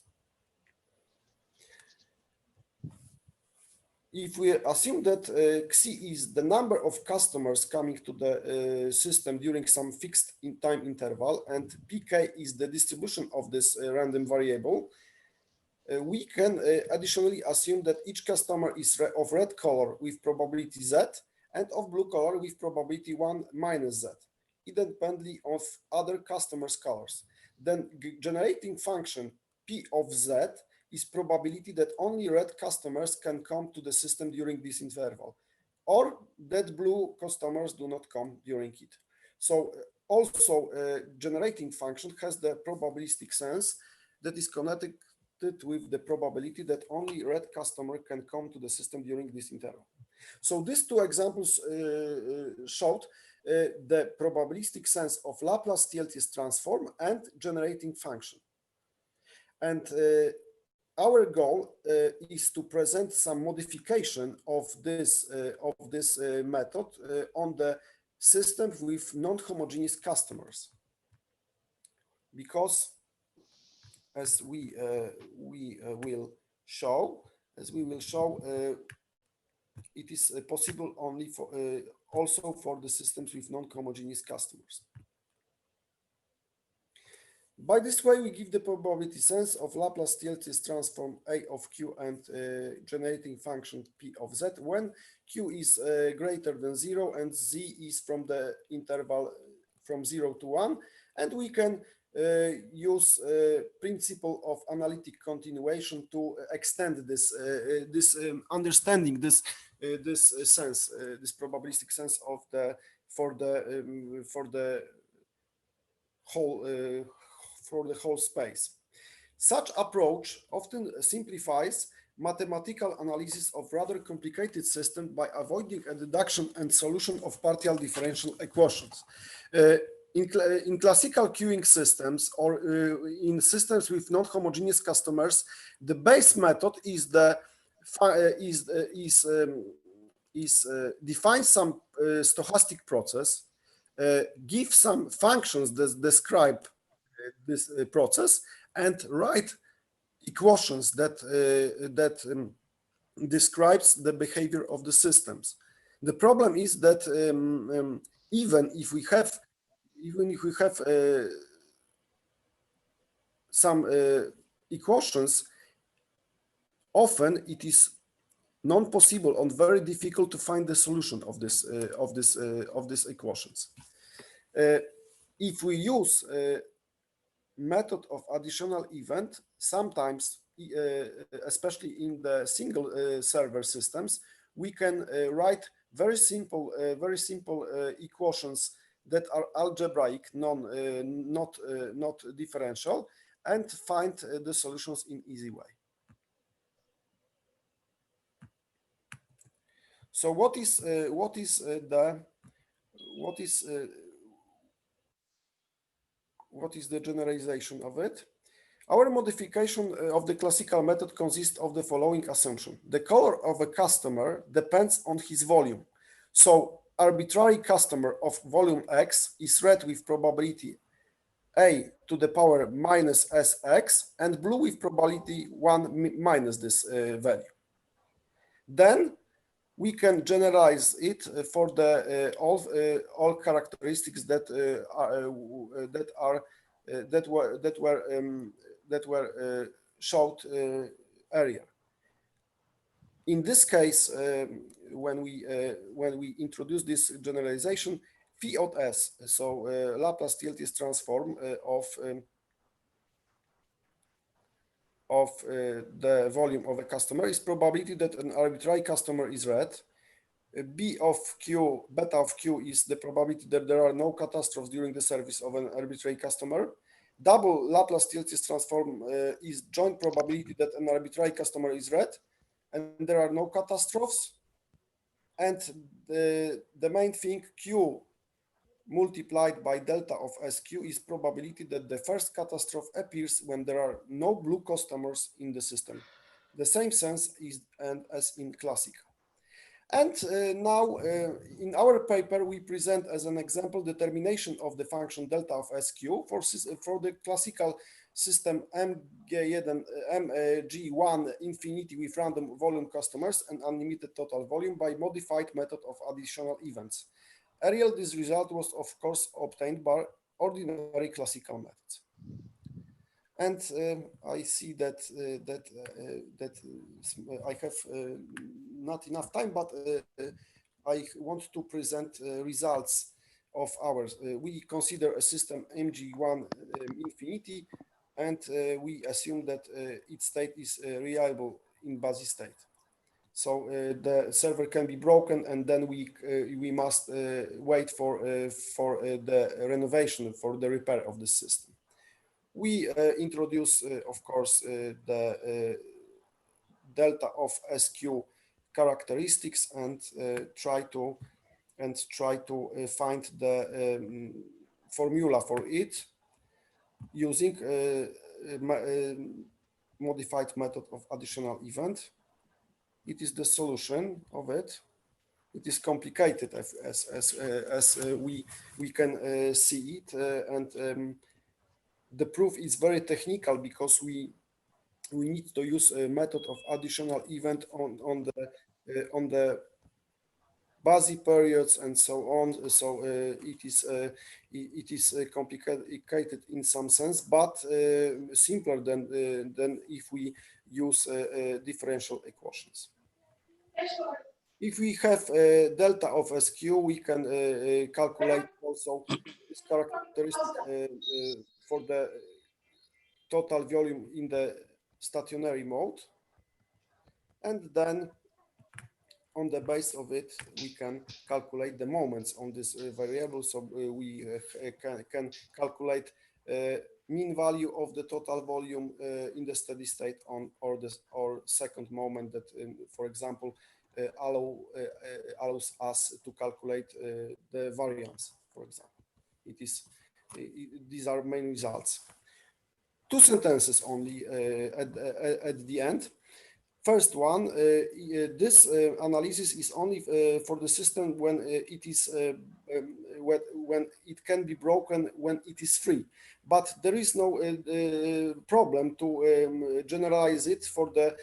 If we assume that xi is the number of customers coming to the system during some fixed time interval, and pk is the distribution of this random variable, we can additionally assume that each customer is of red color with probability z and of blue color with probability 1 minus z, independently of other customers' colors. Then generating function p of z is probability that only red customers can come to the system during this interval, or that blue customers do not come during it. So also generating function has the probabilistic sense that is connected with the probability that only red customer can come to the system during this interval. So these two examples showed the probabilistic sense of Laplace TLTS transform and generating function. And our goal is to present some modification of this method on the system with non-homogeneous customers, because as we will show, it is possible only for also for the systems with non-homogeneous customers. By this way, we give the probability sense of Laplace TLTS transform a of q and generating function p of z when q is greater than 0 and z is from the interval from 0 to 1, and we can use principle of analytic continuation to extend this understanding, this sense, this probabilistic sense of the for the whole space. Such approach often simplifies mathematical analysis of rather complicated systems by avoiding a deduction and solution of partial differential equations. In classical queuing systems or in systems with non-homogeneous customers, the base method is define some stochastic process, give some functions that describe this process, and write equations that describes the behavior of the systems. The problem is that even if we have some equations, often it is non-possible and very difficult to find the solution of these equations. If we use method of additional event, sometimes, especially in the single server systems, we can write very simple equations that are algebraic, not differential, and find the solutions in easy way. So what is the generalization of it? Our modification of the classical method consists of the following assumption. The color of a customer depends on his volume. So arbitrary customer of volume X is read with probability A to the power minus Sx and blue with probability 1 minus this value. Then we can generalize it for the all characteristics that were showed earlier. In this case, when we introduce this generalization, phi of s, so Laplace TLT transform of the volume of a customer is probability that an arbitrary customer is read. B of Q, beta of Q is the probability that there are no catastrophes during the service of an arbitrary customer. Double Laplace TLT transform is joint probability that an arbitrary customer is read and there are no catastrophes. And the main thing, Q multiplied by delta of SQ is probability that the first catastrophe appears when there are no blue customers in the system. The same sense is as in classical. And now in our paper, we present as an example determination of the function delta of SQ for the classical system MG1 infinity with random volume customers and unlimited total volume by modified method of additional events. Earlier, this result was, of course, obtained by ordinary classical methods. And I see that I have not enough time, but I want to present results of ours. We consider a system MG1 infinity, and we assume that its state is reliable in basis state. So the server can be broken, and then we must wait for the renovation, for the repair of the system. We introduce, of course, the delta of SQ characteristics and try to find the formula for it using modified method of additional event. It is the solution of it. It is complicated as we can see it, and the proof is very technical because we need to use a method of additional event on the basic periods and so on. So it is complicated in some sense, but simpler than if we use differential equations. If we have delta of SQ, we can calculate also this characteristic for the total volume in the stationary mode. And then on the base of it, we can calculate the moments on this variable. So we can calculate mean value of the total volume in the steady state on or second moment that, for example, allows us to calculate the variance, for example. These are main results. Two sentences only at the end. First one, this analysis is only for the system when it is when it can be broken when it is free. But there is no problem to generalize it for the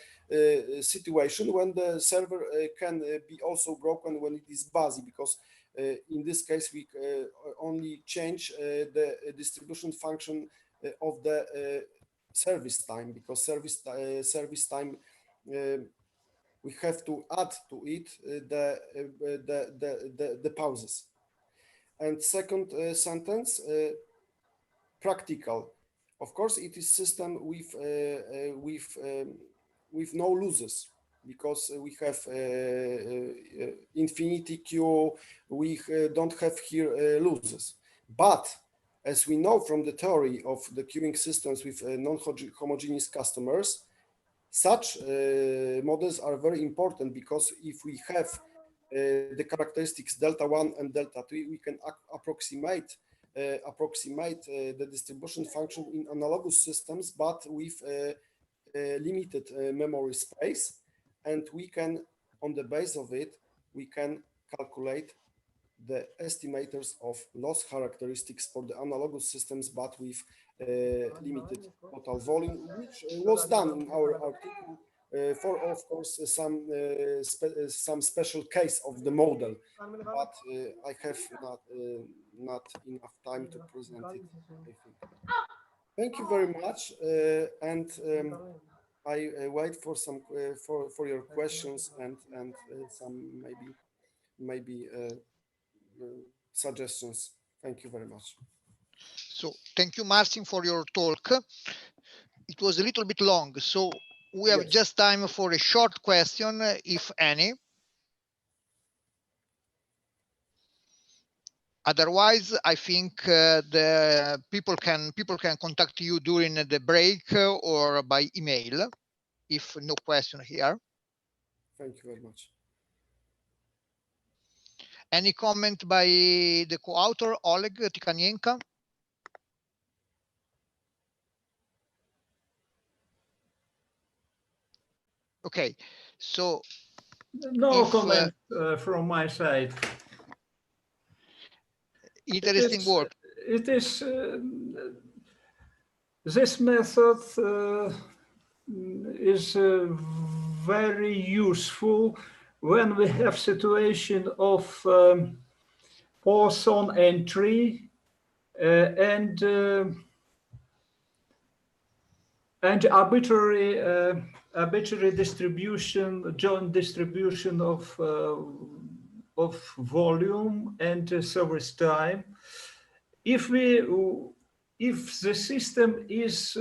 situation when the server can be also broken when it is busy, because in this case we only change the distribution function of the service time, because service time we have to add to it the pauses. And second sentence, practical. Of course, it is system with no losses, because we have infinity queue. We don't have here losses. But as we know from the theory of the queuing systems with non-homogeneous customers, such models are very important, because if we have the characteristics delta 1 and delta 2, we can approximate the distribution function in analogous systems, but with limited memory space, and we can, on the base of it, we can calculate the estimators of loss characteristics for the analogous systems, but with limited total volume, which was done in our article for, of course, some special case of the model, but I have not enough time to present it, I think. Thank you very much, and I wait for some for your questions and some maybe suggestions. Thank you very much. So thank you, Marcin, for your talk. It was a little bit long, so we have just time for a short question, if any. Otherwise, I think the people can contact you during the break or by email, if no question here. Thank you very much. Any comment by the co-author, Oleg Tikhanienko? Okay, so no comment from my side. Interesting work. It is this method is very useful when we have situation of pause on entry and arbitrary distribution, joint distribution of volume and service time. If the system is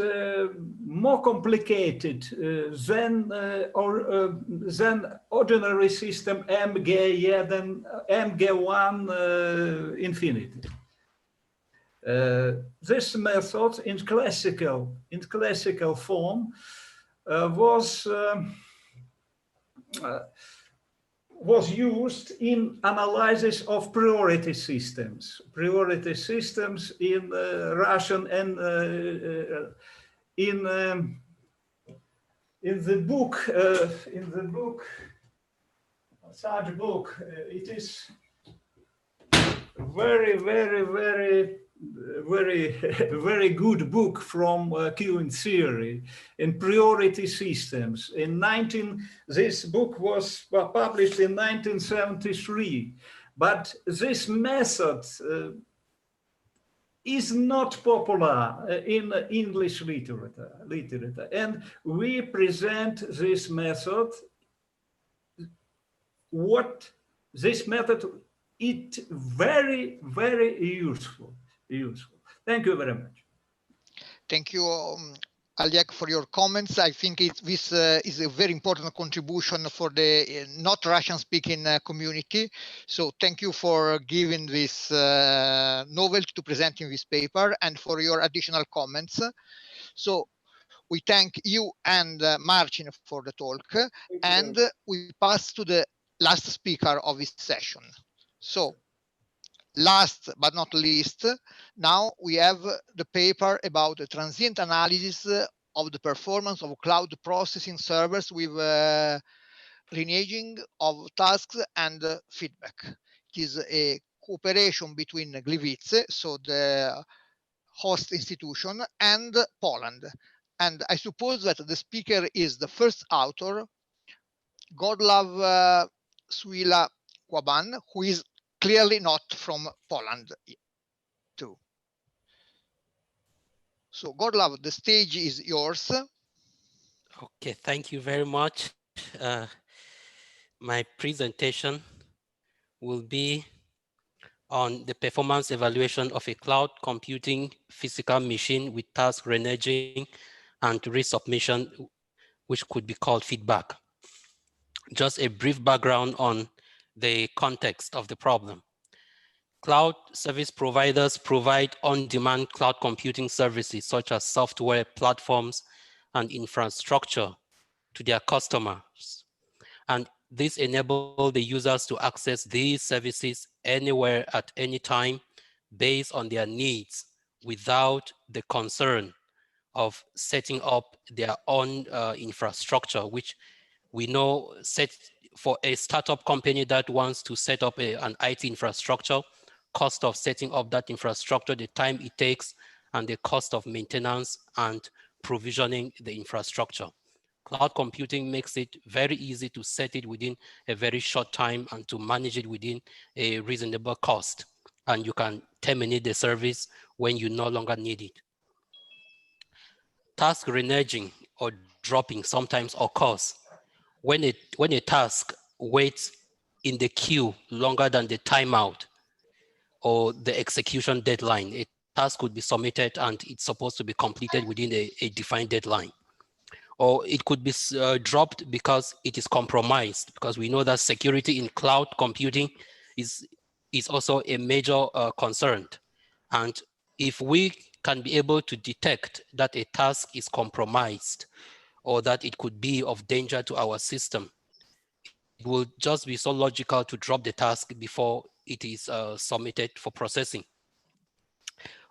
more complicated than ordinary system MG, than MG1 infinity. This method in classical form was used in analysis of priority systems in Russian, and in the book such book, it is very good book from queuing theory in priority systems. This book was published in 1973, but this method is not popular in English literature, and we present this method. What this method, it very useful. Thank you very much. Thank you, Aliak, for your comments. I think this is a very important contribution for the not Russian-speaking community. So thank you for giving this novelty to presenting this paper and for your additional comments. So we thank you and Marcin for the talk, and we pass to the last speaker of this session. So last but not least, now we have the paper about the transient analysis of the performance of cloud processing servers with lineaging of tasks and feedback. It is a cooperation between Gliwice, so the host institution, and Poland. And I suppose that the speaker is the first author, Godlav Suila Kwaban, who is clearly not from Poland too. So Godlav, the stage is yours. Okay, thank you very much. My presentation will be on the performance evaluation of a cloud computing physical machine with task reneging and resubmission, which could be called feedback. Just a brief background on the context of the problem. Cloud service providers provide on-demand cloud computing services such as software, platforms, and infrastructure to their customers. And this enables the users to access these services anywhere at any time based on their needs without the concern of setting up their own infrastructure, which we know for a startup company that wants to set up an IT infrastructure, cost of setting up that infrastructure, the time it takes, and the cost of maintenance and provisioning the infrastructure. Cloud computing makes it very easy to set it within a very short time and to manage it within a reasonable cost. And you can terminate the service when you no longer need it. Task reneging or dropping sometimes occurs when a task waits in the queue longer than the timeout or the execution deadline. A task could be submitted and it's supposed to be completed within a defined deadline. Or it could be dropped because it is compromised, because we know that security in cloud computing is also a major concern. And if we can be able to detect that a task is compromised or that it could be of danger to our system, it will just be so logical to drop the task before it is submitted for processing.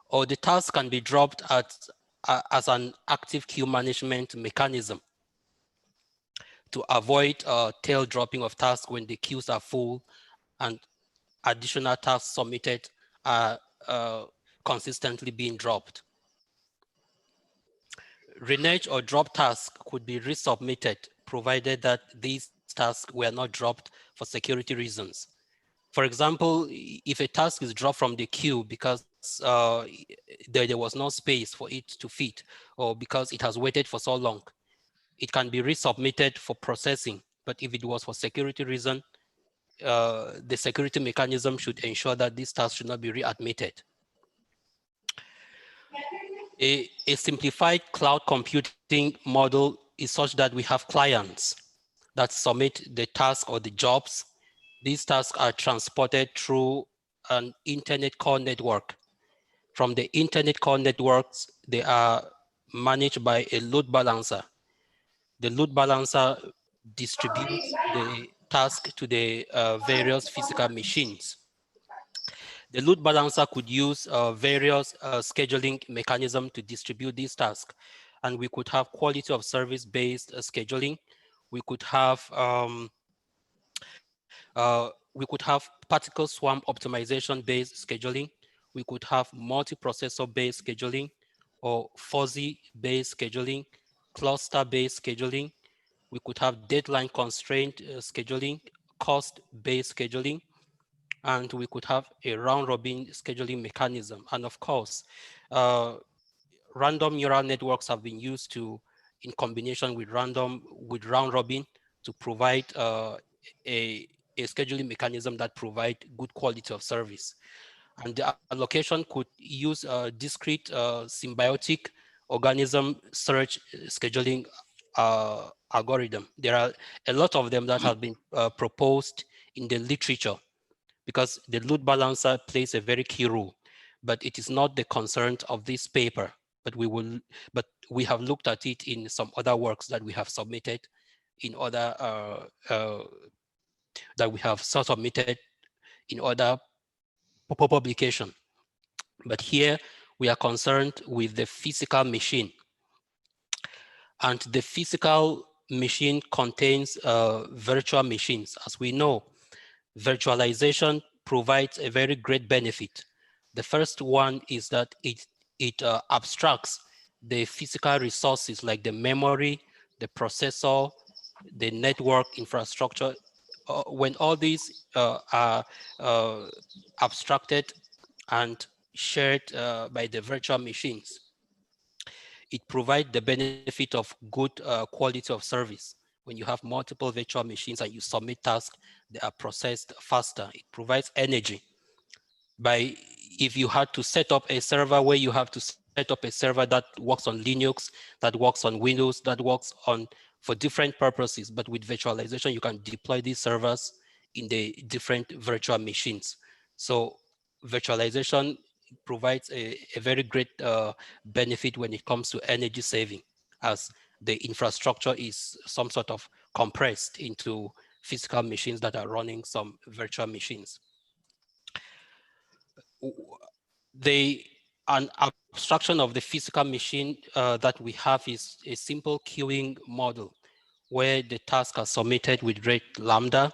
Or the task can be dropped as an active queue management mechanism to avoid tail dropping of tasks when the queues are full and additional tasks submitted are consistently being dropped. Renege or drop tasks could be resubmitted provided that these tasks were not dropped for security reasons. For example, if a task is dropped from the queue because there was no space for it to fit, or because it has waited for so long, it can be resubmitted for processing. But if it was for security reason, the security mechanism should ensure that this task should not be readmitted. A simplified cloud computing model is such that we have clients that submit the task or the jobs. These tasks are transported through an internet core network. From the internet core networks, they are managed by a load balancer. The load balancer distributes the task to the various physical machines. The load balancer could use various scheduling mechanisms to distribute these tasks. And we could have quality of service based scheduling. We could have particle swarm optimization based scheduling. We could have multiprocessor based scheduling, or fuzzy based scheduling, cluster based scheduling. We could have deadline constraint scheduling, cost based scheduling, and we could have a round robin scheduling mechanism. And of course, random neural networks have been used in combination with round robin to provide a scheduling mechanism that provide good quality of service. And the allocation could use discrete symbiotic organism search scheduling algorithm. There are a lot of them that have been proposed in the literature, because the load balancer plays a very key role, but it is not the concern of this paper. But we have looked at it in some other works that we have submitted in other submitted in other publication. But here we are concerned with the physical machine, and the physical machine contains virtual machines. As we know, virtualization provides a very great benefit. The first one is that it abstracts the physical resources like the memory, the processor, the network infrastructure. When all these are abstracted and shared by the virtual machines, it provides the benefit of good quality of service. When you have multiple virtual machines and you submit tasks, they are processed faster. It provides energy. If you had to set up a server where you have to set up a server that works on Linux, that works on Windows, that works on for different purposes, but with virtualization, you can deploy these servers in the different virtual machines. So virtualization provides a very great benefit when it comes to energy saving, as the infrastructure is some sort of compressed into physical machines that are running some virtual machines. An abstraction of the physical machine that we have is a simple queuing model where the tasks are submitted with rate lambda.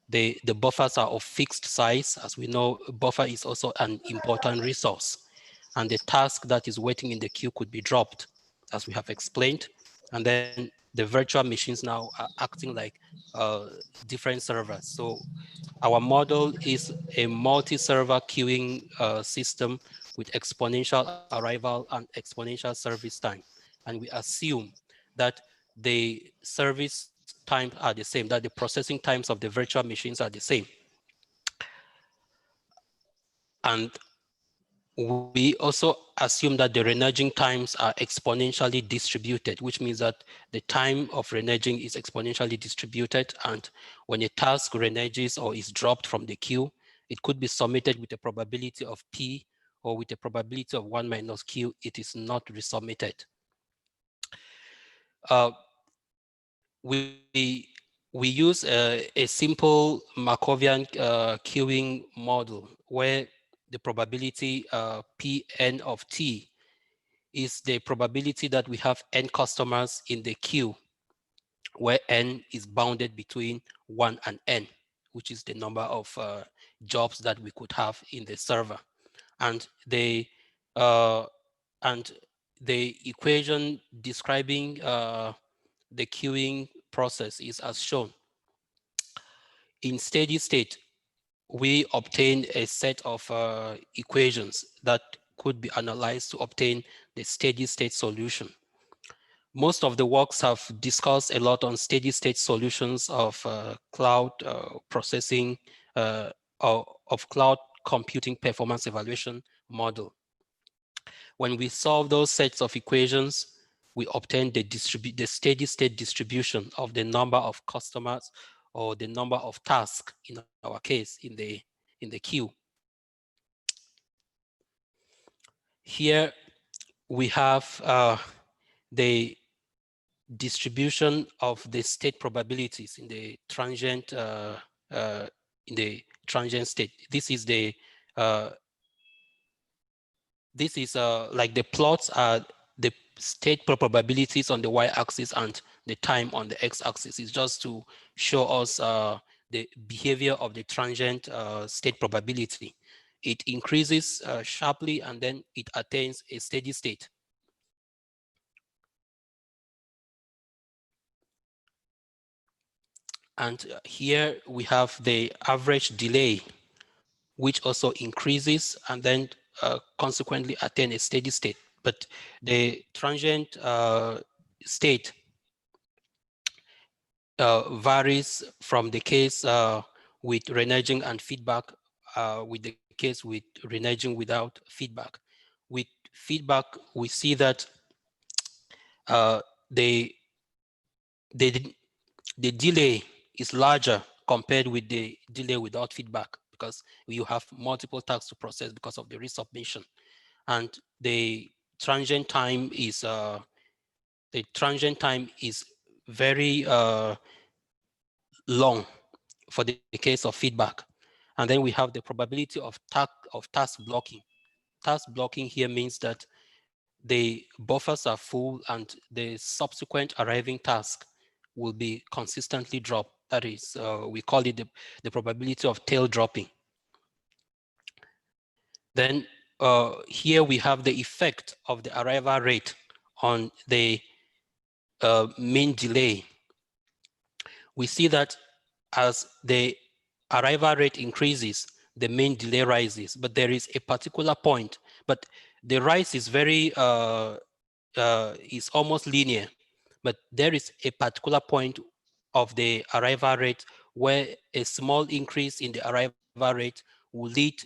The buffers are of fixed size. As we know, buffer is also an important resource. And the task that is waiting in the queue could be dropped, as we have explained. And then the virtual machines now are acting like different servers. So our model is a multi-server queuing system with exponential arrival and exponential service time. And we assume that the service times are the same, that the processing times of the virtual machines are the same. And we also assume that the reneging times are exponentially distributed, which means that the time of reneging is exponentially distributed. And when a task reneges or is dropped from the queue, it could be submitted with a probability of P or with a probability of 1 minus Q, it is not resubmitted. We use a simple Markovian queuing model where the probability Pn of T is the probability that we have n customers in the queue, where n is bounded between 1 and n, which is the number of jobs that we could have in the server. And the equation describing the queuing process is as shown. In steady state, we obtain a set of equations that could be analyzed to obtain the steady state solution. Most of the works have discussed a lot on steady state solutions of cloud processing, of cloud computing performance evaluation model. When we solve those sets of equations, we obtain the steady state distribution of the number of customers or the number of tasks, in our case, in the queue. Here we have the distribution of the state probabilities in the transient state. This is the like the plots are the state probabilities on the y-axis and the time on the x-axis. Is just to show us the behavior of the transient state probability. It increases sharply and then it attains a steady state. And here we have the average delay, which also increases and then consequently attain a steady state. But the transient state varies from the case with reneging and feedback with the case with reneging without feedback. With feedback, we see that the delay is larger compared with the delay without feedback, because you have multiple tasks to process because of the resubmission, and the transient time is very long for the case of feedback. And then we have the probability of task blocking. Task blocking here means that the buffers are full and the subsequent arriving task will be consistently dropped. That is, we call it the probability of tail dropping. Then here we have the effect of the arrival rate on the mean delay. We see that as the arrival rate increases, the mean delay rises, but there is a particular point, but the rise is very, is almost linear, but there is a particular point of the arrival rate where a small increase in the arrival rate will lead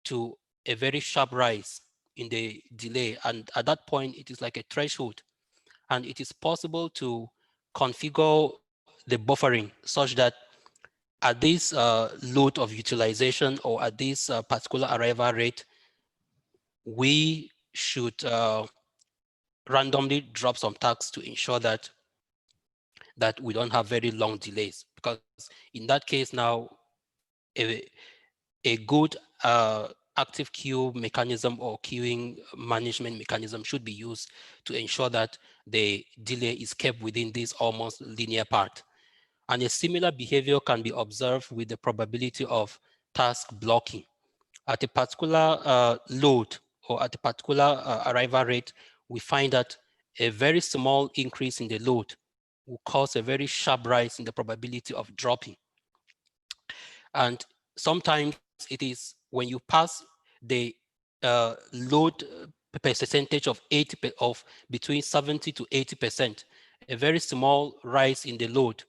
to a very sharp rise in the delay. And at that point, it is like a threshold. And it is possible to configure the buffering such that at this load of utilization or at this particular arrival rate, we should randomly drop some tasks to ensure that we don't have very long delays, because in that case now a good active queue mechanism or queuing management mechanism should be used to ensure that the delay is kept within this almost linear part. And a similar behavior can be observed with the probability of task blocking. At a particular load or at a particular arrival rate, we find that a very small increase in the load will cause a very sharp rise in the probability of dropping. And sometimes it is when you pass the load percentage of between 70 to 80%, a very small rise in the load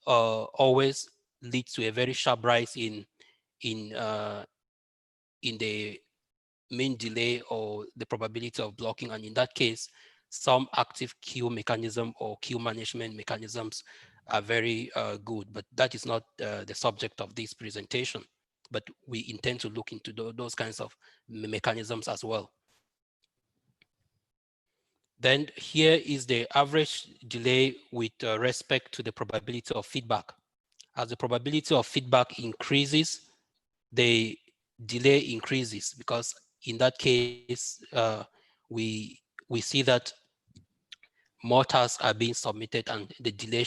always leads to a very sharp rise in the mean delay or the probability of blocking. And in that case, some active queue mechanism or queue management mechanisms are very good, but that is not the subject of this presentation. But we intend to look into those kinds of mechanisms as well. Then here is the average delay with respect to the probability of feedback. As the probability of feedback increases, the delay increases, because in that case, we see that more tasks are being submitted and the delay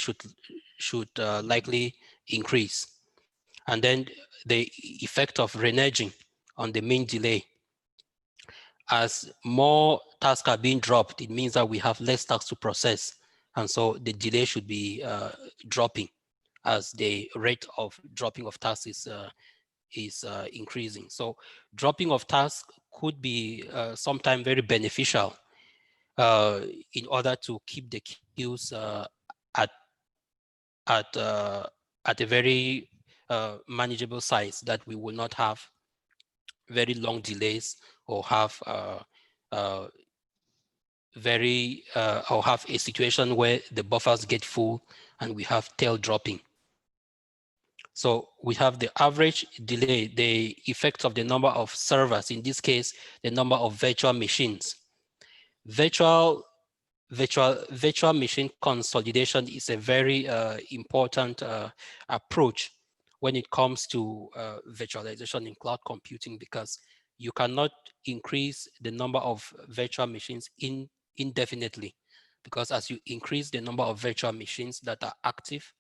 should likely increase. And then the effect of reneging on the mean delay. As more tasks are being dropped, it means that we have less tasks to process. And so the delay should be dropping as the rate of dropping of tasks is increasing. So dropping of tasks could be sometimes very beneficial in order to keep the queues at a very manageable size, that we will not have very long delays or have or have a situation where the buffers get full and we have tail dropping. So we have the average delay, the effect of the number of servers, in this case, the number of virtual machines. Virtual machine consolidation is a very important approach when it comes to virtualization in cloud computing, because you cannot increase the number of virtual machines indefinitely, because as you increase the number of virtual machines that are active,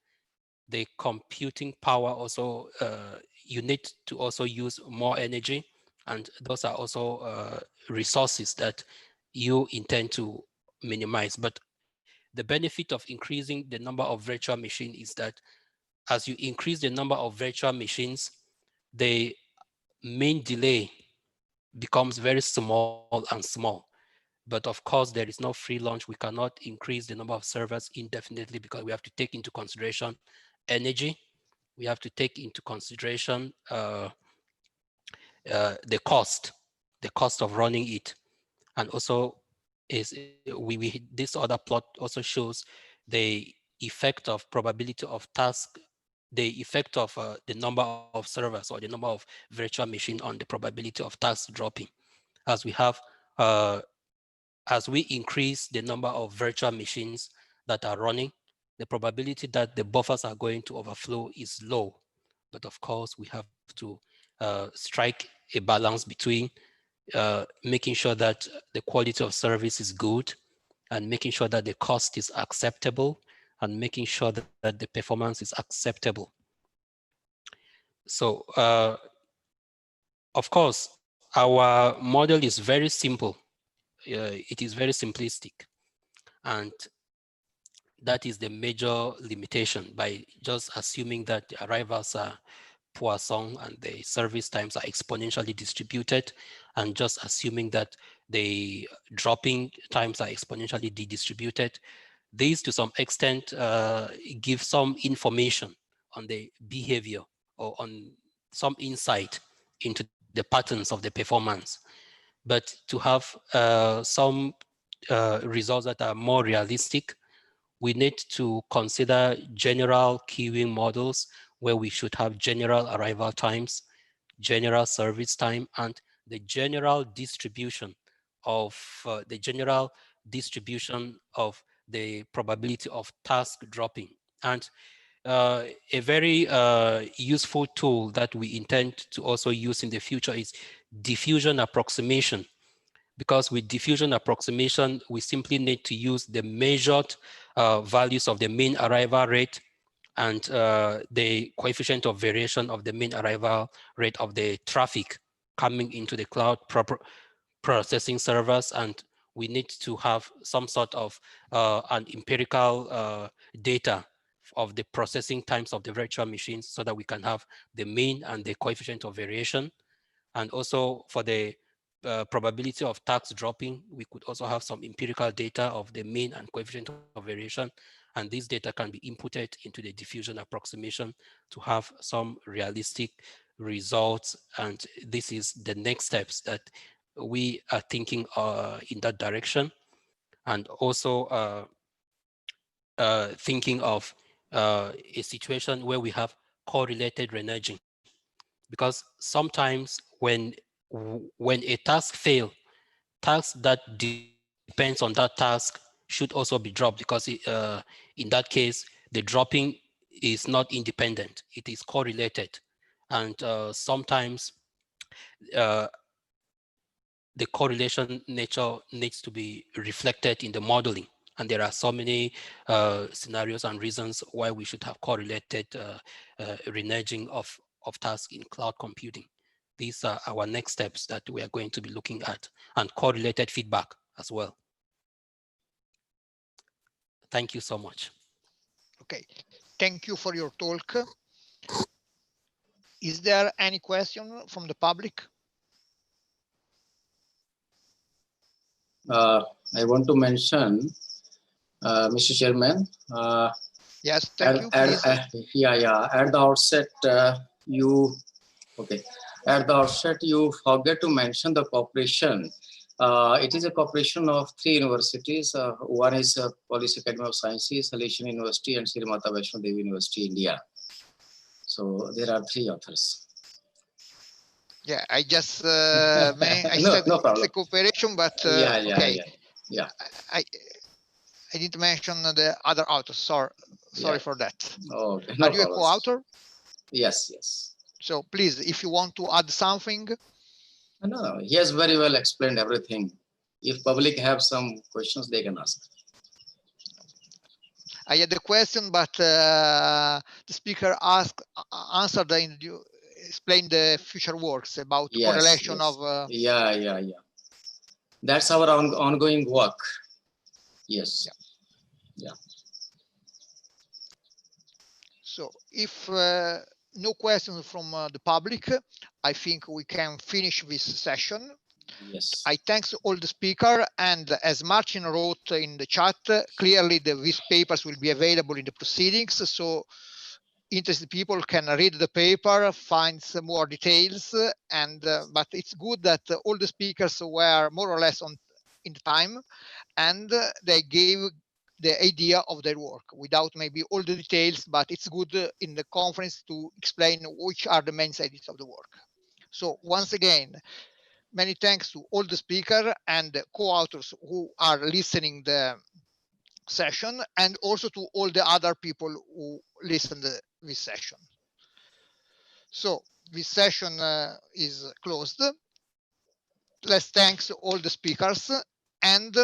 the computing power also, you need to also use more energy, and those are also resources that you intend to minimize. But the benefit of increasing the number of virtual machines is that as you increase the number of virtual machines, the mean delay becomes very small and small. But of course, there is no free lunch. We cannot increase the number of servers indefinitely, because we have to take into consideration energy. We have to take into consideration the cost of running it. And also is this other plot also shows the effect of probability of task, the effect of the number of servers or the number of virtual machine on the probability of task dropping. As we have, as we increase the number of virtual machines that are running, the probability that the buffers are going to overflow is low. But of course, we have to strike a balance between making sure that the quality of service is good and making sure that the cost is acceptable and making sure that the performance is acceptable. So, of course, our model is very simple. It is very simplistic. And that is the major limitation, by just assuming that the arrivals are Poisson and the service times are exponentially distributed, and just assuming that the dropping times are exponentially distributed. These, to some extent, give some information on the behavior or on some insight into the patterns of the performance. But to have some results that are more realistic, we need to consider general queuing models where we should have general arrival times, general service time, and the general distribution of the probability of task dropping. And a very useful tool that we intend to also use in the future is diffusion approximation. Because with diffusion approximation, we simply need to use the measured values of the mean arrival rate and the coefficient of variation of the mean arrival rate of the traffic coming into the cloud processing servers. And we need to have some sort of an empirical data of the processing times of the virtual machines so that we can have the mean and the coefficient of variation. And also for the probability of task dropping, we could also have some empirical data of the mean and coefficient of variation. And these data can be inputted into the diffusion approximation to have some realistic results. And this is the next steps that we are thinking in that direction. And also thinking of a situation where we have correlated renudging. Because sometimes when a task fails, tasks that depends on that task should also be dropped, because in that case, the dropping is not independent, it is correlated. And sometimes the correlation nature needs to be reflected in the modeling. And there are so many scenarios and reasons why we should have correlated renudging of tasks in cloud computing. These are our next steps that we are going to be looking at, and correlated feedback as well. Thank you so much. Okay, thank you for your talk. Is there any question from the public? I want to mention, Mr. Chairman. Yes, thank you. At the outset, At the outset, you forget to mention the cooperation. It is a cooperation of 3 universities. One is Police Academy of Sciences, Salesian University, and Sri Mata Vaishno Devi University, India. So there are 3 authors. Yeah, I just I said no it's a cooperation, but okay. Yeah. I didn't mention the other authors. Sorry for that. Oh, Are you a co-author? Yes, yes. So please, if you want to add something. No, he has very well explained everything. If public have some questions, they can ask. I had a question, but the speaker answered and you explained the future works about correlation of. Yeah. That's our ongoing work. Yes. Yeah. So if no questions from the public, I think we can finish this session. Yes. I thank all the speakers, and as Martin wrote in the chat, clearly these papers will be available in the proceedings, so interested people can read the paper, find some more details, and but it's good that all the speakers were more or less in the time, and they gave the idea of their work without maybe all the details, but it's good in the conference to explain which are the main stages of the work. So once again, many thanks to all the speakers and the co-authors who are listening the session, and also to all the other people who listened to this session. So this session is closed. Let's thanks all the speakers, and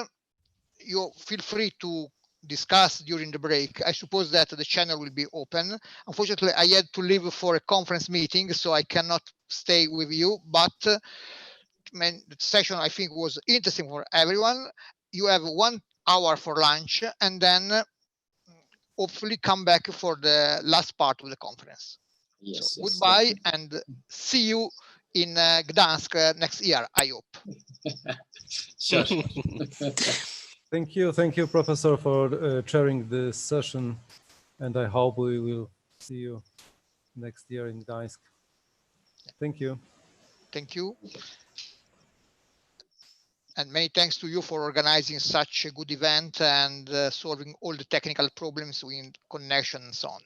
you feel free to discuss during the break. I suppose that the channel will be open. Unfortunately, I had to leave for a conference meeting, so I cannot stay with you, but the session I think was interesting for everyone. You have 1 hour for lunch, and then hopefully come back for the last part of the conference. Yes, So yes, goodbye, and see you in Gdansk next year, I hope. Sure, sure. Thank you, Professor, for chairing this session, and I hope we will see you next year in Gdańsk. Thank you. Thank you. And many thanks to you for organizing such a good event and solving all the technical problems with connection and so on.